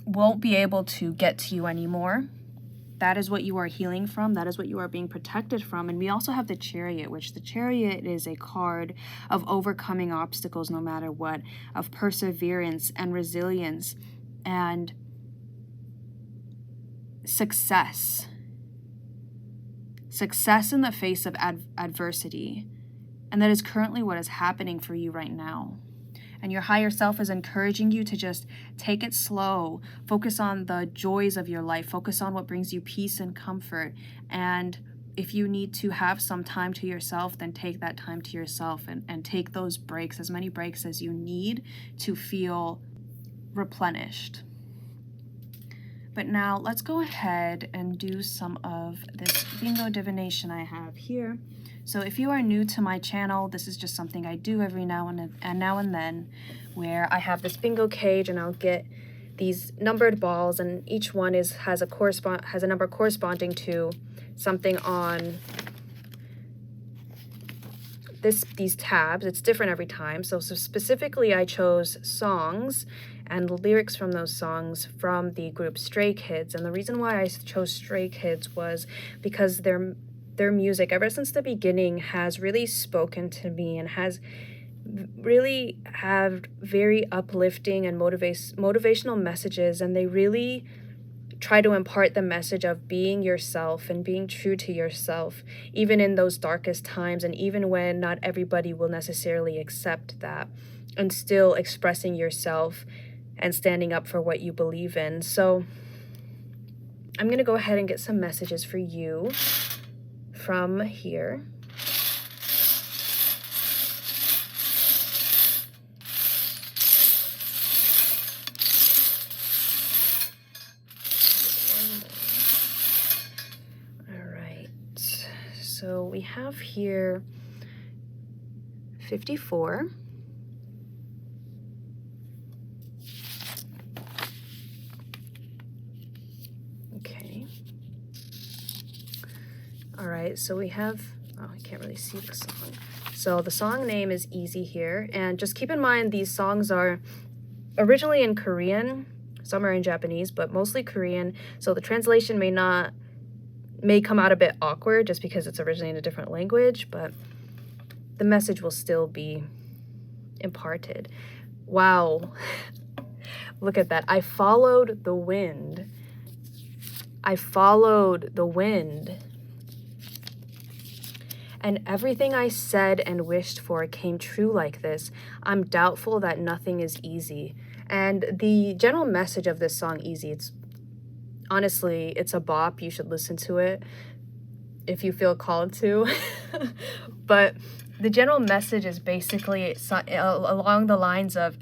won't be able to get to you anymore. That is what you are healing from. That is what you are being protected from. And we also have the Chariot, which the Chariot is a card of overcoming obstacles no matter what, of perseverance and resilience and success in the face of adversity. And that is currently what is happening for you right now. And your higher self is encouraging you to just take it slow, focus on the joys of your life, focus on what brings you peace and comfort. And if you need to have some time to yourself, then take that time to yourself and take those breaks, as many breaks as you need to feel replenished. But now let's go ahead and do some of this bingo divination I have here. So if you are new to my channel, this is just something I do every now and then, where I have this bingo cage and I'll get these numbered balls, and each one has a number corresponding to something on these tabs. It's different every time. So specifically I chose songs and lyrics from those songs from the group Stray Kids. And the reason why I chose Stray Kids was because their music ever since the beginning has really spoken to me and has really have very uplifting and motivational messages, and they really try to impart the message of being yourself and being true to yourself, even in those darkest times, and even when not everybody will necessarily accept that, and still expressing yourself and standing up for what you believe in. So I'm going to go ahead and get some messages for you from here. All right, so we have here 54. Okay. All right, so we have, oh, I can't really see the song. So the song name is Easy here, and just keep in mind these songs are originally in Korean, some are in Japanese, but mostly Korean, so the translation may come out a bit awkward just because it's originally in a different language, but the message will still be imparted. Wow, look at that. I followed the wind. I followed the wind. And everything I said and wished for came true like this. I'm doubtful that nothing is easy. And the general message of this song, Easy, honestly, it's a bop. You should listen to it if you feel called to. But the general message is basically along the lines of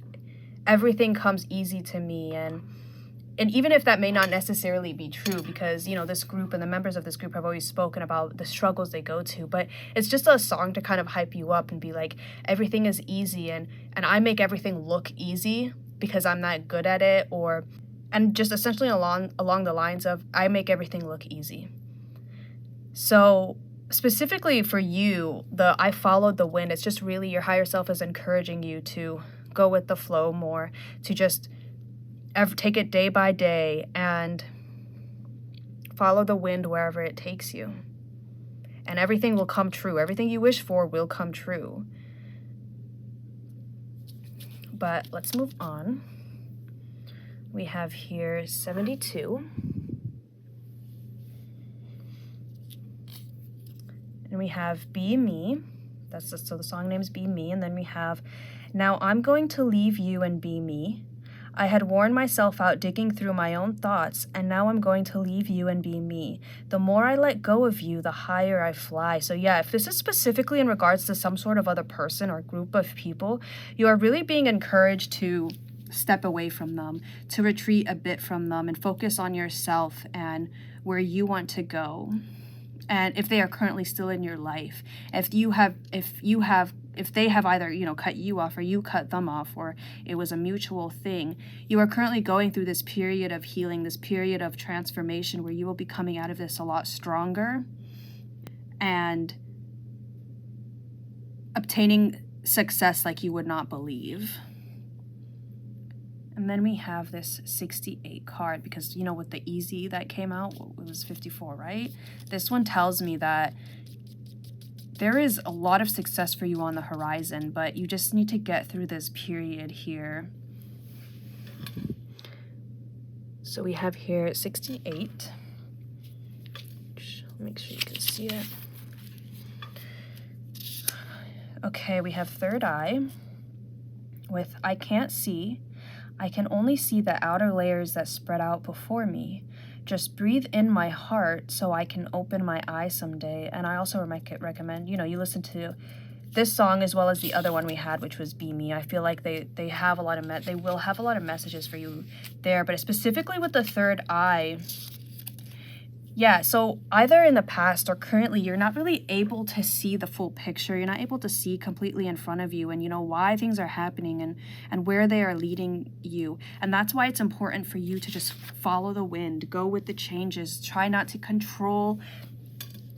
everything comes easy to me, and even if that may not necessarily be true, because, you know, this group and the members of this group have always spoken about the struggles they go to, but it's just a song to kind of hype you up and be like, everything is easy, and I make everything look easy because I'm not good at it, and just essentially along the lines of, I make everything look easy. So specifically for you, I followed the wind, it's just really your higher self is encouraging you to go with the flow more, to just take it day by day and follow the wind wherever it takes you. And everything will come true. Everything you wish for will come true. But let's move on. We have here 72. And we have Be Me. So the song name's Be Me. And then we have, Now I'm going to leave you and be me. I had worn myself out digging through my own thoughts, and now I'm going to leave you and be me. The more I let go of you, the higher I fly. So yeah, if this is specifically in regards to some sort of other person or group of people, you are really being encouraged to step away from them, to retreat a bit from them and focus on yourself and where you want to go. And if they are currently still in your life, if they have either, you know, cut you off or you cut them off, or it was a mutual thing, you are currently going through this period of healing, this period of transformation where you will be coming out of this a lot stronger and obtaining success like you would not believe. And then we have this 68 card, because, you know, with the easy that came out, it was 54, right? This one tells me that there is a lot of success for you on the horizon, but you just need to get through this period here. So we have here 68. Make sure you can see it. Okay, we have third eye with I can't see. I can only see the outer layers that spread out before me. Just breathe in my heart so I can open my eyes someday. And I also recommend, you know, you listen to this song, as well as the other one we had, which was Be Me, I feel like they have a lot of they will have a lot of messages for you there. But specifically with the third eye, yeah, so either in the past or currently, you're not really able to see the full picture. You're not able to see completely in front of you and, you know, why things are happening and where they are leading you. And that's why it's important for you to just follow the wind, go with the changes, try not to control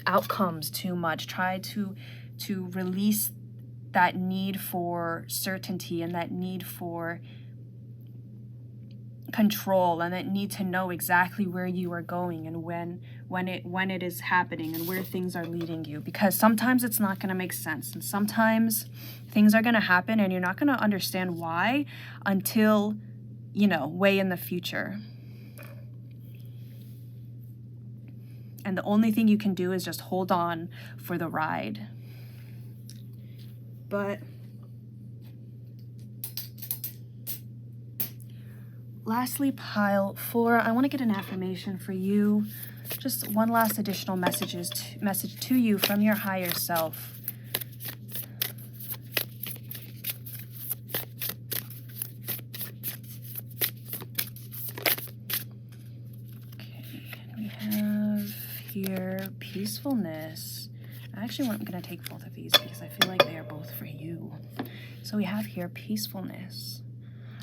outcomes too much, try to release that need for certainty and that need for control and that need to know exactly where you are going and when it is happening and where things are leading you, because sometimes it's not going to make sense and sometimes things are going to happen and you're not going to understand why until, you know, way in the future. And the only thing you can do is just hold on for the ride. But lastly, pile 4, I want to get an affirmation for you. Just one last additional message to you from your higher self. Okay, we have here peacefulness. Actually, I'm going to take both of these because I feel like they are both for you. So we have here peacefulness.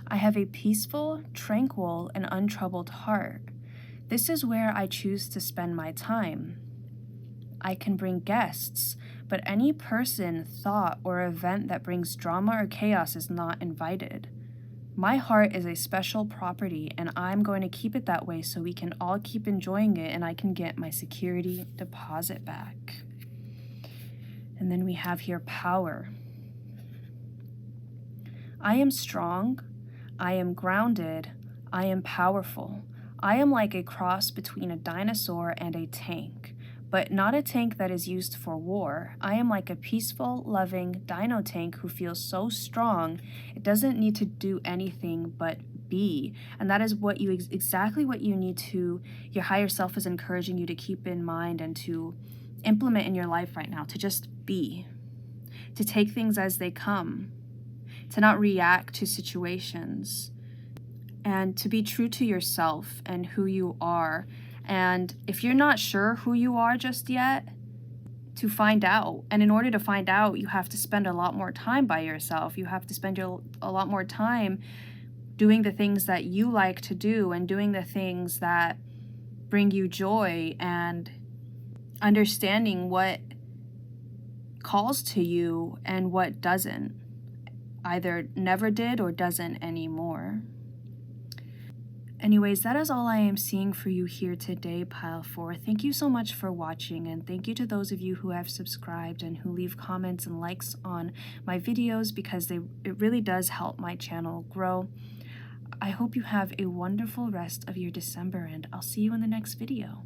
I have a peaceful, tranquil, and untroubled heart. This is where I choose to spend my time. I can bring guests, but any person, thought, or event that brings drama or chaos is not invited. My heart is a special property, and I'm going to keep it that way so we can all keep enjoying it and I can get my security deposit back. And then we have here power. I am strong. I am grounded. I am powerful. I am like a cross between a dinosaur and a tank, but not a tank that is used for war. I am like a peaceful, loving dino tank who feels so strong it doesn't need to do anything but be. And that is what you exactly what you need to, your higher self is encouraging you to keep in mind and to implement in your life right now, to just be, to take things as they come, to not react to situations, and to be true to yourself and who you are. And if you're not sure who you are just yet, to find out. And in order to find out, you have to spend a lot more time by yourself. You have to spend a lot more time doing the things that you like to do and doing the things that bring you joy and understanding what calls to you and what doesn't, either never did or doesn't anymore. Anyways, that is all I am seeing for you here today, Pile 4. Thank you so much for watching, and thank you to those of you who have subscribed and who leave comments and likes on my videos, because it really does help my channel grow. I hope you have a wonderful rest of your December, and I'll see you in the next video.